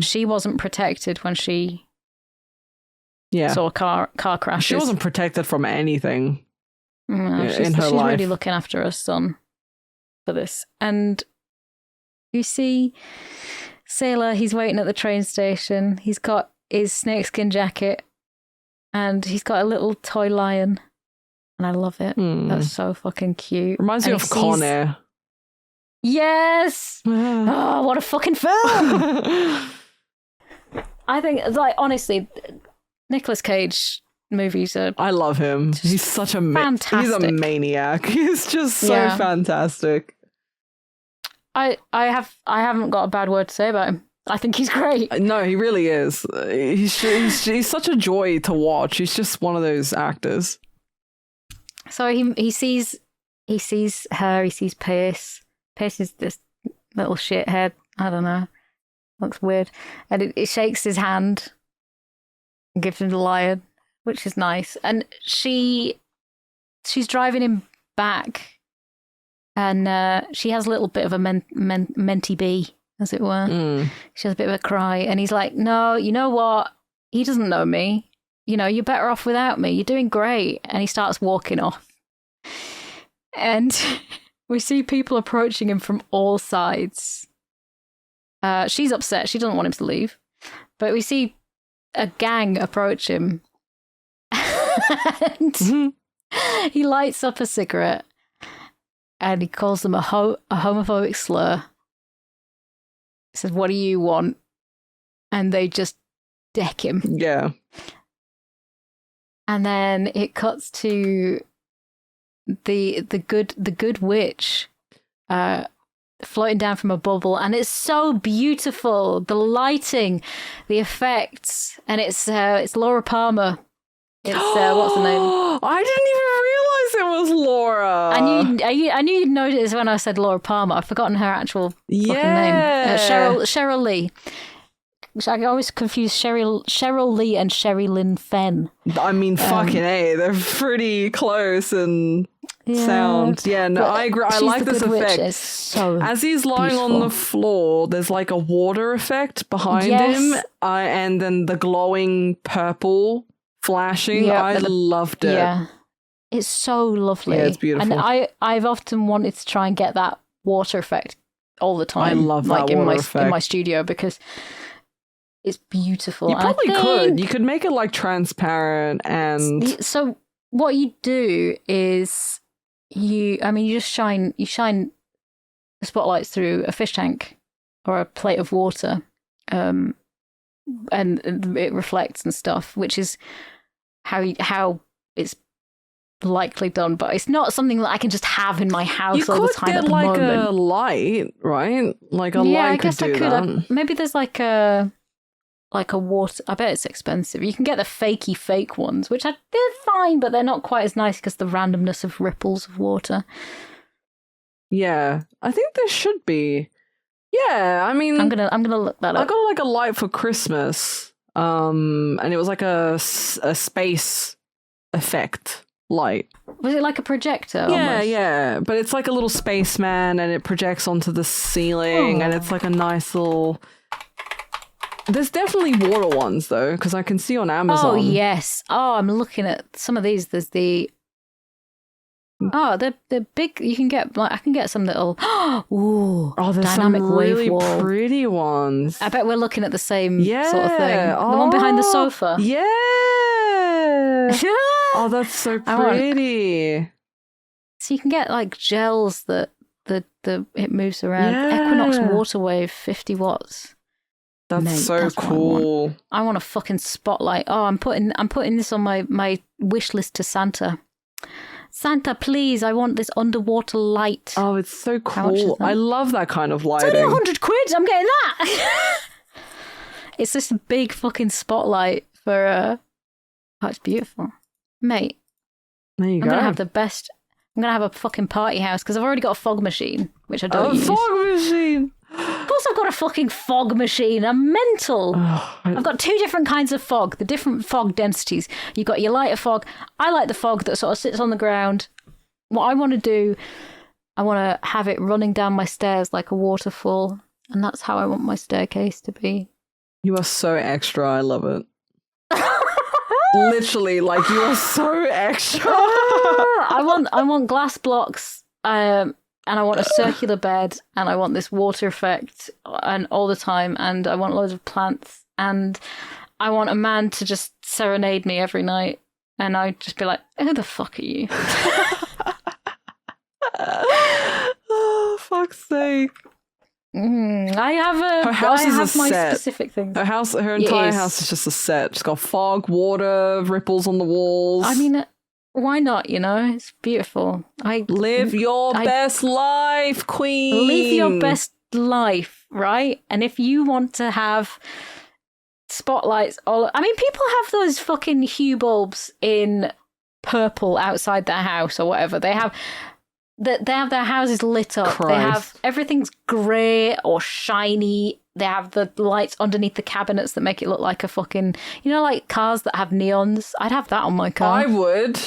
She wasn't protected when she... saw a car crash. She wasn't protected from anything in her life. She's really looking after her son for this. And you see Sailor, he's waiting at the train station. He's got his snakeskin jacket and he's got a little toy lion, and I love it. Hmm. That's so fucking cute. Reminds me And of he Con sees- Air. Yes. Oh, what a fucking film! I think, like, honestly, Nicolas Cage movies are. I love him. He's such a he's a fantastic. maniac. He's just so Yeah. fantastic. I haven't got a bad word to say about him. I think he's great. No, he really is. He's such a joy to watch. He's just one of those actors. So he sees her. He sees Pierce. Pierce is this little shithead. I don't know. Looks weird, and it shakes his hand and gives him the lion, which is nice. And she's driving him back, and she has a little bit of a mentee bee, as it were. She has a bit of a cry, and he's like, "No, you know what? He doesn't know me. You know, you're better off without me. You're doing great." And he starts walking off, and we see people approaching him from all sides. She's upset. She doesn't want him to leave, but we see a gang approach him, and he lights up a cigarette, and he calls them a homophobic slur. He says, "What do you want?" And they just deck him. Yeah. And then it cuts to the good witch floating down from a bubble, and it's so beautiful. The lighting, the effects, and it's Laura Palmer. It's what's her name? I didn't even realize it was Laura. I knew you'd notice when I said Laura Palmer. I've forgotten her actual fucking name. Cheryl Lee. I always confuse Cheryl Lee and Sherry Lynn Fenn. I mean, fucking A, they're pretty close and sound. Yeah, no, I agree. I like this effect. It's so as he's lying on the floor, there's like a water effect behind him, and then the glowing purple flashing. I loved it. Yeah, it's so lovely. Yeah, it's beautiful. And I've often wanted to try and get that water effect all the time. I love that water effect in my studio because it's beautiful. You probably could. You could make it like transparent and. So what you do is you just shine the spotlights through a fish tank or a plate of water, and it reflects and stuff, which is how it's likely done. But it's not something that I can just have in my house all the time. You could get like a light, right? Like a light. I guess I could. Maybe there's like a water. I bet it's expensive. You can get the fake ones, which they're fine, but they're not quite as nice because the randomness of ripples of water. Yeah, I think there should be. Yeah, I mean, I'm gonna look that up. I got like a light for Christmas, and it was like a space effect light. Was it like a projector? Yeah, almost? yeah, but it's like a little spaceman, and it projects onto the ceiling, and it's like a nice little. There's definitely water ones though, because I can see on Amazon. Oh yes. Oh, I'm looking at some of these. There's the. Oh, they're big. You can get I can get some little. Ooh. Oh, there's dynamic some really wave wall. pretty ones. I bet we're looking at the same sort of thing. Oh, The one behind the sofa. Yeah. Oh, that's so pretty. So you can get like gels that it moves around. Yeah. Equinox water wave, 50 watts. That's Mate, so that's cool. I want a fucking spotlight. Oh, I'm putting this on my wish list to Santa. Santa, please, I want this underwater light. Oh, it's so How much is cool. that? I love that kind of lighting. It's only 100 quid. I'm getting that. It's just a big fucking spotlight for oh, it's beautiful. Mate, There you I'm go. gonna have the best. I'm gonna have a fucking party house because I've already got a fog machine, which I don't use. fog machine. Of course, I've got a fucking fog machine. I'm mental. I've got two different kinds of fog, the different fog densities. You've got your lighter fog. I like the fog that sort of sits on the ground. What I want to do, I want to have it running down my stairs like a waterfall, and that's how I want my staircase to be. You are so extra. I love it. Literally, like you are so extra. I want glass blocks, and I want a circular bed, and I want this water effect, and all the time, and I want loads of plants, and I want a man to just serenade me every night. And I'd just be like, who the fuck are you? Oh, fuck's sake. I have Her house is a my set. specific things. Her entire house is just a set. It's got fog, water, ripples on the walls. I mean, why not, you know? It's beautiful. Live your best life, queen. Live your best life, right? And if you want to have spotlights I mean, people have those fucking hue bulbs in purple outside their house or whatever. They have their houses lit up. Christ. They have everything's grey or shiny. They have the lights underneath the cabinets that make it look like a fucking, you know, like cars that have neons. I'd have that on my car. I would.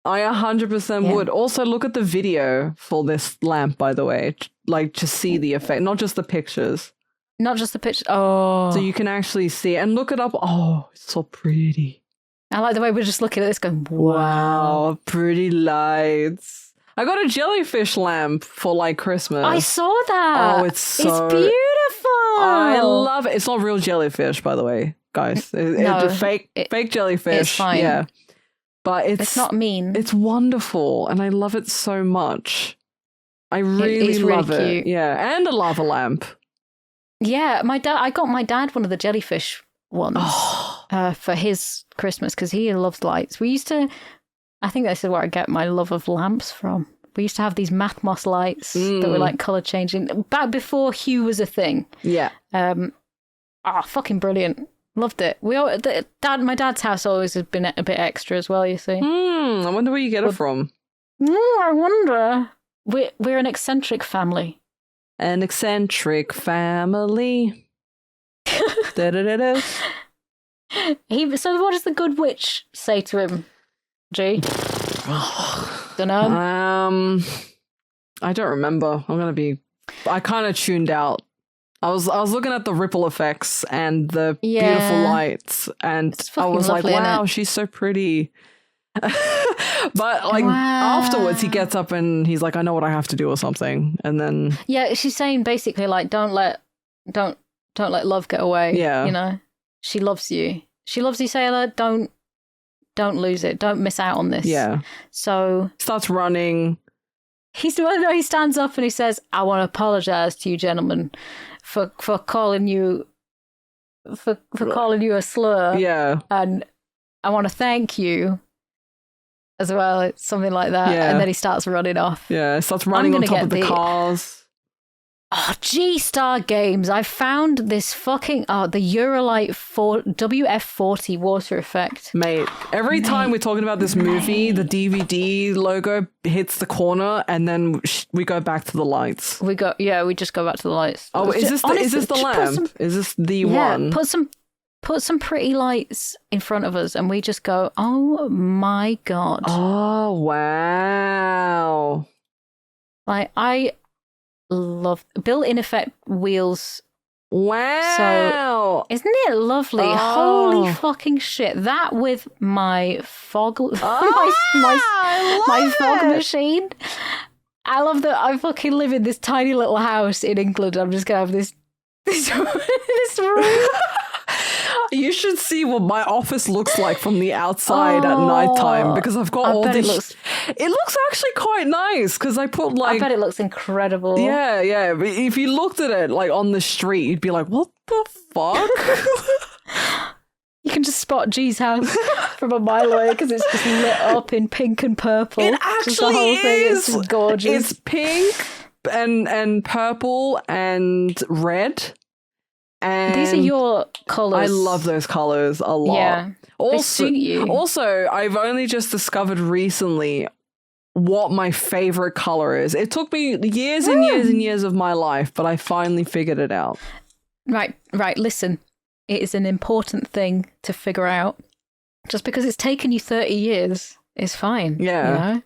I 100% would. Also, look at the video for this lamp, by the way. Like, to see the effect, not just the pictures. Not just the picture. Oh. So you can actually see it. And look it up. Oh, it's so pretty. I like the way we're just looking at this going, wow. Pretty lights. I got a jellyfish lamp for like Christmas. I saw that. Oh, it's beautiful. I love it. It's not real jellyfish, by the way, guys. It's fake jellyfish. It's fine. Yeah. But it's not mean. It's wonderful. And I love it so much. I really love it. Cute. Yeah. And a lava lamp. Yeah, I got my dad one of the jellyfish ones for his Christmas because he loves lights. We used to, I think this is where I get my love of lamps from. We used to have these Mathmos lights that were like colour changing back before hue was a thing. Yeah. Fucking brilliant. Loved it. My dad's house always has been a bit extra as well, you see. I wonder where you get it from. I wonder. We're an eccentric family. An eccentric family. Da-da-da-da. So what does the good witch say to him, G? Don't know. I don't remember. I kind of tuned out. I was looking at the ripple effects and the beautiful lights, and I was like, wow, she's so pretty. But like afterwards he gets up and he's like, I know what I have to do or something, and then she's saying basically like don't let love get away. Yeah, you know, she loves you, Sailor. Don't lose it, don't miss out on this. Yeah. So starts running. He stands up and he says, I want to apologize to you gentlemen for calling you calling you a slur. Yeah. And I want to thank you as well. It's something like that. Yeah. And then he starts running off. Yeah, starts running on top of the cars. Oh, G-Star Games. I found this fucking... the Eurolight WF-40 water effect. Mate, every time we're talking about this movie, the DVD logo hits the corner and then we go back to the lights. We just go back to the lights. Oh, is this the lamp? Is this the one? Put some pretty lights in front of us and we just go, oh my God. Oh, wow. Like, I love built-in effect wheels. Wow. So, isn't it lovely? Holy fucking shit. That with my fog my fog machine. I love that I fucking live in this tiny little house in England. I'm just gonna have this room. You should see what my office looks like from the outside at nighttime, because I've got all this. It looks actually quite nice because I put like. I bet it looks incredible. Yeah. But if you looked at it like on the street, you'd be like, "What the fuck?" You can just spot G's house from a mile away because it's just lit up in pink and purple. It actually the whole thing is just gorgeous. It's pink and purple and red. And these are your colours. I love those colours a lot. Yeah, they suit you. Also, I've only just discovered recently what my favourite colour is. It took me years and years and years of my life, but I finally figured it out. Right. Listen, it is an important thing to figure out. Just because it's taken you 30 years is fine. Yeah. You know?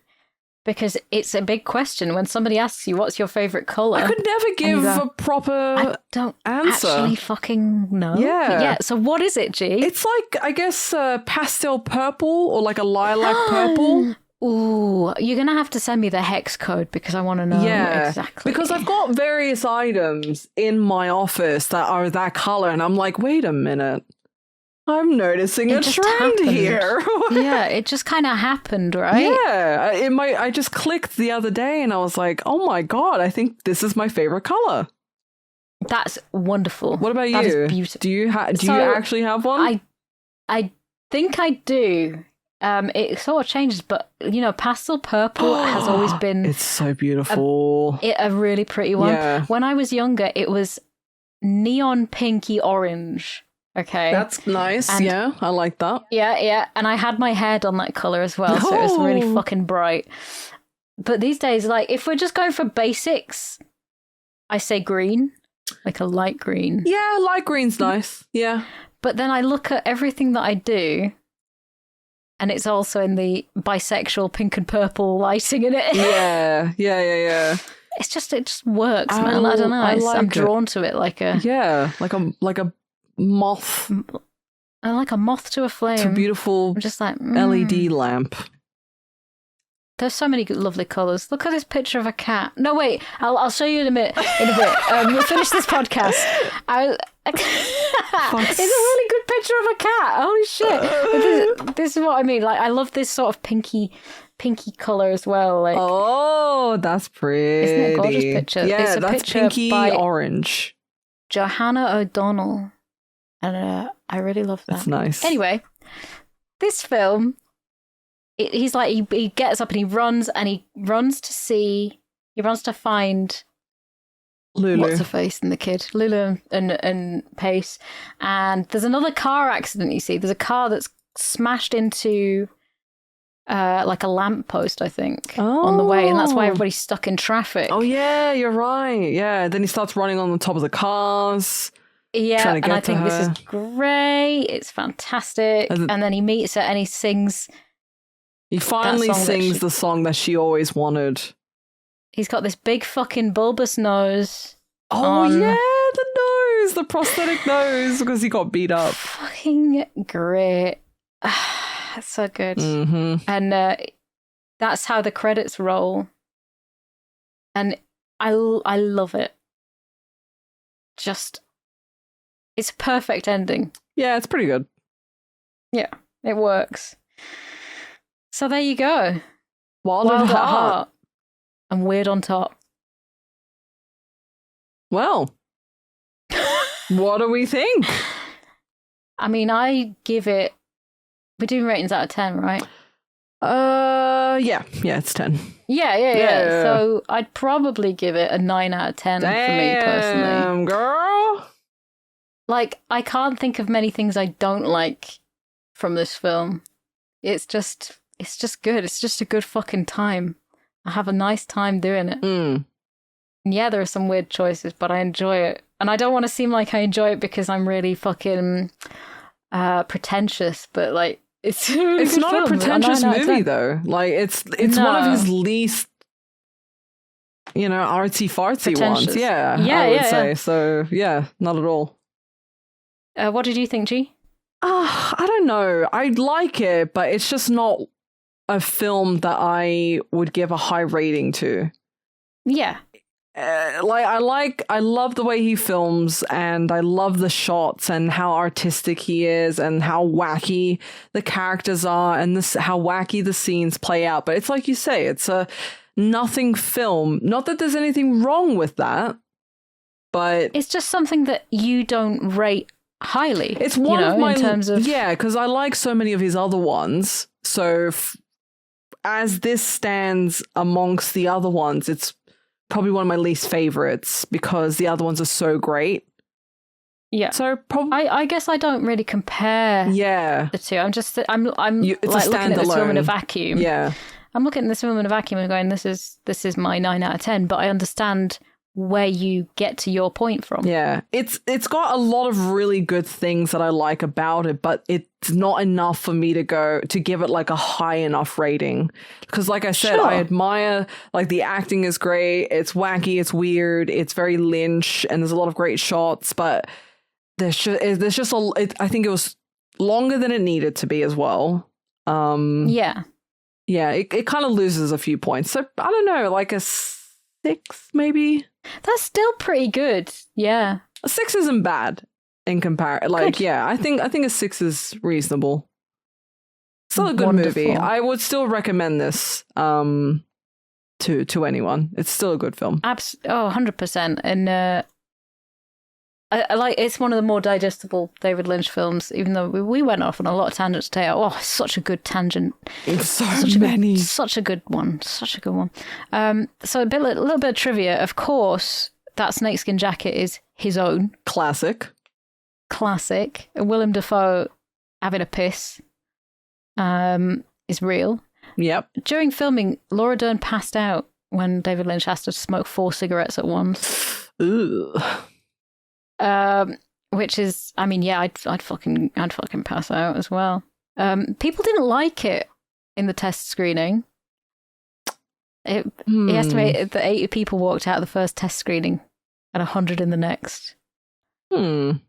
Because it's a big question when somebody asks you, what's your favourite colour? I could never give a proper I don't answer. Actually fucking know. Yeah. So what is it, G? It's like, I guess, pastel purple or like a lilac purple. Ooh, you're going to have to send me the hex code because I want to know exactly. Because I've got various items in my office that are that colour and I'm like, wait a minute. I'm noticing a just trend happened. here. Yeah, it just kind of happened, right? Yeah, I just clicked the other day and I was like, oh my God, I think this is my favorite color. That's wonderful. What about you? That is beautiful. Do you actually have one? I think I do. It sort of changes, but pastel purple has always been It's so beautiful. a really pretty one. Yeah. When I was younger, it was neon pinky orange. Okay. That's nice. And yeah, I like that. yeah. And I had my hair done that colour as well, so it was really fucking bright. But these days, like, if we're just going for basics, I say green, like a light green. Yeah, light green's nice. Yeah. But then I look at everything that I do, and it's also in the bisexual pink and purple lighting in it. Yeah. It just works, man. I don't know. I'm drawn to it like a like a moth. I like a moth to a flame. It's a beautiful I'm just like LED lamp. There's so many lovely colours. Look at this picture of a cat. No, wait. I'll show you in a bit. We'll finish this podcast. It's a really good picture of a cat. Holy shit! This is what I mean. Like, I love this sort of pinky colour as well. Like, oh, that's pretty. Isn't it a gorgeous picture? Yeah, it's a that's picture pinky by orange. Johanna O'Donnell, and I really love that. That's nice. Anyway, this film. He's like, he gets up and he runs to find Lulu. What's her face and the kid, Lulu and Pace. And there's another car accident, you see. There's a car that's smashed into like a lamppost, I think, on the way. And that's why everybody's stuck in traffic. Oh, yeah, you're right. Yeah, then he starts running on the top of the cars. Yeah, and I think this is great. It's fantastic. And then he meets her and he sings... He finally sings the song that she always wanted. He's got this big fucking bulbous nose. Oh, yeah, the nose, the prosthetic nose, because he got beat up. Fucking great. That's so good. Mm-hmm. And that's how the credits roll. And I love it. Just, it's a perfect ending. Yeah, it's pretty good. Yeah, it works. So there you go. Wild at Heart. And Weird on top. Well, what do we think? I mean, I give it... We're doing ratings out of 10, right? Yeah, it's 10. Yeah. So I'd probably give it a 9 out of 10 for me personally. Damn, girl. Like, I can't think of many things I don't like from this film. It's just good. It's just a good fucking time. I have a nice time doing it. Mm. Yeah, there are some weird choices, but I enjoy it. And I don't want to seem like I enjoy it because I'm really fucking pretentious, but like, it's a really it's good not film. a pretentious movie though. Like, it's one of his least, artsy fartsy ones. Yeah, I would say. So yeah, not at all. What did you think, G? I don't know. I like it, but it's just not a film that I would give a high rating to. Yeah. I love the way he films, and I love the shots and how artistic he is and how wacky the characters are and how wacky the scenes play out. But it's like you say, it's a nothing film. Not that there's anything wrong with that, but it's just something that you don't rate highly. It's one of my... in terms of... Yeah, because I like so many of his other ones. So as this stands amongst the other ones, it's probably one of my least favorites because the other ones are so great. Yeah. So probably... I guess I don't really compare the two. I'm like looking at this film in a vacuum. Yeah. I'm looking at this film in a vacuum and going, this is my 9 out of 10, but I understand where you get to your point from. Yeah, it's got a lot of really good things that I like about it, but it's not enough for me to give it like a high enough rating. Because like I said, I admire, like, the acting is great, it's wacky, it's weird, it's very Lynch, and there's a lot of great shots, but there's just I think it was longer than it needed to be as well. Yeah, it kind of loses a few points. So I don't know, like a 6 maybe. That's still pretty good. Yeah. A 6 isn't bad. in comparison. Like, yeah, I think a 6 is reasonable. Still a good movie. I would still recommend this to anyone. It's still a good film. 100%. And I like, it's one of the more digestible David Lynch films, even though we went off on a lot of tangents today. Oh, such a good tangent. So many. Such a good one. Such a good one. So a little bit of trivia. Of course, that snakeskin jacket is his own. Classic. Willem Dafoe having a piss is real. Yep. During filming, Laura Dern passed out when David Lynch asked her to smoke 4 cigarettes at once. Ooh. Which is, I mean, yeah, I'd fucking pass out as well. People didn't like it in the test screening. He estimated that 80 people walked out of the first test screening and 100 in the next. I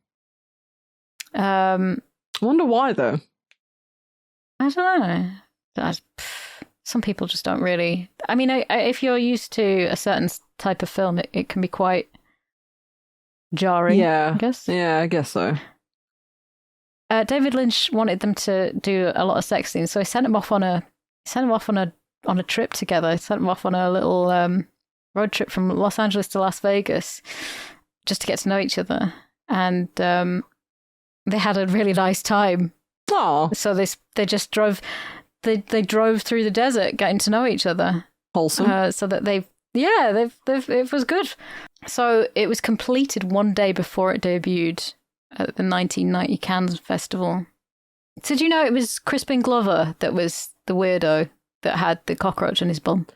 wonder why, though. I don't know. Some people just don't really. I mean, if you're used to a certain type of film, it can be quite jarring. Yeah, I guess. Yeah, I guess so. David Lynch wanted them to do a lot of sex scenes, so he sent them off on a trip together. He sent them off on a little road trip from Los Angeles to Las Vegas, just to get to know each other, and they had a really nice time. Oh, so they just drove. They drove through the desert, getting to know each other. Wholesome. So that it was good. So it was completed one day before it debuted at the 1990 Cannes Festival. So did you know it was Crispin Glover that was the weirdo that had the cockroach on his bum?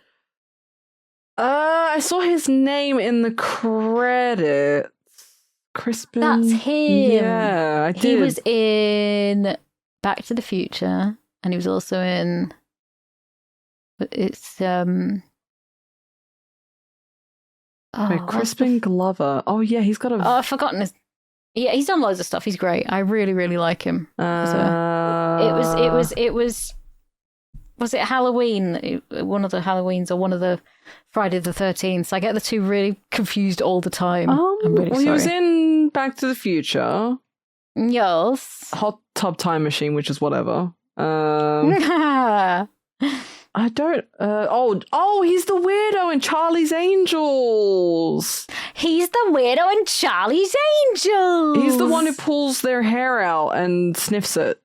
I saw his name in the credits. Crispin. That's him. Yeah, I did. He was in Back to the Future, and he was also in. It's Wait, Crispin Glover. Oh yeah, he's got a. Oh, I've forgotten his. Yeah, he's done loads of stuff. He's great. I really, really like him. It was. Was it Halloween? One of the Halloweens or one of the Friday the 13th? I get the two really confused all the time. I'm really sorry. He was in Back to the Future. Yes. Hot Tub Time Machine, which is whatever. I don't. He's the weirdo in Charlie's Angels. He's the weirdo in Charlie's Angels. He's the one who pulls their hair out and sniffs it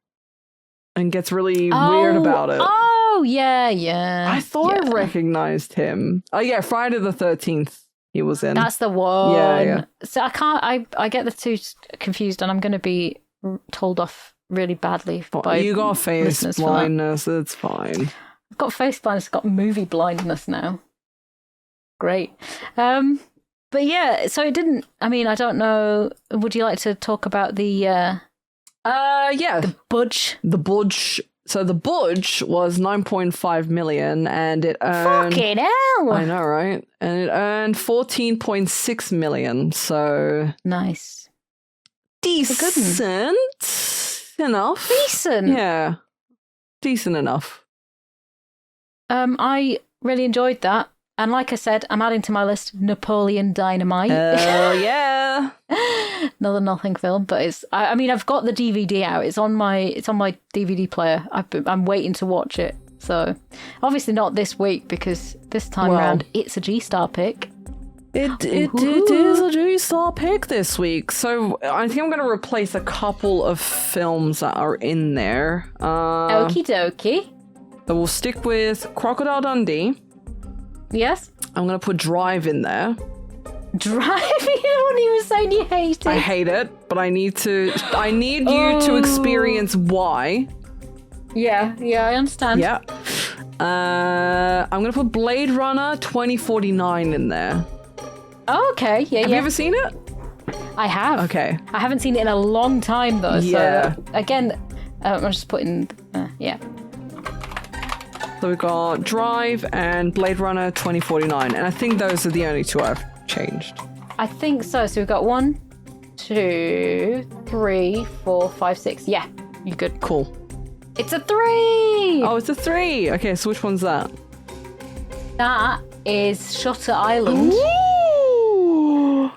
and gets really weird about it. Oh, yeah. I thought I recognized him. Oh, yeah, Friday the 13th he was in. That's the one. Yeah. So I get the two confused, and I'm going to be told off really badly by you got face blindness. It's fine. I've got face blindness. I've got movie blindness now. Great. But yeah, so it didn't. I mean, I don't know. Would you like to talk about the? Yeah. The Budge. The Budge. So the Budge was 9.5 million, and it earned. Fucking hell! I know, right? And it earned 14.6 million. So nice. Decent enough. Decent. Yeah. Decent enough. I really enjoyed that. And like I said, I'm adding to my list Napoleon Dynamite. Oh, yeah. Another nothing film, but it's. I mean, I've got the DVD out. It's on my DVD player. I'm waiting to watch it. So, obviously not this week because this time around it's a G-Star pick. It is a G-Star pick this week. So I think I'm going to replace a couple of films that are in there. Okie dokie. So we'll stick with Crocodile Dundee. Yes. I'm going to put Drive in there. Drive? What you were saying you hate it. I hate it, but I need you to experience why. Yeah, I understand. Yeah. I'm going to put Blade Runner 2049 in there. Oh, okay. Yeah, Have you ever seen it? I have. Okay. I haven't seen it in a long time, though. Yeah. So, again, I'm just putting... yeah. So we've got Drive and Blade Runner 2049. And I think those are the only two I've changed. I think so. So we've got 1, 2, 3, 4, 5, 6. Yeah, you're good. Cool. It's a 3! Oh, it's a 3. Okay, so which one's that? That is Shutter Island. Ooh!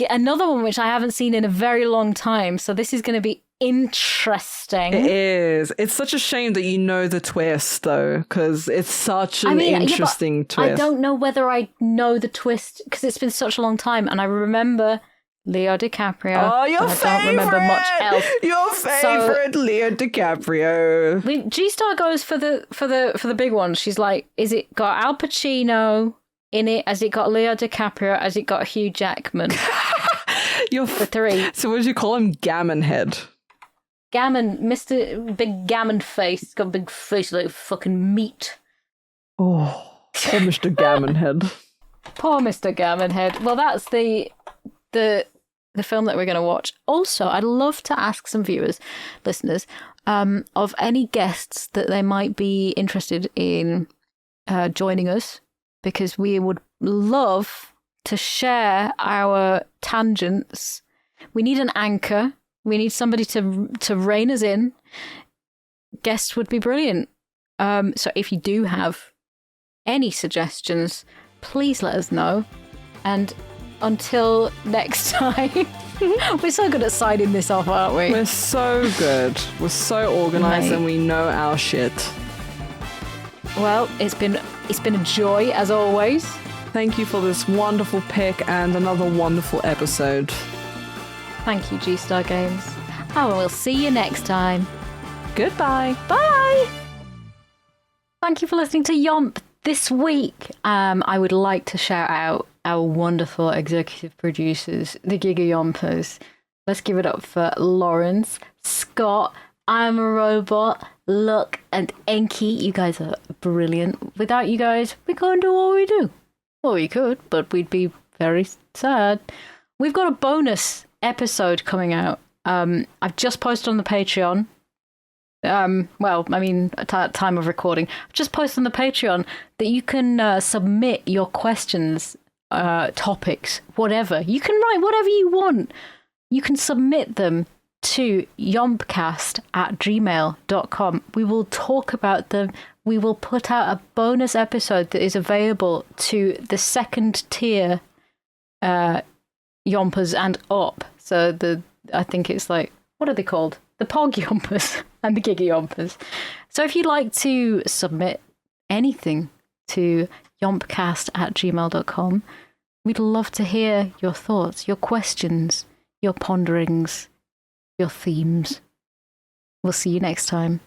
another one which I haven't seen in a very long time. So this is going to be interesting. It is. It's such a shame that you know the twist, though, because it's such an interesting twist. I don't know whether I know the twist because it's been such a long time, and I remember Leo DiCaprio. Oh, your favorite! I don't remember much else. Your favorite, Leo DiCaprio. G-Star goes for the big one. She's like, is it got Al Pacino in it? Has it got Leo DiCaprio? Has it got Hugh Jackman? The three. So what did you call him? Gammon head. Gammon, Mr. Big Gammon face. He's got a big face like fucking meat. Oh, poor Mr. Gammon head. Poor Mr. Gammon head. Well, that's the film that we're going to watch. Also, I'd love to ask some listeners, of any guests that they might be interested in joining us, because we would love to share our tangents. We need an anchor. We need somebody to rein us in. Guests would be brilliant. So if you do have any suggestions, please let us know. And until next time, we're so good at signing this off, aren't we? We're so good. We're so organized, and we know our shit. Well, it's been a joy as always. Thank you for this wonderful pick and another wonderful episode. Thank you, G-Star Games. Oh, and we'll see you next time. Goodbye. Bye. Thank you for listening to YOMP this week. I would like to shout out our wonderful executive producers, the Giga Yompers. Let's give it up for Lawrence, Scott, I'm a Robot, Luck, and Enki. You guys are brilliant. Without you guys, we can't do what we do. Well, we could, but we'd be very sad. We've got a bonus episode coming out. I've just posted on the Patreon. At time of recording, I've just posted on the Patreon that you can submit your questions, topics, whatever. You can write whatever you want. You can submit them to yompcast@gmail.com. We will talk about them. We will put out a bonus episode that is available to the second tier Yompers and up. So I think it's like, what are they called? The Pog Yompers and the Giga Yompers. So if you'd like to submit anything to yompcast@gmail.com, we'd love to hear your thoughts, your questions, your ponderings, your themes. We'll see you next time.